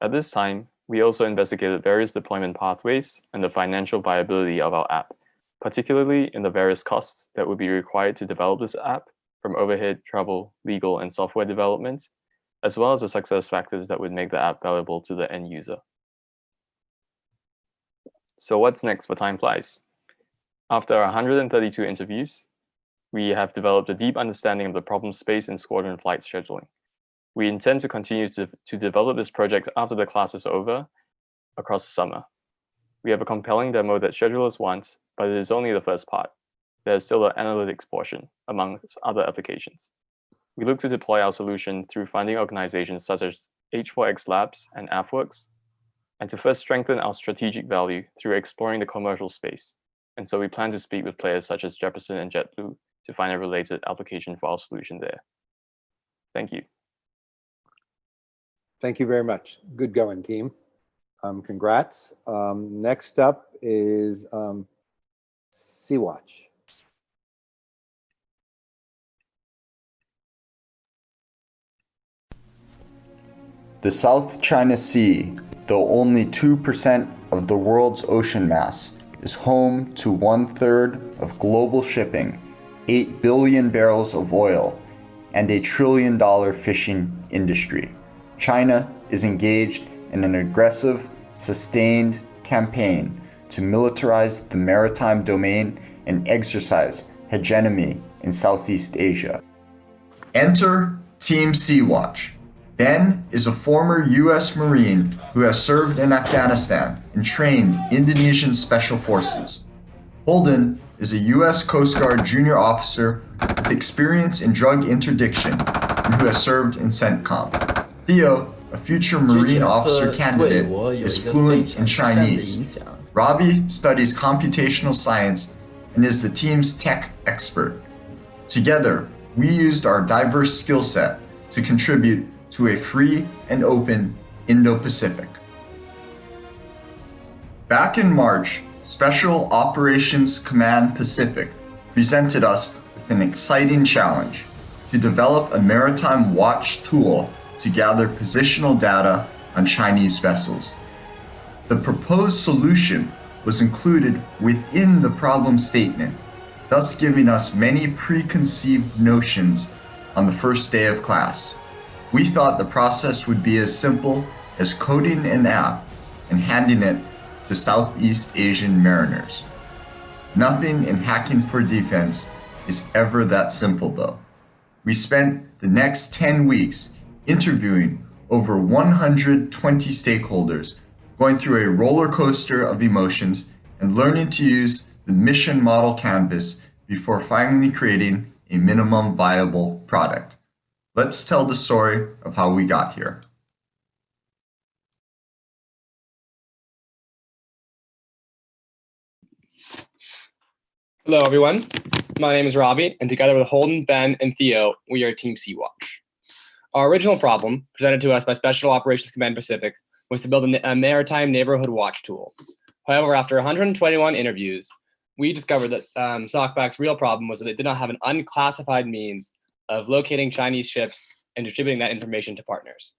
At this time, we also investigated various deployment pathways and the financial viability of our app, particularly in the various costs that would be required to develop this app, from overhead, travel, legal, and software development, as well as the success factors that would make the app valuable to the end user. So what's next for Time Flies? After 132 interviews, we have developed a deep understanding of the problem space in squadron flight scheduling. We intend to continue to develop this project after the class is over across the summer. We have a compelling demo that schedulers want, but it is only the first part. There's still an analytics portion, among other applications. We look to deploy our solution through funding organizations such as H4X Labs and AFWorks, and to first strengthen our strategic value through exploring the commercial space. And so we plan to speak with players such as Jefferson and JetBlue to find a related application for our solution there. Thank you. Thank you very much. Good going, team. Congrats. Next up is Seawatch. The South China Sea, though only 2% of the world's ocean mass, is home to 1/3 of global shipping, 8 billion barrels of oil, and a $1 trillion fishing industry. China is engaged in an aggressive, sustained campaign to militarize the maritime domain and exercise hegemony in Southeast Asia. Enter Team Seawatch. Ben is a former U.S. Marine who has served in Afghanistan and trained Indonesian Special Forces. Holden is a U.S. Coast Guard junior officer with experience in drug interdiction and who has served in CENTCOM. Theo, a future Marine officer candidate, is fluent in Chinese. Robbie studies computational science and is the team's tech expert. Together, we used our diverse skill set to contribute to a free and open Indo-Pacific. Back in March, Special Operations Command Pacific presented us with an exciting challenge to develop a maritime watch tool to gather positional data on Chinese vessels. The proposed solution was included within the problem statement, thus giving us many preconceived notions on the first day of class. We thought the process would be as simple as coding an app and handing it to Southeast Asian mariners. Nothing in hacking for defense is ever that simple though. We spent the next 10 weeks interviewing over 120 stakeholders, going through a roller coaster of emotions and learning to use the mission model canvas before finally creating a minimum viable product. Let's tell the story of how we got here. Hello, everyone. My name is Robbie, and together with Holden, Ben, and Theo, we are Team Seawatch. Our original problem, presented to us by Special Operations Command Pacific, was to build a maritime neighborhood watch tool. However, after 121 interviews, we discovered that SOCPAC's real problem was that they did not have an unclassified means of locating Chinese ships and distributing that information to partners.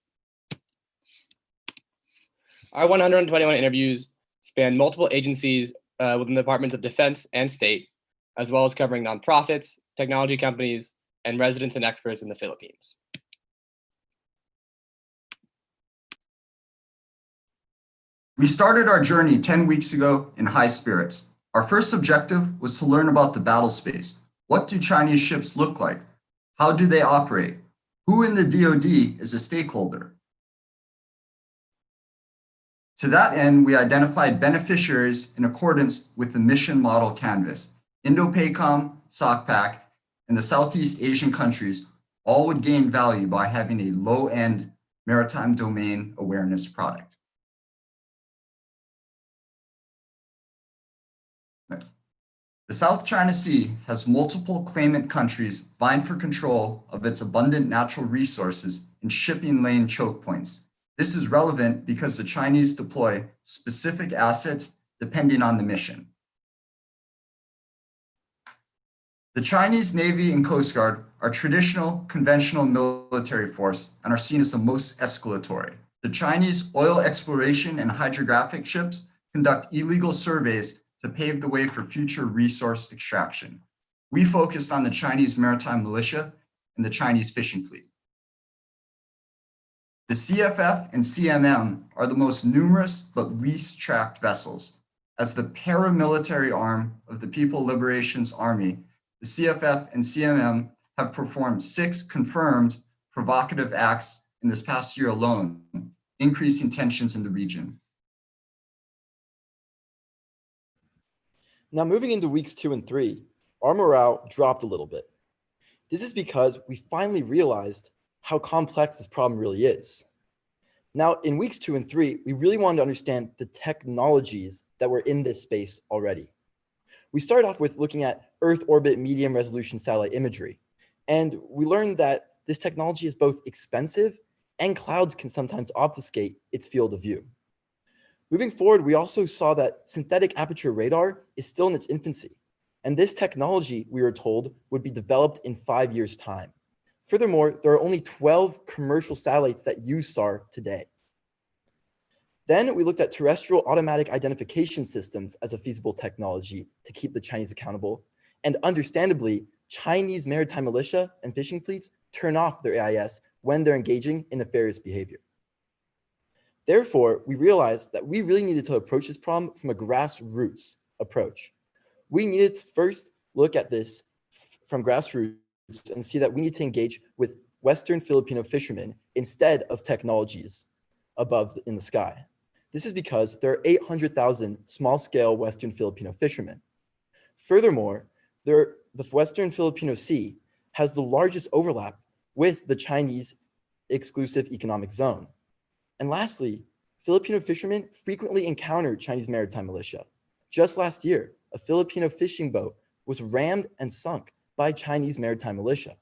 Our 121 interviews span multiple agencies within the Departments of Defense and State, as well as covering nonprofits, technology companies, and residents and experts in the Philippines. We started our journey 10 weeks ago in high spirits. Our first objective was to learn about the battle space. What do Chinese ships look like? How do they operate? Who in the DoD is a stakeholder? To that end, we identified beneficiaries in accordance with the mission model canvas. Indo-PACOM, SOCPAC, and the Southeast Asian countries all would gain value by having a low-end maritime domain awareness product. The South China Sea has multiple claimant countries vying for control of its abundant natural resources and shipping lane choke points. This is relevant because the Chinese deploy specific assets depending on the mission. The Chinese Navy and Coast Guard are traditional, conventional military force and are seen as the most escalatory. The Chinese oil exploration and hydrographic ships conduct illegal surveys to pave the way for future resource extraction. We focused on the Chinese maritime militia and the Chinese fishing fleet. The CFF and CMM are the most numerous but least tracked vessels. As the paramilitary arm of the People Liberation's Army, the CFF and CMM have performed 6 confirmed provocative acts in this past year alone, increasing tensions in the region. Now moving into weeks 2 and 3, our morale dropped a little bit. This is because we finally realized how complex this problem really is. Now in weeks 2 and 3, we really wanted to understand the technologies that were in this space already. We started off with looking at Earth orbit medium resolution satellite imagery, and we learned that this technology is both expensive and clouds can sometimes obfuscate its field of view. Moving forward, we also saw that synthetic aperture radar is still in its infancy, and this technology, we were told, would be developed in 5 years' time. Furthermore, there are only 12 commercial satellites that use SAR today. Then we looked at terrestrial automatic identification systems as a feasible technology to keep the Chinese accountable. And understandably, Chinese maritime militia and fishing fleets turn off their AIS when they're engaging in nefarious behavior. Therefore, we realized that we really needed to approach this problem from a grassroots approach. We needed to first look at this from grassroots and see that we need to engage with Western Filipino fishermen instead of technologies above in the sky. This is because there are 800,000 small-scale Western Filipino fishermen. Furthermore, the Western Filipino Sea has the largest overlap with the Chinese exclusive economic zone. And lastly, Filipino fishermen frequently encounter Chinese maritime militia. Just last year, a Filipino fishing boat was rammed and sunk by Chinese maritime militia.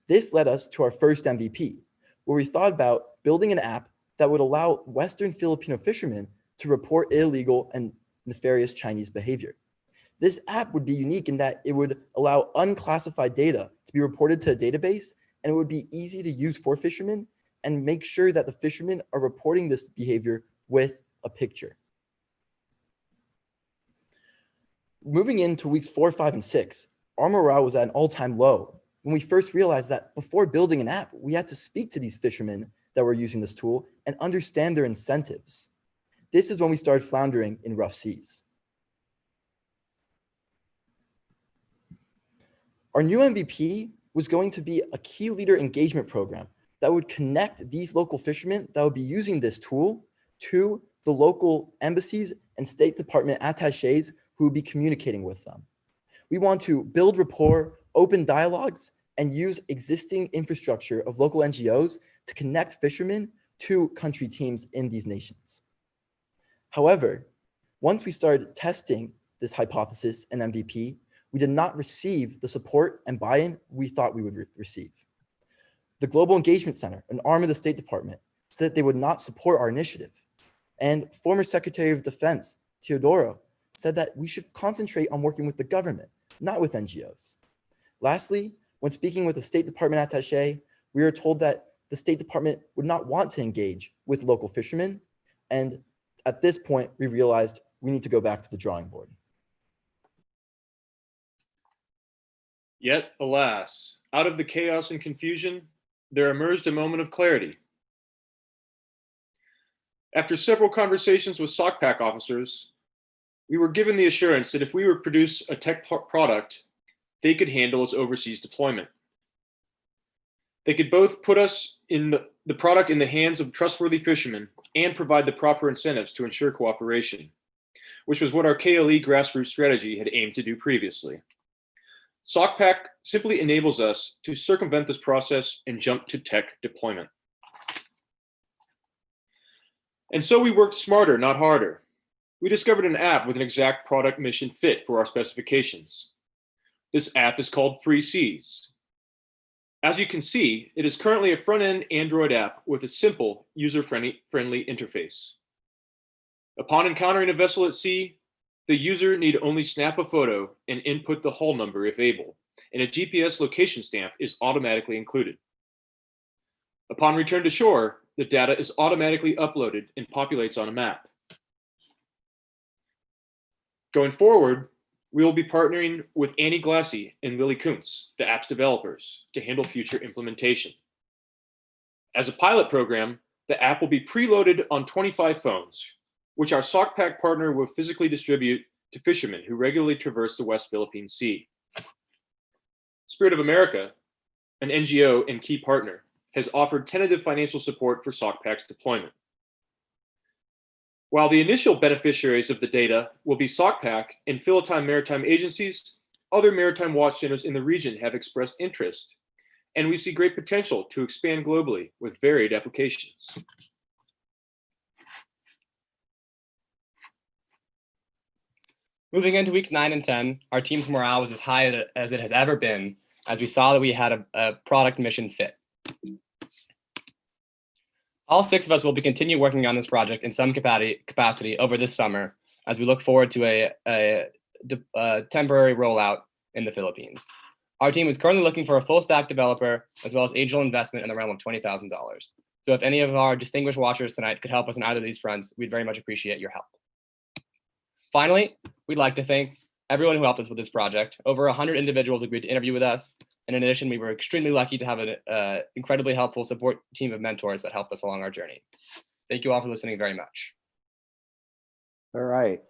This led us to our first MVP, where we thought about building an app that would allow Western Filipino fishermen to report illegal and nefarious Chinese behavior. This app would be unique in that it would allow unclassified data to be reported to a database, and it would be easy to use for fishermen and make sure that the fishermen are reporting this behavior with a picture. Moving into weeks 4, 5, and 6, our morale was at an all-time low when we first realized that before building an app, we had to speak to these fishermen that were using this tool and understand their incentives. This is when we started floundering in rough seas. Our new MVP was going to be a key leader engagement program that would connect these local fishermen that would be using this tool to the local embassies and State Department attachés who would be communicating with them. We want to build rapport, open dialogues, and use existing infrastructure of local NGOs to connect fishermen to country teams in these nations. However, once we started testing this hypothesis and MVP, we did not receive the support and buy-in we thought we would receive. The Global Engagement Center, an arm of the State Department, said that they would not support our initiative. And former Secretary of Defense, Teodoro, said that we should concentrate on working with the government, not with NGOs. Lastly, when speaking with a State Department attaché, we were told that the State Department would not want to engage with local fishermen. And at this point, we realized we need to go back to the drawing board. Yet, alas, out of the chaos and confusion, there emerged a moment of clarity. After several conversations with SOCPAC officers, we were given the assurance that if we would produce a tech product, they could handle its overseas deployment. They could both put us in the product in the hands of trustworthy fishermen and provide the proper incentives to ensure cooperation, which was what our KLE grassroots strategy had aimed to do previously. SOCPAC simply enables us to circumvent this process and jump to tech deployment. And so we worked smarter, not harder. We discovered an app with an exact product mission fit for our specifications. This app is called Free Seas. As you can see, it is currently a front-end Android app with a simple, user-friendly interface. Upon encountering a vessel at sea, the user need only snap a photo and input the hull number if able, and a GPS location stamp is automatically included. Upon return to shore, the data is automatically uploaded and populates on a map. Going forward, we will be partnering with Annie Glassy and Lily Kuntz, the app's developers, to handle future implementation. As a pilot program, the app will be preloaded on 25 phones, which our SOCPAC partner will physically distribute to fishermen who regularly traverse the West Philippine Sea. Spirit of America, an NGO and key partner, has offered tentative financial support for SOCPAC's deployment. While the initial beneficiaries of the data will be SOCPAC and Philippine maritime agencies, other maritime watch centers in the region have expressed interest, and we see great potential to expand globally with varied applications. Moving into weeks 9 and 10, our team's morale was as high as it has ever been, as we saw that we had a product mission fit. All 6 of us will continue working on this project in some capacity over this summer, as we look forward to a temporary rollout in the Philippines. Our team is currently looking for a full stack developer as well as angel investment in the realm of $20,000. So if any of our distinguished watchers tonight could help us on either of these fronts, we'd very much appreciate your help. Finally, we'd like to thank everyone who helped us with this project. Over 100 individuals agreed to interview with us. And in addition, we were extremely lucky to have an incredibly helpful support team of mentors that helped us along our journey. Thank you all for listening very much. All right.